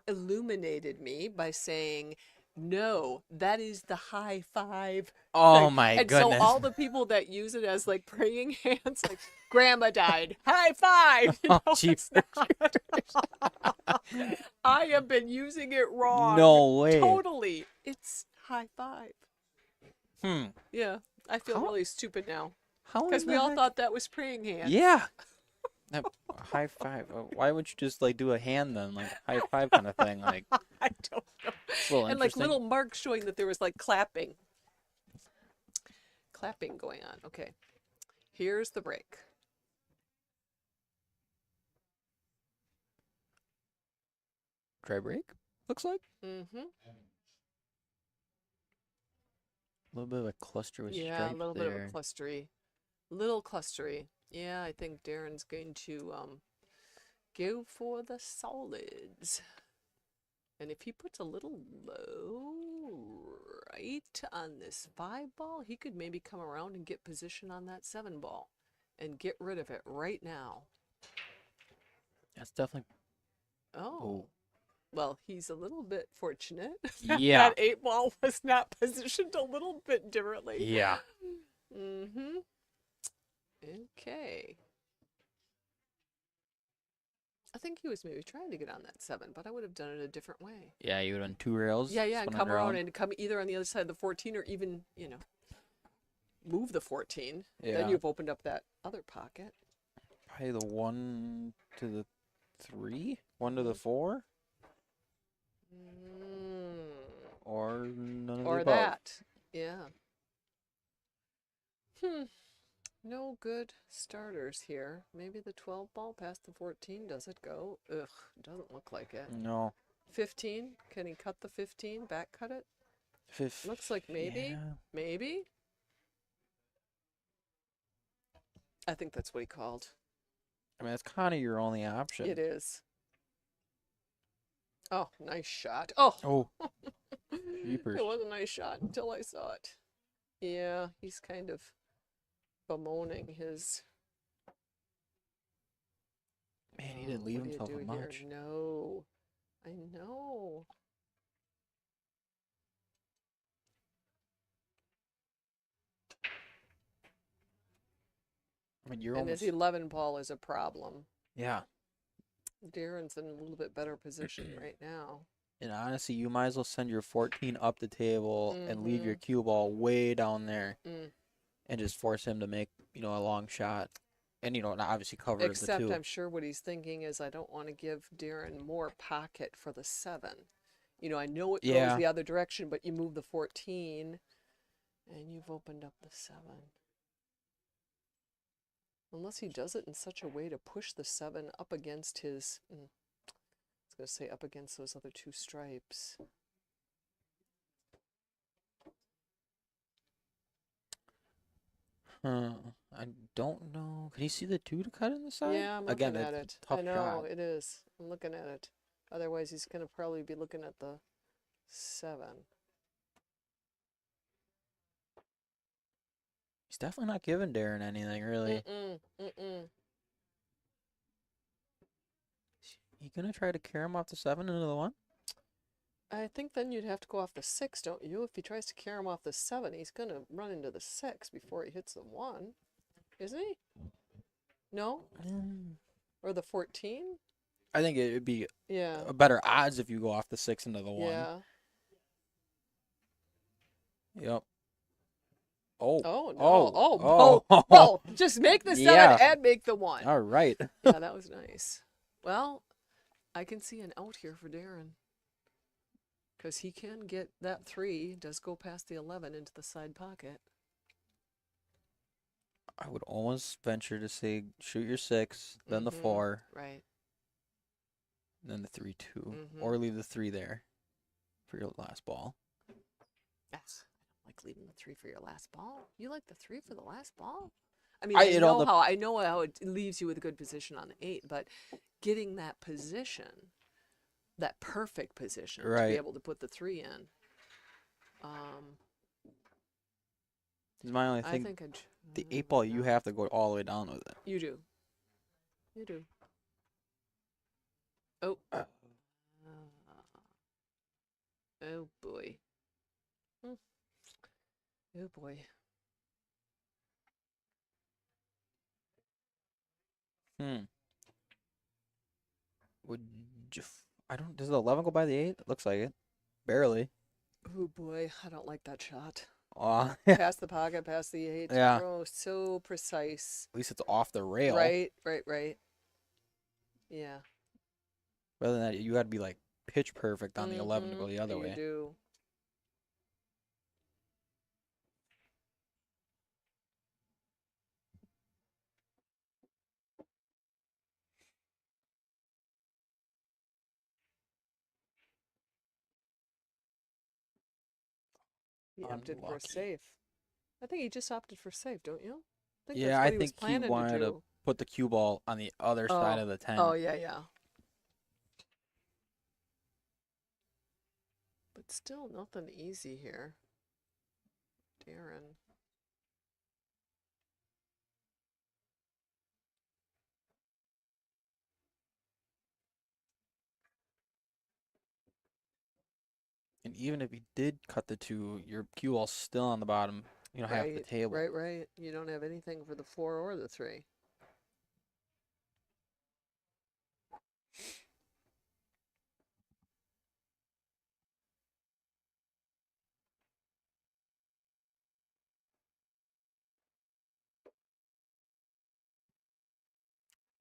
illuminated me by saying, no, that is the high five. Oh thing." my and goodness. so all the people that use it as like praying hands, like grandma died, high five. You Oh, know, jeez. it's not- I have been using it wrong. No way. Totally. It's high five. Hmm. Yeah. I feel How- really stupid now. How Because in we the all heck- thought that was praying hands. Yeah. That, high five. Why would you just like do a hand then, like high five kind of thing? Like I don't know. it's a little And like interesting. little marks showing that there was like clapping. Clapping going on. Okay. Here's the break. Try break. Looks like. Mm-hmm. A little bit of a cluster with Yeah, a stripes little bit of a there. clustery. Little clustery. Yeah, I think Darren's going to go for the solids. And if he puts a little low right on this 5 ball, he could maybe come around and get position on that 7 ball and get rid of it right now. That's definitely. Oh. Well, he's a little bit fortunate. Yeah. That 8 ball was not positioned a little bit differently. Yeah. Mm-hmm. Okay. I think he was maybe trying to get on that 7, but I would have done it a different way. Yeah, you would have done 2 rails. Yeah, and spun it come around and come either on the other side of the 14 or even, move the 14. Yeah. Then you've opened up that other pocket. Probably the 1 to the 3, 1 to the 4, or none of the Or above. that. Yeah. No good starters here. Maybe the 12 ball past the 14. Does it go? Ugh, doesn't look like it. No. 15. Can he cut the 15? Back cut it? Looks like maybe. Yeah. Maybe. I think that's what he called. I mean, that's kind of your only option. It is. Oh, nice shot. Oh. Oh. Jeepers. It was a nice shot until I saw it. Yeah, he's kind of bemoaning his. Man, he didn't leave What do you himself do a here? much. No. I know. I mean, you're And almost. his 11 ball is a problem. Yeah. Darren's in a little bit better position right now. And honestly, you might as well send your 14 up the table and leave your cue ball way down there and just force him to make, a long shot. And, not obviously cover the 2. Except I'm sure what he's thinking is I don't want to give Darren more pocket for the 7. I know it goes the other direction, but you move the 14 and you've opened up the 7. Unless he does it in such a way to push the 7 up against his, I was going to say up against those other 2 stripes. I don't know. Can you see the 2 to cut in the side? Yeah, I'm Again, looking at that's it. a tough I know, shot. it is. I'm looking at it. Otherwise, he's going to probably be looking at the 7. He's definitely not giving Darren anything, really. You gonna try to carry him off the 7 into the 1? I think then you'd have to go off the 6, don't you? If he tries to carry him off the 7, he's going to run into the 6 before he hits the 1. Isn't he? No? Or the 14? I think it would be Yeah. a better odds if you go off the 6 into the 1. Yeah. Yep. Oh. Oh, no. Oh. Oh. Just make the 7 and make the 1. All right. Yeah, that was nice. Well, I can see an out here for Darren. Because he can get that 3, does go past the 11 into the side pocket. I would almost venture to say shoot your 6, then the 4, Right. then the 3-2. Or leave the 3 there for your last ball. Yes. I don't like leaving the 3 for your last ball. You like the 3 for the last ball? I mean, I know how it leaves you with a good position on the 8, but getting that position, that perfect position to be able to put the 3 in. My only I thing, think the 8 ball, you have to go all the way down with it. You do. You do. Oh. Oh boy. Oh boy. Does the 11 go by the 8? It looks like it. Barely. Oh boy, I don't like that shot. Aw. Past the pocket, past the 8. Yeah. Oh, so precise. At least it's off the rail. Right. Yeah. Rather than that, you got to be like pitch perfect on the 11 to go the other way. You do. He opted for a Unlucky. safe. I think he just opted for safe, don't you? I think Yeah, that's I what he was think he planning wanted to to do. put the cue ball on the other side of the 10. Oh, yeah, yeah. But still nothing easy here. Darren. And even if he did cut the 2, your cue ball's still on the bottom, half the Right, table. right. You don't have anything for the 4 or the 3.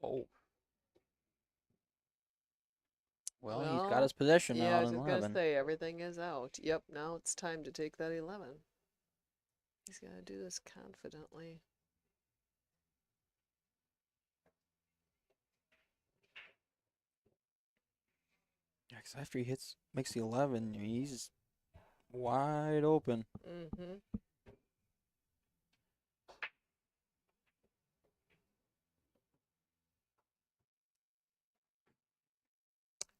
Oh. Well, he's got his possession yeah, now I on was just gonna 11. say everything is out. Yep, now it's time to take that 11. He's got to do this confidently. Yeah, 'cause after he makes the 11, he's wide open. Mm-hmm.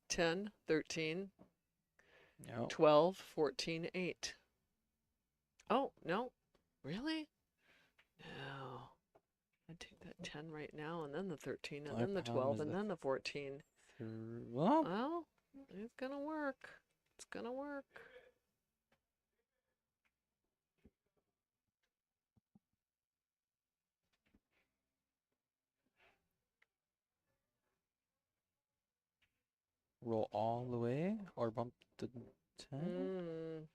10, 13, Yep. 12, 14, 8. Oh, no. Really? No. I'd take that 10 right now, and then the 13, and My then the problem 12, is and the then the 14. Well, Well, it's gonna work. It's gonna work. roll all the way or bump the 10. Mm.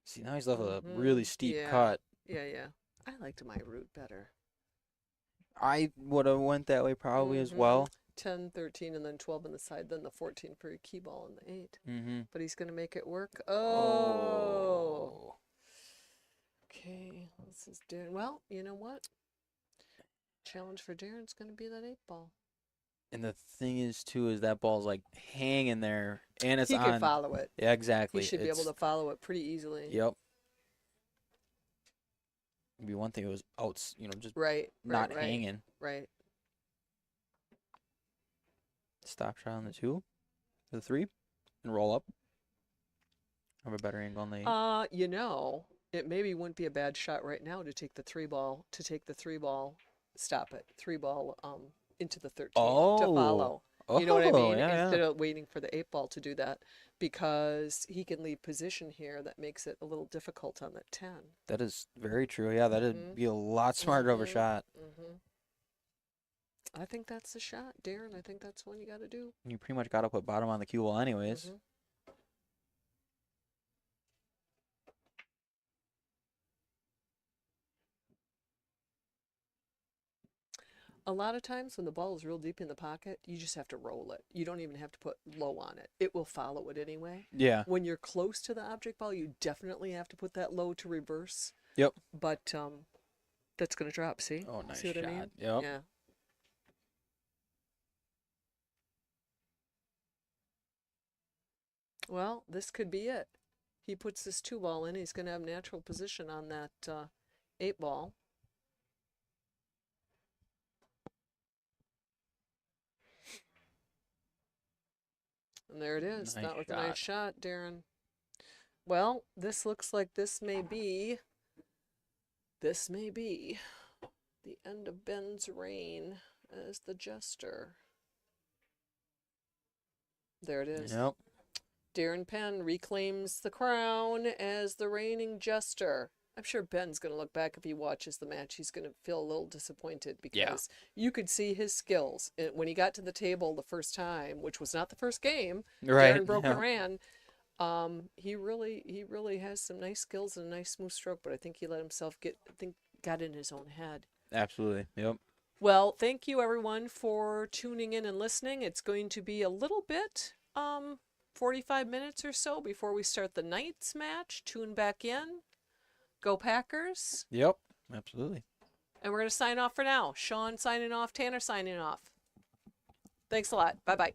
See, now he's left with a Mhm. really steep Yeah. cut. Yeah. I liked my route better. I would have went that way probably as Mhm. well. 10, 13, and then 12 on the side, then the 14 for your key ball and the 8. Mm-hmm. But he's gonna make it work. Oh. Okay, this is Darren. Well, you know what? Challenge for Darren's gonna be that 8 ball. And the thing is, too, is that ball's like hanging there, and it's He on. can follow it. Yeah, exactly. He should be able to follow it pretty easily. Yep. It'd be one thing if it was out, just Right. not hanging. Right. Stop shot on the 2, the 3, and roll up. Have a better angle on the 8. It maybe wouldn't be a bad shot right now to take the 3 ball, stop it, 3 ball, into the 13 to follow. You know what I mean? Yeah, Instead of waiting for the 8 ball to do that, because he can leave position here. That makes it a little difficult on that 10. That is very true. Yeah, that'd be a lot smarter of a shot. Mm-hmm. I think that's the shot, Darren. I think that's one you got to do. You pretty much got to put bottom on the cue ball anyways. Mm-hmm. A lot of times when the ball is real deep in the pocket, you just have to roll it. You don't even have to put low on it. It will follow it anyway. Yeah. When you're close to the object ball, you definitely have to put that low to reverse. Yep. But that's going to drop, see? Oh, nice see what shot. I mean? Yep. Yeah. Well, this could be it. He puts this 2 ball in, he's going to have natural position on that 8 ball. And there it is. Nice That was a nice shot, Darren. Well, this looks like this may be the end of Ben's reign as the Jester. There it is. Yep. Darren Penn reclaims the crown as the reigning Jester. I'm sure Ben's going to look back if he watches the match. He's going to feel a little disappointed because you could see his skills. When he got to the table the first time, which was not the first game, Right. Darren broke and ran. He really has some nice skills and a nice smooth stroke, but I think he let himself got in his own head. Absolutely. Yep. Well, thank you everyone for tuning in and listening. It's going to be a little bit 45 minutes or so before we start the night's match. Tune back in. Go Packers. Yep. Absolutely. And we're going to sign off for now. Sean signing off, Tanner signing off. Thanks a lot. Bye-bye.